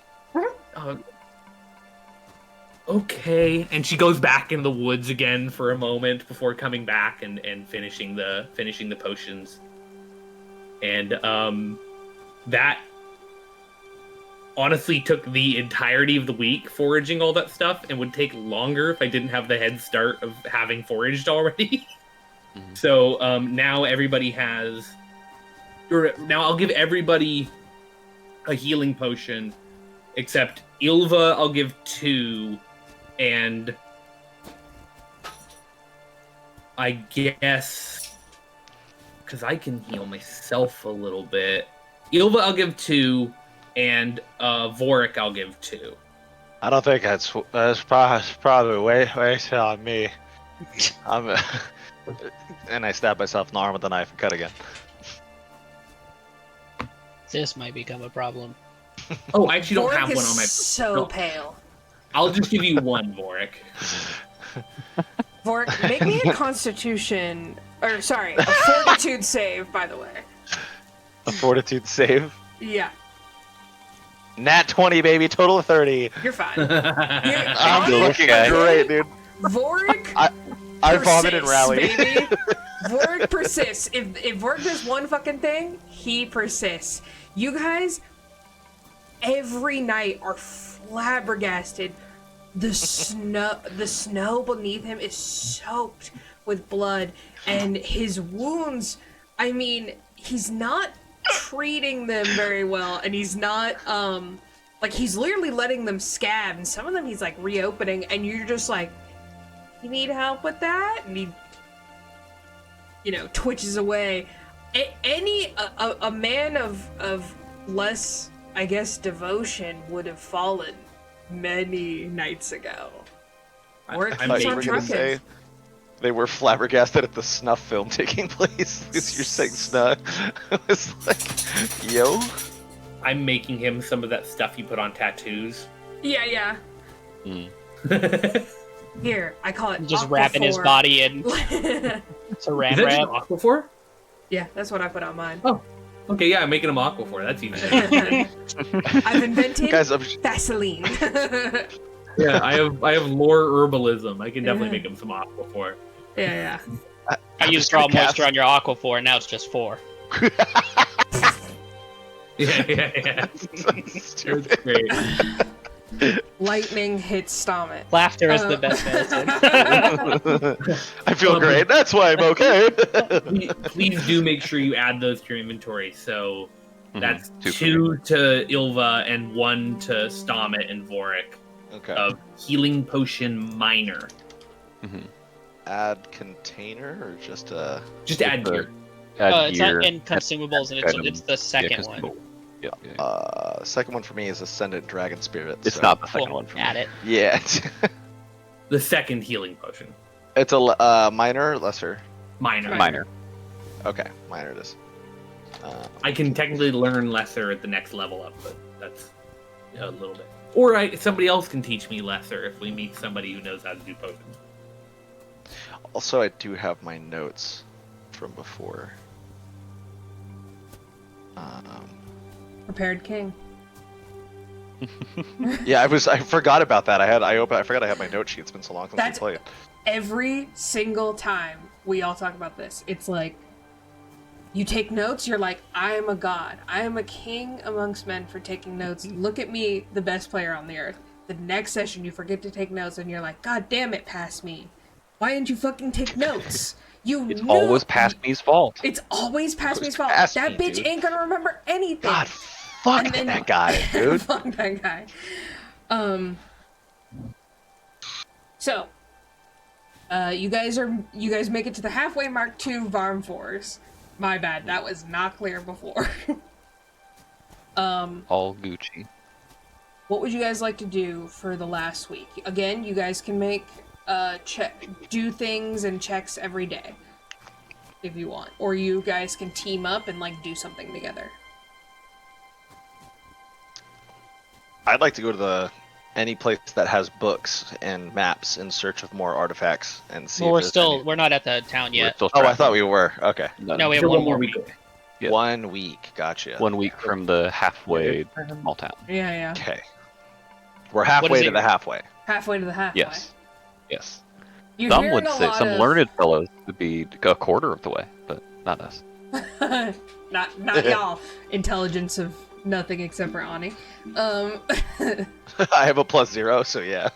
Okay. And she goes back in the woods again for a moment before coming back and finishing the potions. And that honestly took the entirety of the week foraging all that stuff, and would take longer if I didn't have the head start of having foraged already. Mm-hmm. So now everybody has... Now I'll give everybody a healing potion, except Ylva I'll give 2, and I guess because I can heal myself a little bit, Ylva I'll give 2, and Vorik I'll give 2. I don't think that's probably way on me. And I stab myself in the arm with a knife and cut again. This might become a problem. Oh, I actually don't Vorik have one is on my... so pale. I'll just give you 1, Vorik. Vorik, make me a constitution... Or, sorry, a fortitude save, by the way. A fortitude save? Yeah. Nat 20, baby. Total of 30. You're fine. I'm looking at great, dude. Vorik I vomit and rally. Baby. Vorik persists. If Vorik does one fucking thing, he persists. You guys, every night are flabbergasted. The snow beneath him is soaked with blood, and his wounds, I mean, he's not treating them very well, and he's not, like, he's literally letting them scab, and some of them he's, like, reopening, and you're just like, you need help with that? And he, twitches away. A man of less, I guess, devotion would have fallen many nights ago. Or it keeps on trucking. They were flabbergasted at the snuff film taking place. You're saying snuff. It was like, yo. I'm making him some of that stuff you put on tattoos. Yeah. Mm. Here, I call it just Aquaphor. wrapping his body in. It's a ram wrap. Aquaphor? Yeah, that's what I put on mine. Oh, okay, yeah, I'm making him Aquaphor. That's even. I've invented Guys, Vaseline. Yeah, I have lore herbalism. I can definitely make him some Aquaphor. Yeah. I used draw moisture on your Aquaphor, and now it's just 4. Yeah. That's great. Lightning hits Stahmet. Laughter is the best medicine. I feel great. That's why I'm okay. Please do make sure you add those to your inventory. So that's 2 to Ylva and 1 to Stahmet and Vorik. Okay. Of healing potion minor. Mm-hmm. Add container or just add gear. It's not in consumables, and it's the second one. Yeah. Second one for me is Ascendant Dragon Spirit. It's not the second one for me. Add it. Yeah. The second healing potion. It's a minor or lesser? Minor. Okay, minor it is. I can technically learn lesser at the next level up, but that's a little bit. Or somebody else can teach me lesser if we meet somebody who knows how to do potions. Also, I do have my notes from before. Prepared king. Yeah, I forgot about that. I forgot I had my note sheet. It's been so long since we played. Every single time we all talk about this, it's like, you take notes, you're like, I am a god. I am a king amongst men for taking notes. Look at me, the best player on the earth. The next session, you forget to take notes, and you're like, God damn it, pass me. Why didn't you fucking take notes? It's always past me's fault. It's always past me's fault. Past That me, bitch dude. ain't gonna remember anything. God, fuck that guy, dude. Fuck that guy. So, you guys make it to the halfway mark to Varm Force. My bad, that was not clear before. All Gucci. What would you guys like to do for the last week? Again, you guys can make do things and checks every day if you want, or you guys can team up and like do something together. I'd like to go to any place that has books and maps in search of more artifacts and see. Well, if there's any. we're not at the town We're yet. still Oh, I tracking. thought we were. Okay. No, we have Still one more week. Yeah. 1 week. Gotcha. 1 week from the halfway small town. Yeah. Okay. We're halfway to the halfway. Halfway to the halfway. Yes. You're Some hearing would a say, lot some of- learned fellows would be a quarter of the way, but not us. not y'all. Intelligence of nothing except for Anni. I have a +0, so yeah.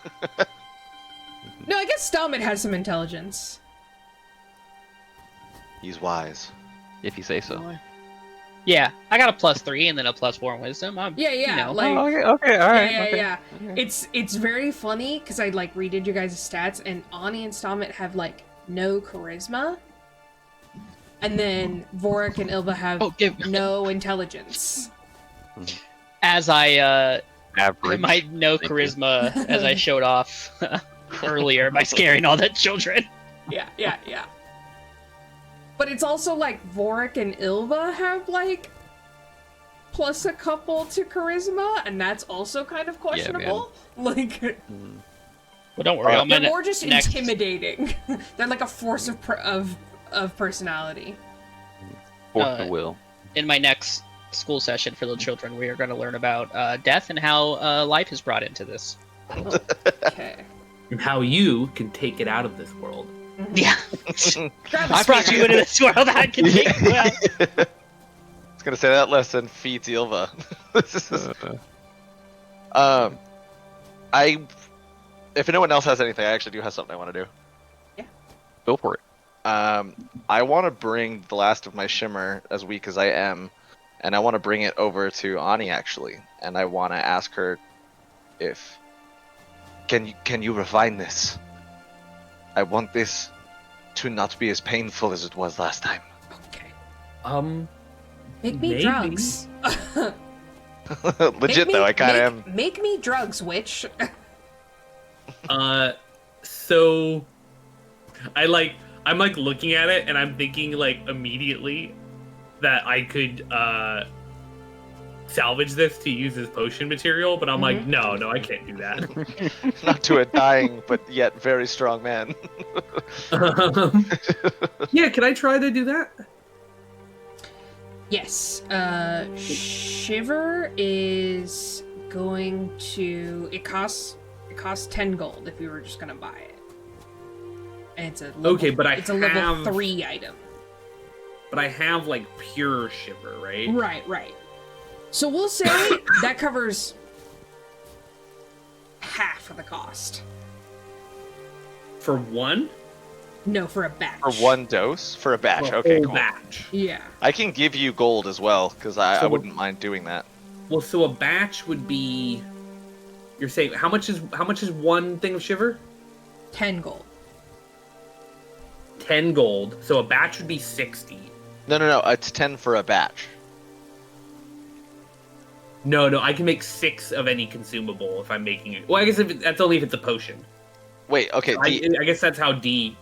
No, I guess Stahmet has some intelligence. He's wise. If you say so. Yeah, I got a +3 and then a +4 in wisdom. Yeah, You know. like okay, all right. yeah. It's very funny because I like redid your guys' stats, and Anni and Stahmet have like no charisma, and then Vorik and Ylva have no intelligence. As I Average. my no Thank you. charisma as I showed off earlier by scaring all the children. Yeah. But it's also like Vorik and Ylva have like plus a couple to charisma, and that's also kind of questionable. Like, Well, don't worry. they're more just intimidating. They're like a force of personality. Force the will. In my next school session for the children, we are going to learn about death and how life is brought into this. Okay. And how you can take it out of this world. Yeah. Grab a I brought spear. you into this world. I can take you out. I was gonna say that lesson feeds Ylva. If no one else has anything, I actually do have something I want to do. Go for it. I want to bring the last of my shimmer, as weak as I am, and I want to bring it over to Anni actually, and I want to ask her if can you refine this? I want this to not be as painful as it was last time. Okay. Make me maybe. drugs. Legit though, I kind of am. Make me drugs, witch. So I'm like looking at it and I'm thinking like immediately that I could salvage this to use as potion material, but I'm like, no, I can't do that. Not to a dying but yet very strong man. Yeah, can I try to do that? Yes. Shiver is going to. It costs 10 gold if you were just gonna buy it. And it's a level, Okay, but it's a level have- 3 item. But I have like pure shiver, right? Right. So we'll say that covers half of the cost. For one? No, for a batch. For one dose? For a batch. For a Okay, whole cool. batch. Yeah. I can give you gold as well, because I So- wouldn't mind doing that. Well, so a batch would be. You're saying how much is one thing of shiver? 10 gold. 10 gold. So a batch would be 60. No, it's 10 for a batch. No, I can make 6 of any consumable if I'm making it. Well, I guess that's only if it's a potion. Wait, okay, I guess that's how D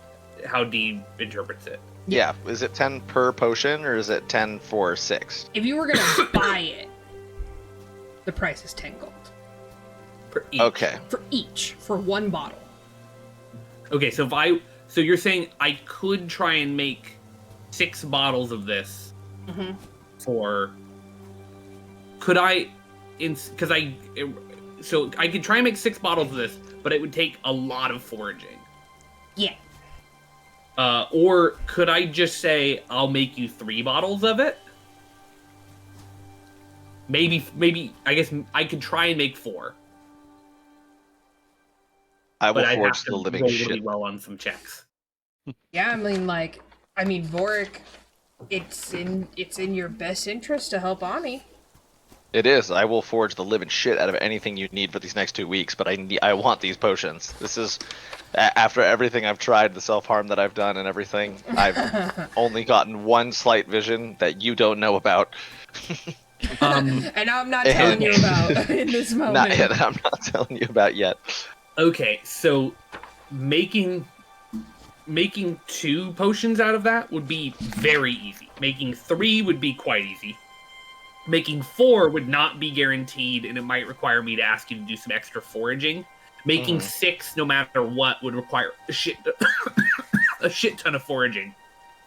interprets it. yeah, is it 10 per potion, or is it 10 for 6? If you were gonna buy it, the price is 10 gold. per each. Okay. For one bottle. Okay, so so you're saying I could try and make 6 bottles of this for. Could I? So I could try and make 6 bottles of this, but it would take a lot of foraging. Yeah. Or could I just say I'll make you 3 bottles of it? Maybe I guess I could try and make 4. I will but forge I'd have the to living roll shit. really well on some checks. Yeah, Vorik, it's in your best interest to help Anni. It is. I will forge the living shit out of anything you need for these next 2 weeks, but I want these potions. This is, after everything I've tried, the self-harm that I've done and everything, I've only gotten one slight vision that you don't know about. And I'm not telling you about in this moment. Not yet. I'm not telling you about yet. Okay, so making 2 potions out of that would be very easy. Making 3 would be quite easy. Making 4 would not be guaranteed, and it might require me to ask you to do some extra foraging. Making 6, no matter what, would require a shit ton of foraging.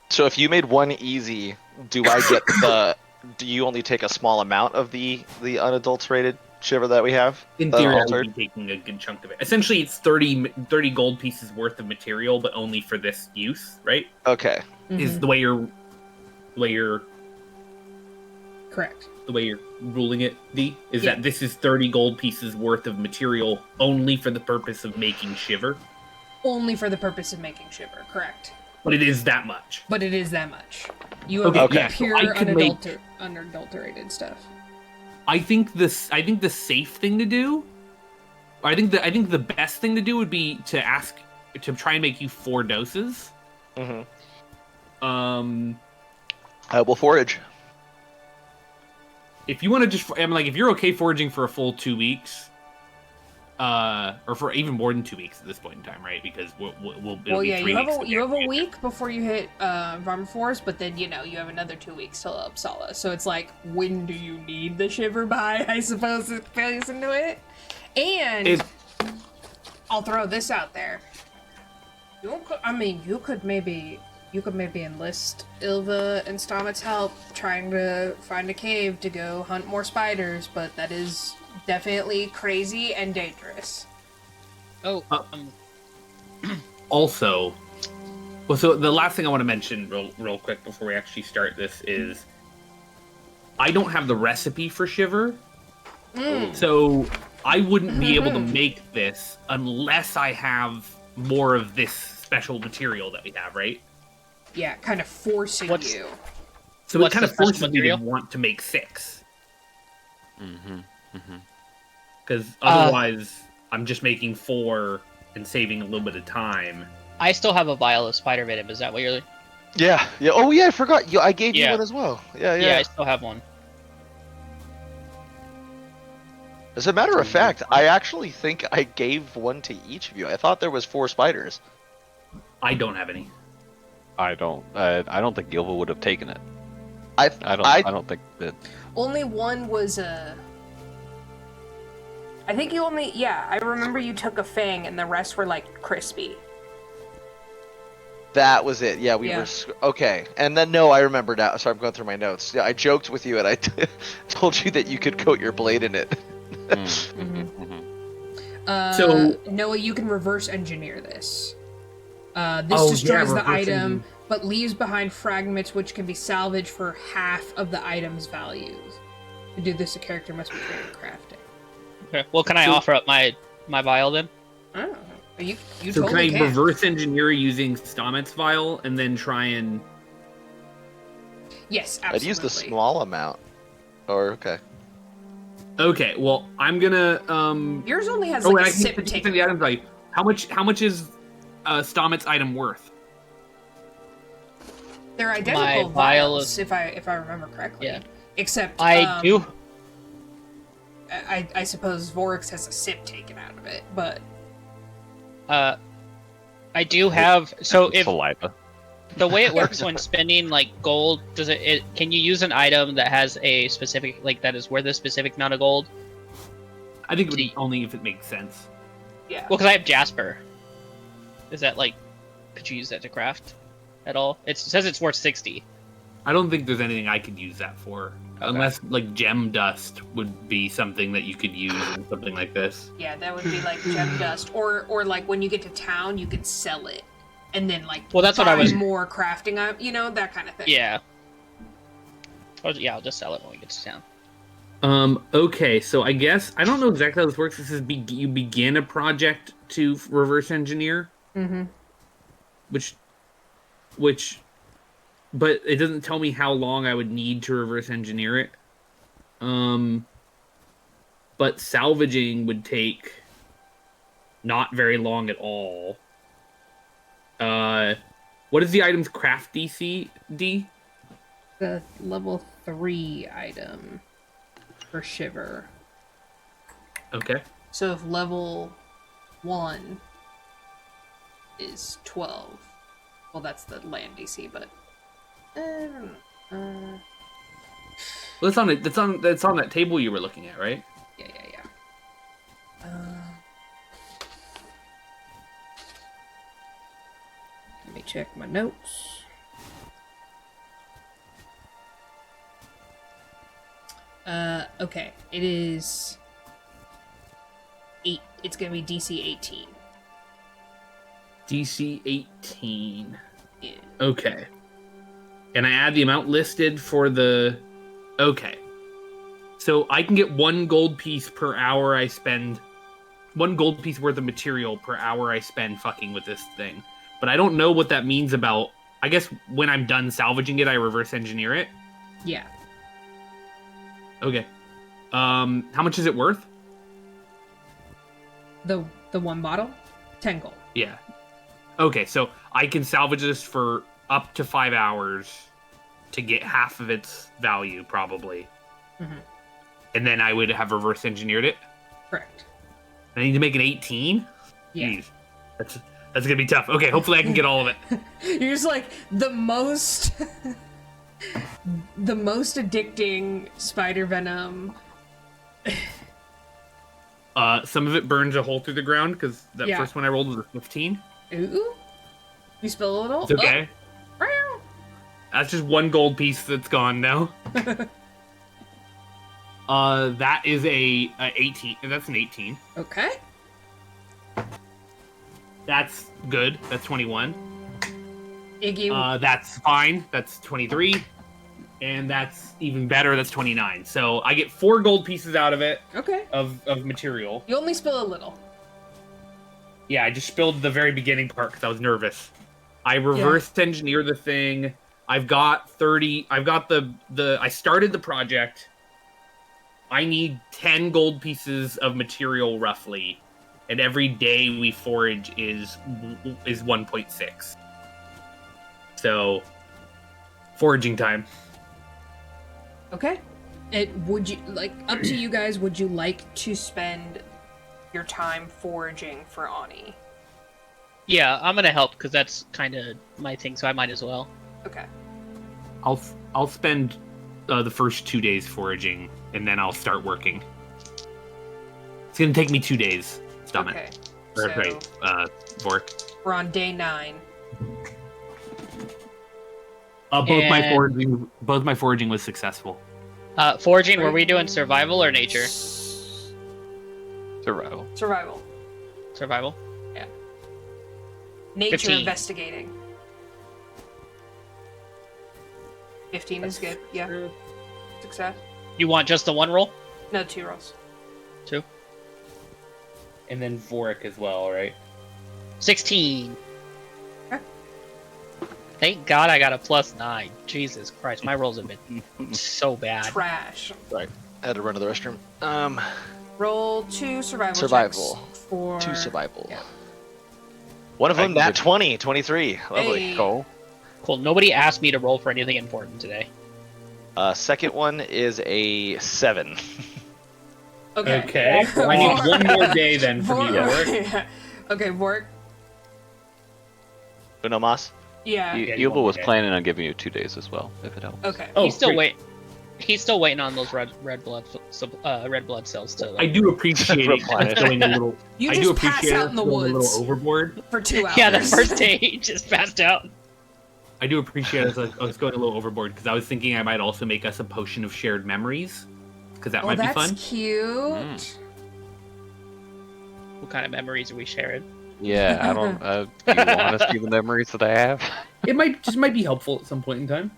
So if you made 1 easy, do I get the? Do you only take a small amount of the unadulterated shiver that we have? In theory, I would be taking a good chunk of it. Essentially, it's 30 gold pieces worth of material, but only for this use, right? Okay. Is the way you're correct. The way you're ruling it, D, is that this is 30 gold pieces worth of material only for the purpose of making shiver? Only for the purpose of making shiver, correct. But it is that much. You have pure so unadulterated stuff. I think the safe thing to do, I think the best thing to do would be to try and make you 4 doses. I will forage. If you want to if you're okay foraging for a full 2 weeks, or for even more than 2 weeks at this point in time, right? Because it'll be 3 weeks. You have a week before you hit Varma Forest, but then you have another 2 weeks till Uppsala. So it's like, when do you need the shiver by? I suppose it plays into it. And I'll throw this out there. You could maybe enlist Ylva and Stahmet's help trying to find a cave to go hunt more spiders, but that is definitely crazy and dangerous. Also, so the last thing I want to mention real quick before we actually start this is I don't have the recipe for shiver, so I wouldn't be able to make this unless I have more of this special material that we have, right? Yeah, kind of forcing you. So it kind of forces me to want to make 6. Because otherwise, I'm just making 4 and saving a little bit of time. I still have a vial of spider venom. Is that what you're? Yeah. Oh yeah, I forgot. I gave you one as well. Yeah. Yeah, I still have one. As a matter of fact, I actually think I gave one to each of you. I thought there was 4 spiders. I don't have any. I don't think Ylva would have taken it. I don't think that. Only one was I think you only. Yeah, I remember you took a fang, and the rest were like crispy. That was it. Yeah, we were okay. And then I remember now. So I'm going through my notes. Yeah, I joked with you, and I told you that you could coat your blade in it. So Noah, you can reverse engineer this. This destroys the item, but leaves behind fragments which can be salvaged for half of the item's value. To do this, a character must be trained in crafting. Okay. Well, can I offer up my vial then? Oh, you so totally can I reverse engineer using Stahmet's vial and then try and? Yes, absolutely. I'd use the small amount. Okay. Okay. Well, I'm gonna. Yours only has like a sip take taken. the item value. How much is Stahmet's item worth? They're identical vials, if I remember correctly. Yeah. Except I do. I suppose Vorix has a sip taken out of it, but I do have. So if saliva. The way it works when spending like gold, can you use an item that has a specific that is worth a specific amount of gold? I think it would only if it makes sense. Yeah. Well, because I have Jasper. Is that like, could you use that to craft at all? It says it's worth 60. I don't think there's anything I could use that for. Okay. Unless, like, gem dust would be something that you could use in something like this. Yeah, that would be like gem dust, or like when you get to town, you could sell it, and then like Well, that's what I was. more crafting up, that kind of thing. Yeah. I'll just sell it when we get to town. Okay, so I guess I don't know exactly how this works. This is you begin a project to reverse engineer, Mm-hmm. which, but it doesn't tell me how long I would need to reverse engineer it. But salvaging would take not very long at all. What is the item's craft DC, D? The level 3 item for Shiver. Okay. So if level 1 is 12, well, that's the land DC, but Well, that's on it. That's on that table you were looking at, right? yeah. Let me check my notes. Okay, it is 8. It's gonna be DC 18. DC 18. Yeah. Okay. And I add the amount listed for the... Okay. So I can get 1 gold piece per hour I spend... 1 gold piece worth of material per hour I spend fucking with this thing. But I don't know what that means about... I guess when I'm done salvaging it, I reverse engineer it? Yeah. Okay. How much is it worth? The one bottle? 10 gold. Yeah. Okay, so I can salvage this for up to 5 hours to get half of its value, probably. Mm-hmm. And then I would have reverse engineered it. Correct. I need to make an 18? Yeah. Jeez. That's gonna be tough. Okay, hopefully I can get all of it. You're just like the most addicting spider venom. Some of it burns a hole through the ground because that Yeah. first one I rolled was a 15. Ooh. You spill a little? It's okay. Oh. That's just 1 gold piece that's gone now. That is a 18. That's an 18. Okay. That's good. That's 21. Iggy. That's fine. That's 23. And that's even better. That's 29. So I get 4 gold pieces out of it Okay. of material. You only spill a little. Yeah, I just spilled the very beginning part because I was nervous. I reversed engineer the thing. I've got 30. I've got I started the project. I need 10 gold pieces of material roughly. And every day we forage is 1.6. So, foraging time. Okay. Would you up to you guys? Would you like to spend your time foraging for Anni? Yeah, I'm gonna help because that's kind of my thing, so I might as well. Okay. I'll spend the first 2 days foraging, and then I'll start working. It's gonna take me 2 days. Stahmet. Okay. Or, So right, Vorik. we're on day 9. Both my foraging was successful. Foraging, were we doing survival or nature? Survival. Survival. Survival. Nature 15. investigating. 15 is good. Yeah. Success. You want just the 1 roll? No, 2 rolls. 2. And then Vorik as well, right? 16. Okay. Thank God I got a +9. Jesus Christ, my rolls have been so bad. Trash. Right. I had to run to the restroom. Roll 2 survival. Survival. Checks for 2 survival. Yeah. One of I them, can nat do- 20, 23. Lovely. Hey. Go. Cool. Nobody asked me to roll for anything important today. Second one is a 7. Okay. Okay. I need 1 more day then from you, Vorik. Vorik. Yeah. Okay, Vorik. Uno mas? Yeah. You- Ylva was okay. planning on giving you 2 days as well, if it helps. Okay. Oh, he's still great. He's still waiting on those red blood cells to. I do appreciate it going a little. You I just do appreciate pass out in the going a woods little overboard. for 2 hours. Yeah, the first day he just passed out. I do appreciate it. I was going a little overboard because I was thinking I might also make us a potion of shared memories because that might be fun. That's cute. What kind of memories are we sharing? Yeah, I don't. Do you want to see the memories that I have? It might be helpful at some point in time.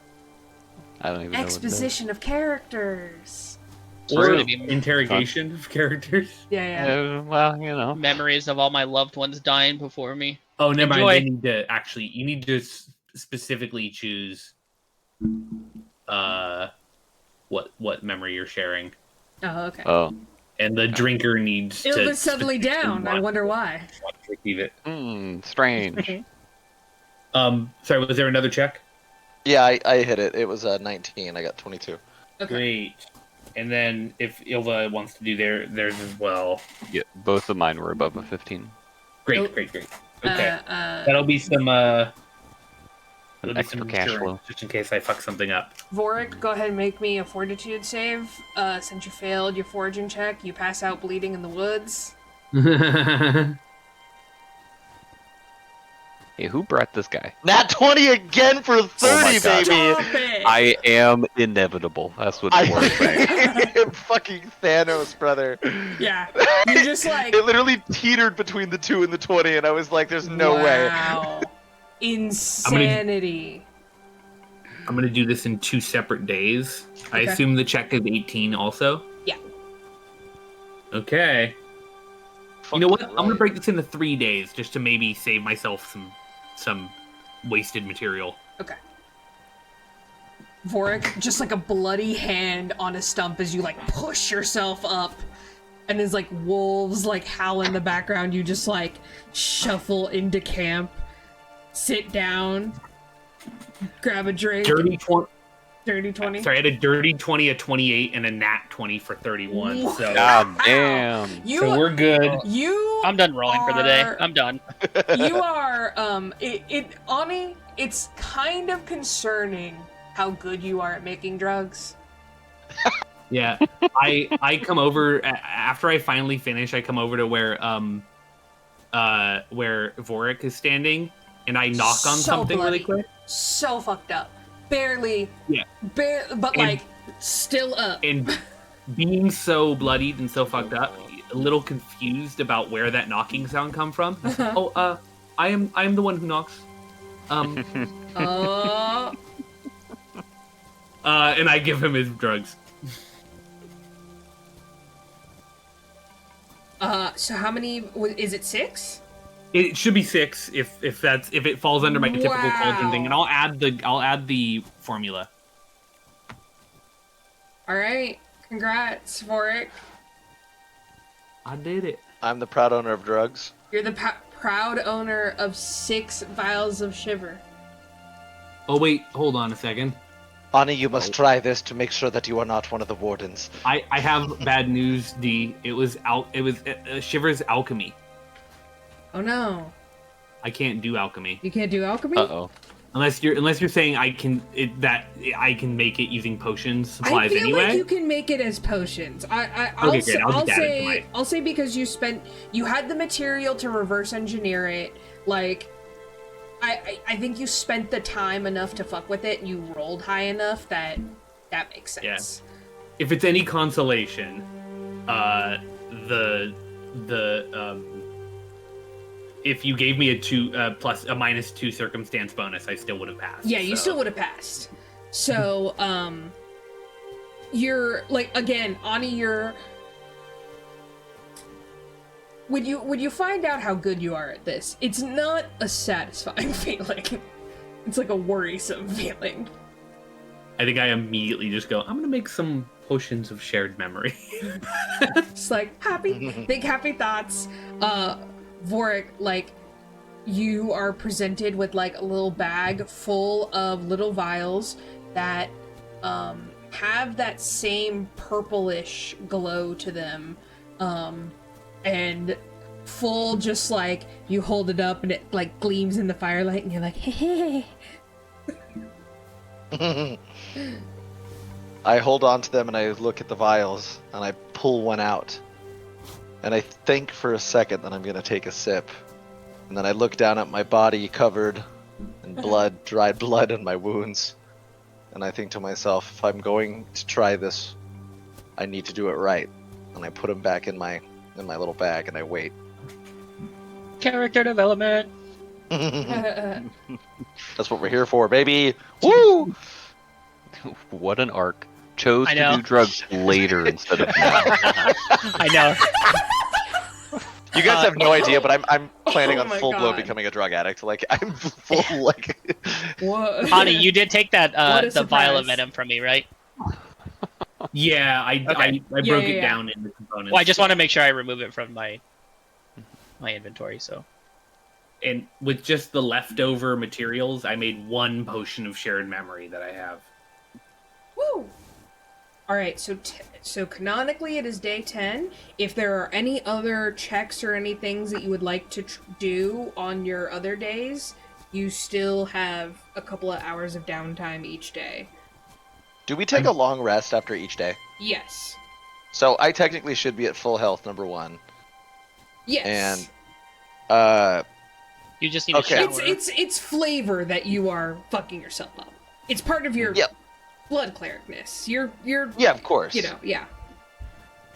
I don't even know. Exposition of characters. Or Really be interrogation of characters. Yeah. Well, you know. memories of all my loved ones dying before me. Oh, never Enjoy. mind. You need to specifically choose what memory you're sharing. Oh, okay. Oh. And the drinker needs to... It was suddenly down. I wonder why. Receive it. Strange. Sorry, was there another check? Yeah, I hit it. It was 19. I got 22. Okay. Great. And then if Ylva wants to do theirs as well. Yeah, both of mine were above a 15. Great. Okay. That'll be some Extra cash flow. just in case I fuck something up. Vorik, go ahead and make me a fortitude save. Since you failed your foraging check, you pass out bleeding in the woods. Hey, who brought this guy? Nat 20 again for 30, God. baby! Stop it! I am inevitable. That's what we're saying. Fucking Thanos, brother. Yeah. You're just like... It literally teetered between the 2 and the 20, and I was like, there's no way. Wow. Insanity. I'm gonna do this in 2 separate days. I Okay. assume the check is 18 also? Yeah. Okay. You know what? I'm gonna break this into 3 days just to maybe save myself some wasted material. Okay. Vorik, just like a bloody hand on a stump as you like push yourself up. And as like wolves like howl in the background, you just like shuffle into camp, sit down, grab a drink. Dirty 20. Dirty 20. Sorry, I had a dirty 20, a 28, and a nat 20 for 31. What? So, God damn. so we're good. I'm done rolling for the day. I'm done. You are Anni, it's kind of concerning how good you are at making drugs. Yeah, I come over after I finally finish. I come over to where Vorik is standing, and I knock on So something bloody. really quick. So fucked up. Barely. Yeah. But like still up. And being so bloodied and so fucked up, a little confused about where that knocking sound come from. I am the one who knocks. And I give him his drugs. So how many is it? 6? It should be 6 if it falls under my typical cauldron thing, and I'll add the formula. All right, congrats, Vorik. I did it. I'm the proud owner of drugs. You're the proud owner of 6 vials of shiver. Oh wait, hold on a second. Anni, you must try this to make sure that you are not one of the wardens. I have bad news, D. It was Shiver's alchemy. Oh no, I can't do alchemy. you can't do alchemy. Uh-oh. Unless you're saying I can make it using potions supplies I feel anyway. like you can make it as potions. I'll Okay, great. I'll just add it to my- I'll say because you had the material to reverse engineer it. Like, I think you spent the time enough to fuck with it, and you rolled high enough that makes sense. If it's any consolation, if you gave me a 2 plus a -2 circumstance bonus, I still would have passed. Yeah, you still would have passed. So, you're like again, Anni, when you find out how good you are at this, it's not a satisfying feeling. It's like a worrisome feeling. I think I immediately just go, I'm gonna make some potions of shared memory. It's like think happy thoughts. Vorik, like, you are presented with like a little bag full of little vials that have that same purplish glow to them, and full, just like you hold it up and it like gleams in the firelight and you're like, hey. I hold on to them and I look at the vials and I pull one out. And I think for a second that I'm going to take a sip. And then I look down at my body covered in blood, dried blood in my wounds. And I think to myself, if I'm going to try this, I need to do it right. And I put them back in my little bag and I wait. Character development. That's what we're here for, baby. Woo! What an arc. Chose I to know. do drugs later instead of now. I know. You guys have no idea, but I'm planning Oh on my full blown God. becoming a drug addict. Like I'm full like. What? Ani, you did take that What a the vial of surprise. venom from me, right? Yeah, I Okay. broke it yeah. down into components. Well, I just want to make sure I remove it from my inventory. So And with just the leftover materials, I made 1 potion of shared memory that I have. Woo! All right, so canonically it is day 10. If there are any other checks or any things that you would like to do on your other days, you still have a couple of hours of downtime each day. Do we take a long rest after each day? Yes. So I technically should be at full health, number 1. Yes. And you just need to Okay. shower. It's flavor that you are fucking yourself up. It's part of your Yep. blood clericness. You're yeah, of course. you know, yeah.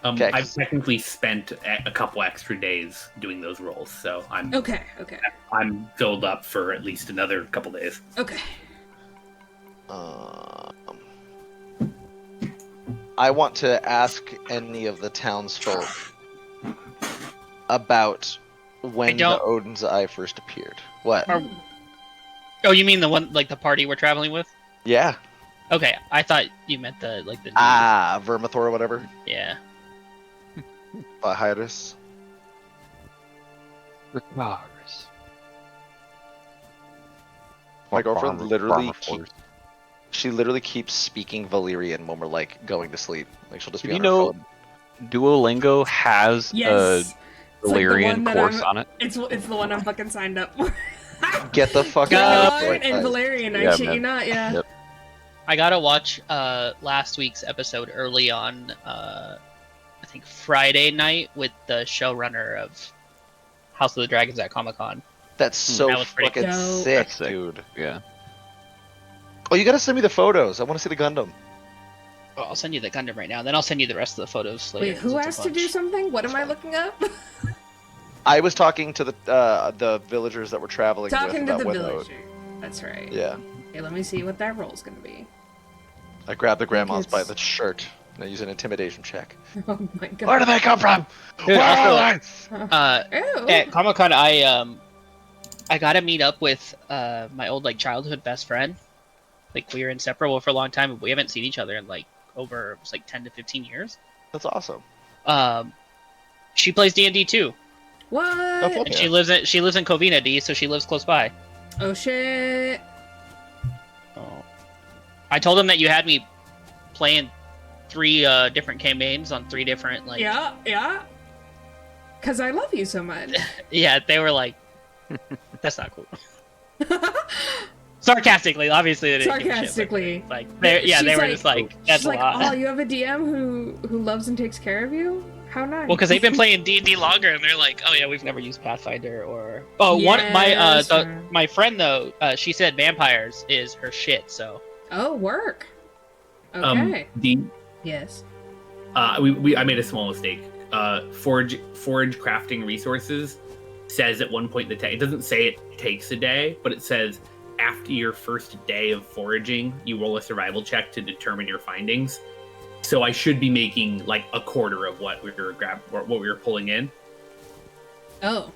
Okay. I've technically spent a couple extra days doing those rolls, so I'm Okay. filled up for at least another couple days. Okay. I want to ask any of the townsfolk about when the don't- Odin's Eye first appeared. What? Oh, you mean the one like the party we're traveling with? Yeah. Okay, I thought you meant the new- Vermithor or whatever. Yeah. Hyrus. My girlfriend literally she literally keeps speaking Valyrian when we're like going to sleep. Like she'll just be You on know, her phone. Duolingo has Yes. a It's like the Valyrian one that course I'm- on it. It's the one I'm fucking signed up for. Get the fuck Go. out God, and Valerian, I Yeah, shit you man. not, yeah. Yep. I gotta watch last week's episode early on. I think Friday night with the showrunner of House of the Dragons at Comic-Con. That's so That was pretty fucking dope. sick, That's sick. dude. Yeah. Oh, you gotta send me the photos. I want to see the Gundam. Well, I'll send you the Gundam right now. Then I'll send you the rest of the photos later. Wait, 'cause who it's a asked to do bunch. something? What am I looking up? I was talking to the villagers that were traveling Talking with to about the when villager. That's right. Yeah. Okay, let me see what that roll's gonna be. I grabbed the grandmas by it's- the shirt and I used an intimidation check. Oh my god. Where do they come from? Dude, Where also, are they? Ew. at Comic-Con, I got to meet up with my old like childhood best friend. Like we were inseparable for a long time, but we haven't seen each other in like over 10 to 15 years. That's awesome. She plays D&D too, What? fuck. and she lives in Covina, D, so she lives close by. Oh shit. Oh. I told him that you had me playing 3 different campaigns on 3 different like. Yeah. Cause I love you so much. Yeah, they were like, "That's not cool." Sarcastically, obviously. They didn't give a shit, Sarcastically. but, like, they She's were like- just like, "That's She's a like, lot." oh, you have a DM who loves and takes care of you? How nice. Well, because they've been playing D&D longer, and they're like, "Oh yeah, we've never used Pathfinder or." Yes, My friend though, she said vampires is her shit. So Oh, work. Okay. Yes. I made a small mistake. Forage crafting resources says at one point it doesn't say it takes a day, but it says after your first day of foraging, you roll a survival check to determine your findings. So I should be making like a quarter of what we were pulling in. Oh.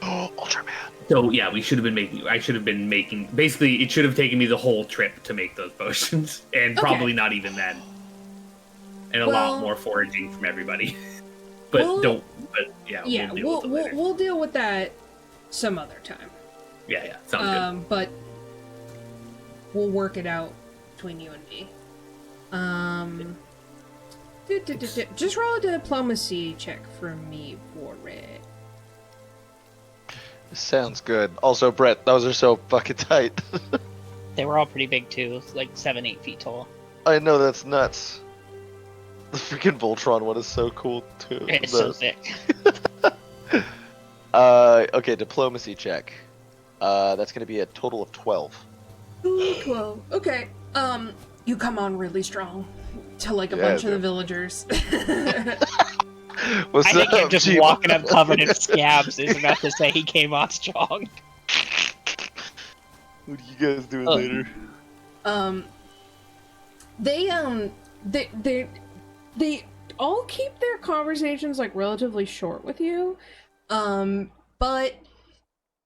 Ultraman. So yeah, I should have been making. Basically, it should have taken me the whole trip to make those potions, and Okay. probably not even then. And a Well- lot more foraging from everybody. But Well- yeah, we'll deal with it later. we'll deal with that some other time. Yeah, sounds good. But we'll work it out between you and me. Just roll a diplomacy check for me, Vorik. Sounds good. Also, Brett, those are so fucking tight. They were all pretty big too, like 7-8 feet tall. I know, that's nuts. The freaking Voltron one is so cool too. It's so sick. Okay, diplomacy check. That's gonna be a total of 12. Ooh, 12. Okay. You come on really strong to like a bunch of the villagers. What's I think up, him just G-Mo? walking up covered in scabs is enough to say he came on strong. What are you guys doing later? They all keep their conversations like relatively short with you. But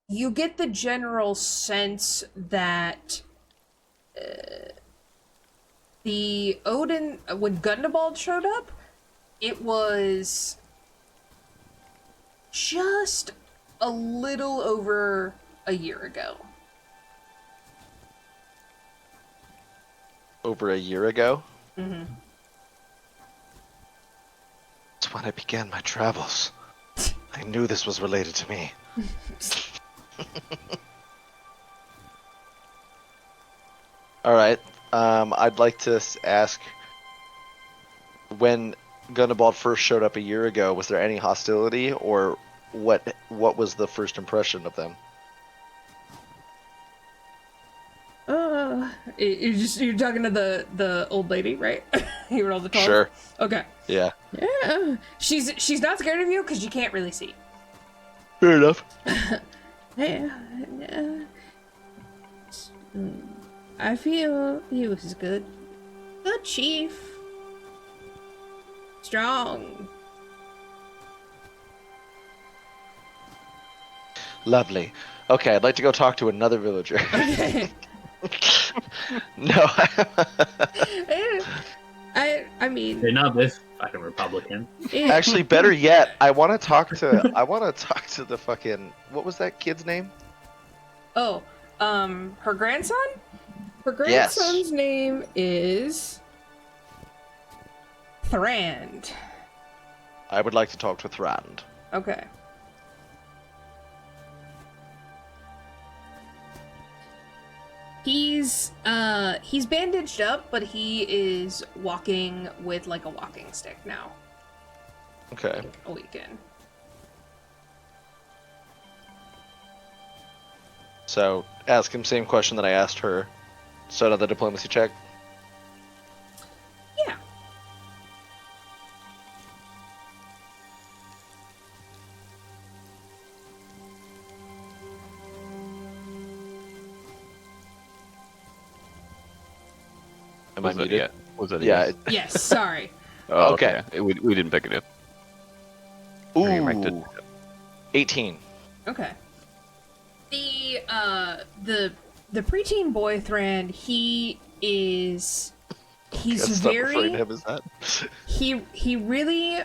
you get the general sense that the Odin, when Gundabald showed up, it was just a little over a year ago. Over a year ago? Mm-hmm. It's when I began my travels. I knew this was related to me. Alright, I'd like to ask, when Gundabald first showed up a year ago, was there any hostility, or what was the first impression of them? You're talking to the old lady, right? You were all the tall. Sure. Okay. Yeah. Yeah. She's not scared of you because you can't really see. Fair enough. Yeah. I feel he was good. Good chief. Strong. Lovely. Okay, I'd like to go talk to another villager. Okay. No. I mean, They're not this fucking Republican. Actually, better yet, I want to talk to the fucking, what was that kid's name? Oh, her grandson? Her Yes. grandson's name is Thrand. I would like to talk to Thrand. Okay. He's bandaged up, but he is walking with like a walking stick now. Okay. A weekend. So, ask him same question that I asked her. So another diplomacy check. Yeah. Am I Was that muted? yet? Was that a Yeah. yes? Yes, sorry. Oh, Okay. We didn't pick it up. Or you might did. Ooh. 18. Okay. The preteen boy Thrand, he's Gotta stop referring very to him as that. he really,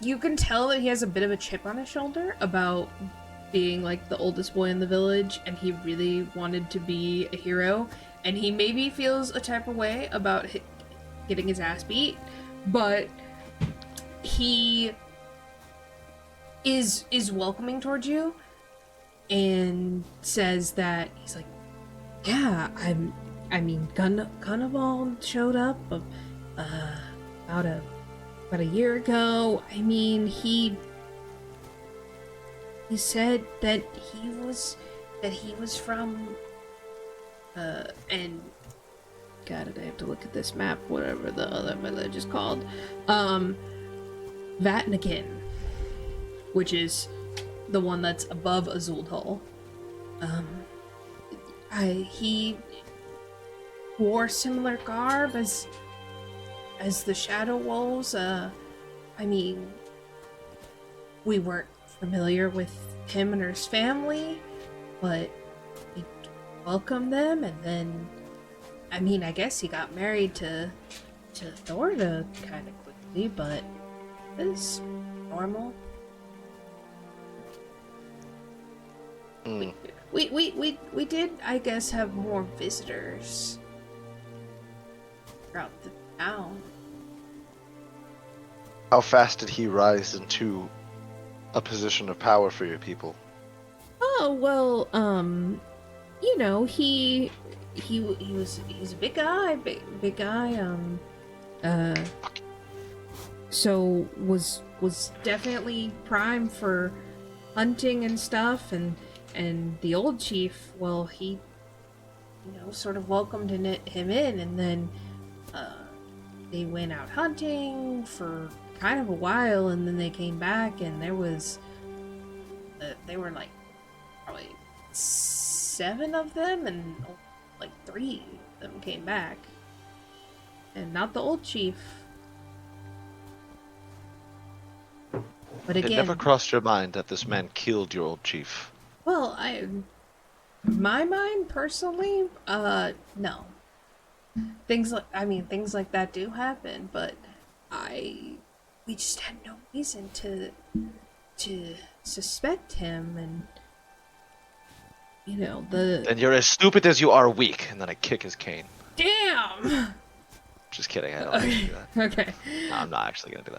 you can tell that he has a bit of a chip on his shoulder about being like the oldest boy in the village, and he really wanted to be a hero, and he maybe feels a type of way about getting his ass beat, but he is welcoming towards you and says that he's like, yeah, I mean Gundabald showed up about a year ago. I mean, he said that he was from and God, I have to look at this map, whatever the other village is called. Vatnakin, which is the one that's above Azuldhul. He wore similar garb as the Shadow Wolves. I mean, we weren't familiar with him and his family, but we welcomed them, and then, I mean, I guess he got married to Thorda kind of quickly, but it's normal. Mm. We did, I guess, have more visitors throughout the town. How fast did he rise into a position of power for your people? Oh, well, you know, he he's a big guy, big guy. So was definitely prime for hunting and stuff, and the old chief, well, he, sort of welcomed him in, and then they went out hunting for kind of a while, and then they came back, and there was they were like probably 7 of them, and like 3 of them came back, and not the old chief. But again, it never crossed your mind that this man killed your old chief. Well, my mind personally, no. Things like that do happen, but we just had no reason to suspect him, and Then you're as stupid as you are weak, and then I kick his cane. Damn. Just kidding, I don't do that. Okay. No, I'm not actually gonna do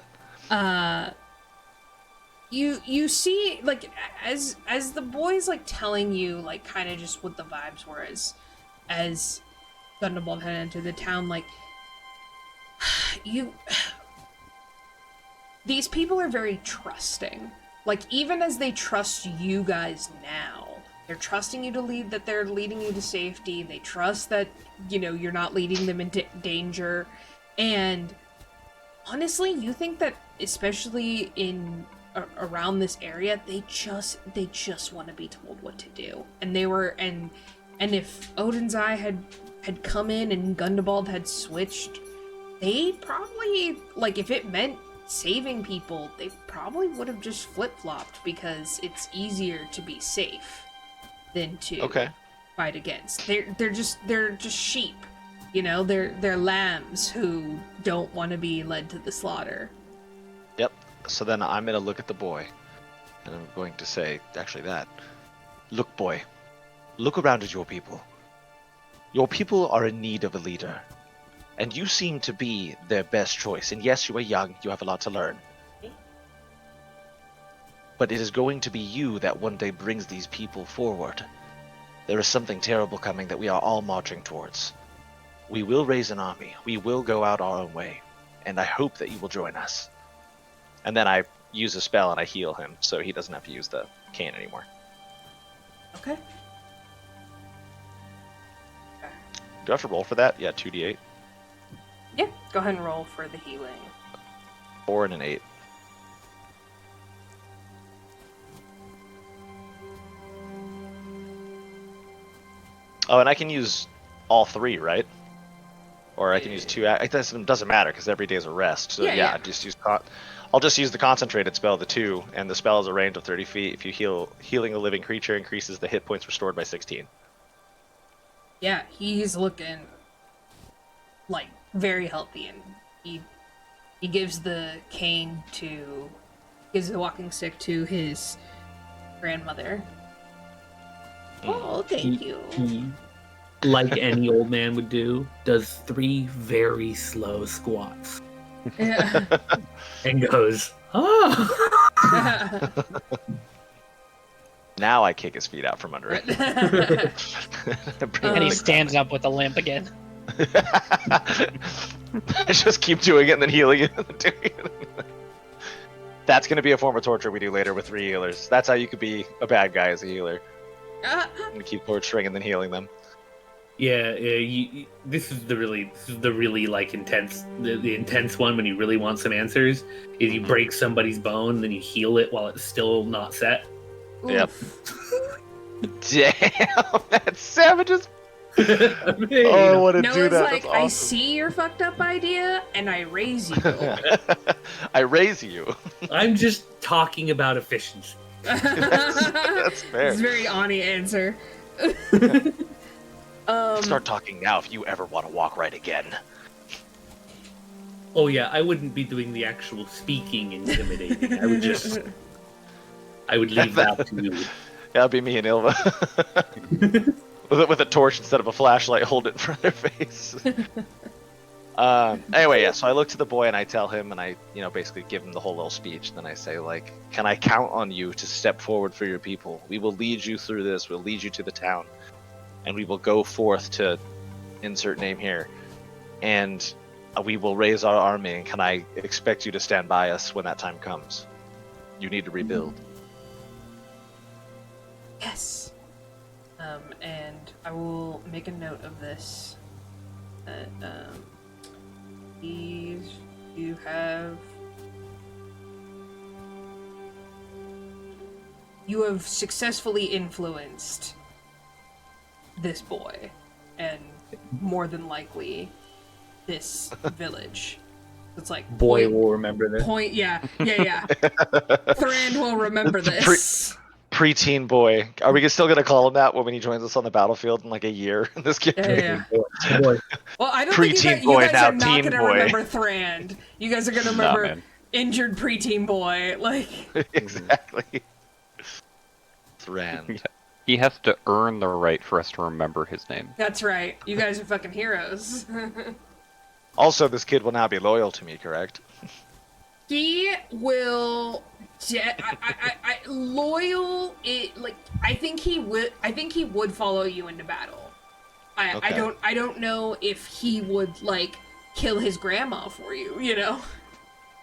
that. You see, like, as the boys, like, telling you, like, kind of just what the vibes were as Gundabald had entered the town, like, these people are very trusting. Like, even as they trust you guys now, they're trusting you to lead, that they're leading you to safety. They trust that, you're not leading them into danger. And honestly, you think that, especially around this area, they just want to be told what to do. And they were, and if Odin's Eye had come in and Gundabald had switched, they probably, like, if it meant saving people, they probably would have just flip-flopped, because it's easier to be safe than to fight against. They're just sheep, they're lambs who don't want to be led to the slaughter. Yep. So then I'm going to look at the boy, and I'm going to say, actually that. Look, boy. Look around at your people. Your people are in need of a leader. And you seem to be their best choice. And yes, you are young, you have a lot to learn. But it is going to be you that one day brings these people forward. There is something terrible coming that we are all marching towards. We will raise an army. We will go out our own way. And I hope that you will join us. And then I use a spell and I heal him, so he doesn't have to use the cane anymore. Okay. Do I have to roll for that? Yeah, 2d8. Yeah, go ahead and roll for the healing. 4 and an 8. Oh, and I can use all 3, right? Or I can use 2. It doesn't matter, because every day is a rest. So yeah. I'll just use the concentrated spell, the 2, and the spell has a range of 30 feet. If you healing a living creature increases the hit points restored by 16. Yeah, he's looking like very healthy, and he gives the walking stick to his grandmother. Oh, thank you. He, like any old man would do, does 3 very slow squats. Yeah. And goes, oh! Now I kick his feet out from under it. And he stands up with a limp again. I just keep doing it and then healing it. That's going to be a form of torture we do later with 3 healers. That's how you could be a bad guy as a healer. And keep torturing and then healing them. Yeah, this is the really like intense, the intense one when you really want some answers. Is you break somebody's bone, then you heal it while it's still not set. Yep. Damn, that's savage as. I want to do that. Like, awesome. I see your fucked up idea, and I raise you. I raise you. I'm just talking about efficiency. That's fair. It's a very Anni answer. Start talking now if you ever want to walk right again. Oh yeah, I wouldn't be doing the actual speaking intimidating. I would leave that to you. That'd be me and Ylva. with a torch instead of a flashlight, hold it in front of their face. Anyway, yeah, so I look to the boy and I tell him, and I, basically give him the whole little speech. Then I say, like, can I count on you to step forward for your people? We will lead you through this. We'll lead you to the town. and we will go forth to insert name here, and we will raise our army. And can I expect you to stand by us when that time comes? You need to rebuild. Yes. And I will make a note of this. That you have successfully influenced this boy, and more than likely this village. It's like Boy will remember this. Yeah. Thorand will remember this. Preteen boy. Are we still gonna call him that when he joins us on the battlefield in like a year in this campaign? Yeah. Boy. Well, I don't think Preteen you boy, guys now are not teen gonna boy. remember Thorand. You guys are gonna remember man. injured preteen boy. Like Exactly. Thorand. He has to earn the right for us to remember his name. that's right. You guys are fucking heroes. Also, this kid will now be loyal to me, correct? He will. Loyal. I think he would. I think he would follow you into battle. Okay. I don't know if he would like kill his grandma for you. You know.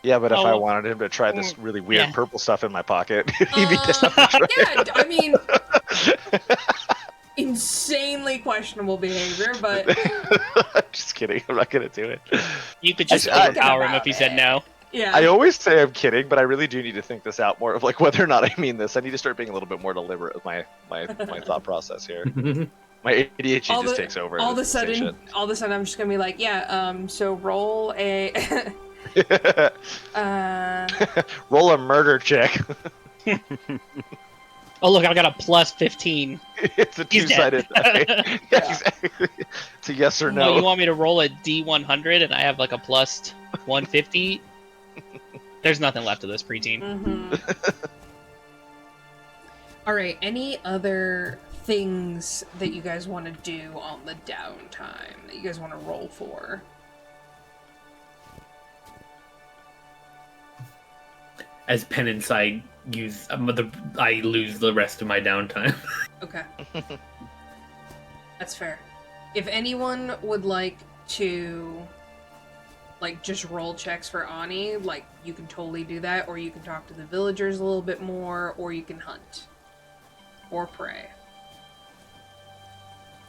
Yeah, but if I Oh. wanted him to try this really weird Yeah. purple stuff in my pocket, he'd be down. Yeah, I mean, insanely questionable behavior, but Just kidding. I'm not gonna do it. You could just I- overpower him if he said no. yeah. I always say I'm kidding, but I really do need to think this out more of like whether or not I mean this. I need to start being a little bit more deliberate with my thought process here. My ADHD just takes over. all of a It's the same sudden, I'm just gonna be like, yeah. So roll a. shit. uh, Roll a murder check. Oh look, I got a plus 15. It's a He's dead. two-sided die. Yeah, exactly. It's a yes or no. You want me to roll a D100 and I have like a plus 150? There's nothing left of this preteen. All right. Any other things that you guys want to do on the downtime that you guys want to roll for? As penance, I lose the rest of my downtime. Okay. That's fair. If anyone would like to like just roll checks for Anni, like you can totally do that, or you can talk to the villagers a little bit more, or you can hunt. Or pray.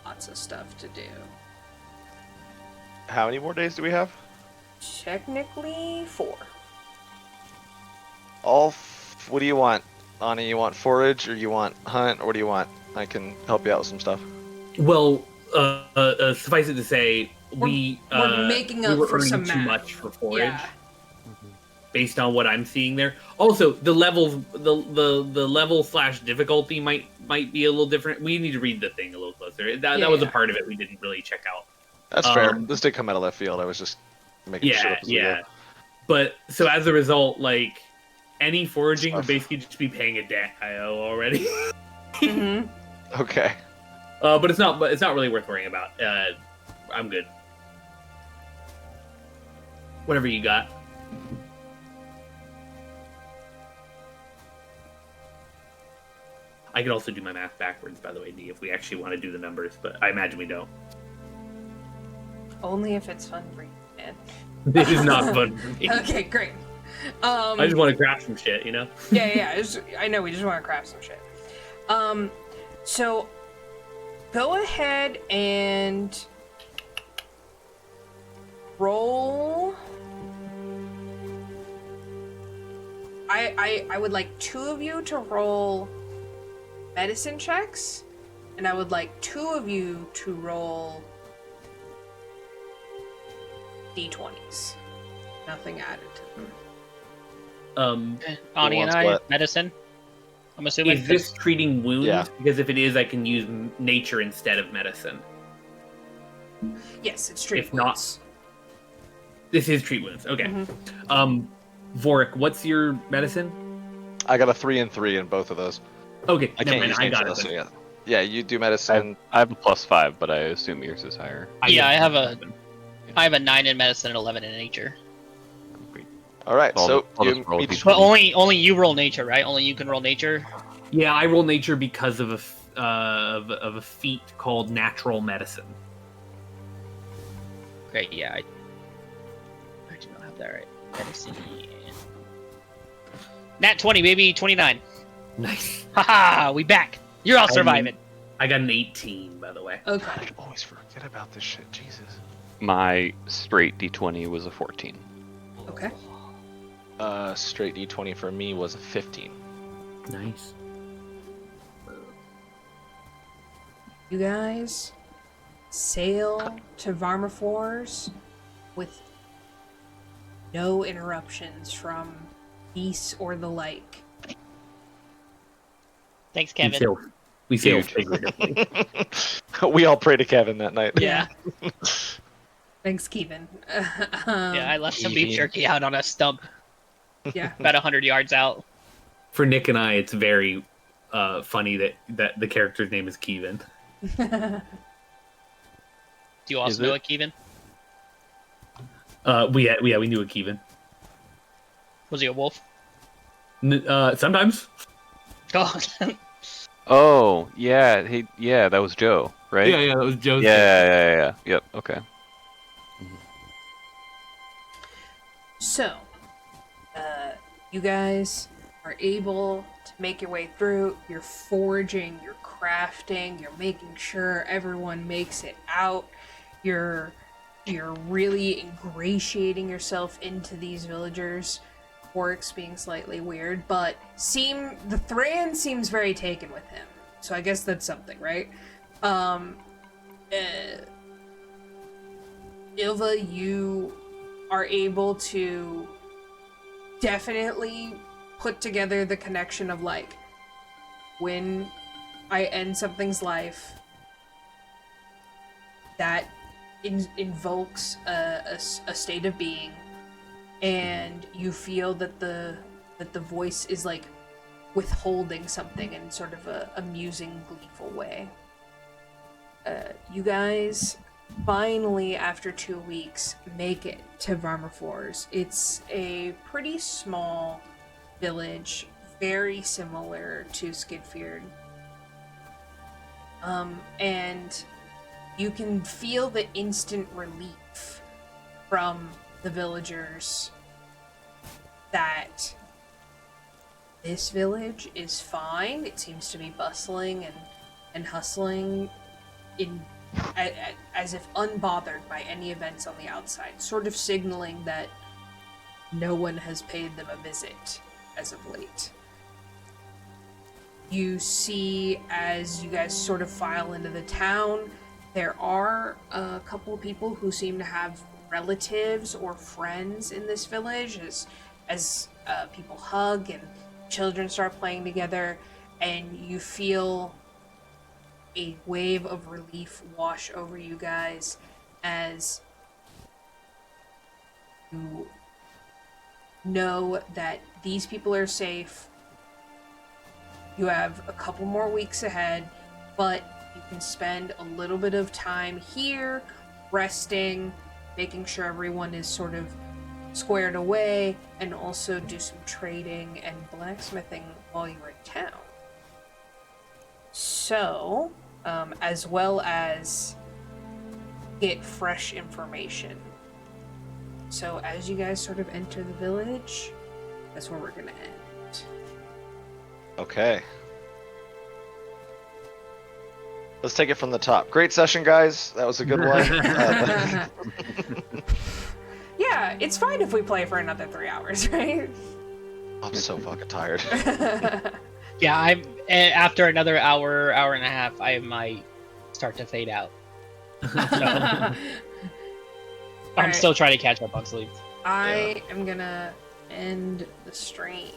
Lots of stuff to do. How many more days do we have? Technically 4. What do you want, Anni? You want forage, or you want hunt, or what do you want? I can help you out with some stuff. Well, suffice it to say, we're making we up were for earning some too math. much for forage. Yeah. Based on what I'm seeing there. Also, the levels, the level / difficulty might be a little different. We need to read the thing a little closer. That was a part of it we didn't really check out. That's fair. This did come out of left field. I was just making shit up as we go. But so as a result, like any foraging would basically just be paying a debt IO already. Mm-hmm. Okay. But it's not really worth worrying about. I'm good. Whatever you got. I could also do my math backwards, by the way, D, if we actually want to do the numbers, but I imagine we don't. Only if it's fun for you, man. This is not fun for me. Okay, great. I just want to craft some shit, you know? Yeah. I know, we just want to craft some shit. So, go ahead and roll. I would like 2 of you to roll medicine checks, and I would like 2 of you to roll d20s. Nothing added to them. Anni and wants I, what? medicine. I'm assuming. Is this treating wounds? Yeah. Because if it is, I can use nature instead of medicine. Yes, it's treat If not- wounds. This is treat wounds. Okay. Mhm. Vorik, what's your medicine? I got a 3 and 3 in both of those. Okay, I never can't mind. use I nature got though, it. so then. yeah. Yeah, you do medicine. I have a +5, but I assume yours is higher. Yeah, I get have a 9 in medicine and 11 in nature. All right, I'll so just you roll meet these. But only you roll nature, right? Only you can roll nature. Yeah, I roll nature because of of a feat called natural medicine. Great, yeah. I do not have that right. Medicine. Nat 20, baby, 29. Nice. Haha, we back. You're all surviving. I got an 18, by the way. Okay. I always forget about this shit. Jesus. My straight D20 was a 14. Okay. Straight D20 for me was a 15. Nice. You guys sail to Varmafors with no interruptions from beasts or the like. Thanks, Kevin. We sail Huge. figuratively. We all prayed to Kevin that night. Yeah. Thanks, Kevin. Yeah, I left some beef Easy. jerky out on a stump Yeah. about 100 yards out. For Nick and I, it's very funny that the character's name is Kevin. Do you also know a Kevin? We knew a Kevin. Was he a wolf? Sometimes. Oh, Oh, yeah, that was Joe, right? Yeah, that was Joe's. Yeah. Yep, okay. So, you guys are able to make your way through. You're foraging, you're crafting, you're making sure everyone makes it out. You're really ingratiating yourself into these villagers. Vorik's being slightly weird, but the Thran seems very taken with him. So I guess that's something, right? Ylva, you are able to definitely put together the connection of, like, when I end something's life, that invokes a state of being, and you feel that the voice is, like, withholding something in sort of a amusing, gleeful way. You guys finally, after 2 weeks, make it to Varmafors. It's a pretty small village, very similar to Skidfhyrad. And you can feel the instant relief from the villagers that this village is fine. It seems to be bustling and hustling as if unbothered by any events on the outside, sort of signaling that no one has paid them a visit as of late. You see, as you guys sort of file into the town, there are a couple of people who seem to have relatives or friends in this village, as people hug and children start playing together, and you feel a wave of relief wash over you guys as you know that these people are safe. You have a couple more weeks ahead, but you can spend a little bit of time here, resting, making sure everyone is sort of squared away, and also do some trading and blacksmithing while you're in town. So, as well as get fresh information. So as you guys sort of enter the village, that's where we're gonna end. Okay. Let's take it from the top. Great session, guys. That was a good one. Yeah, it's fine if we play for another 3 hours, right? I'm so fucking tired. yeah, after another hour and a half, I might start to fade out. So, I'm still trying to catch up on sleep. I am gonna end the stream.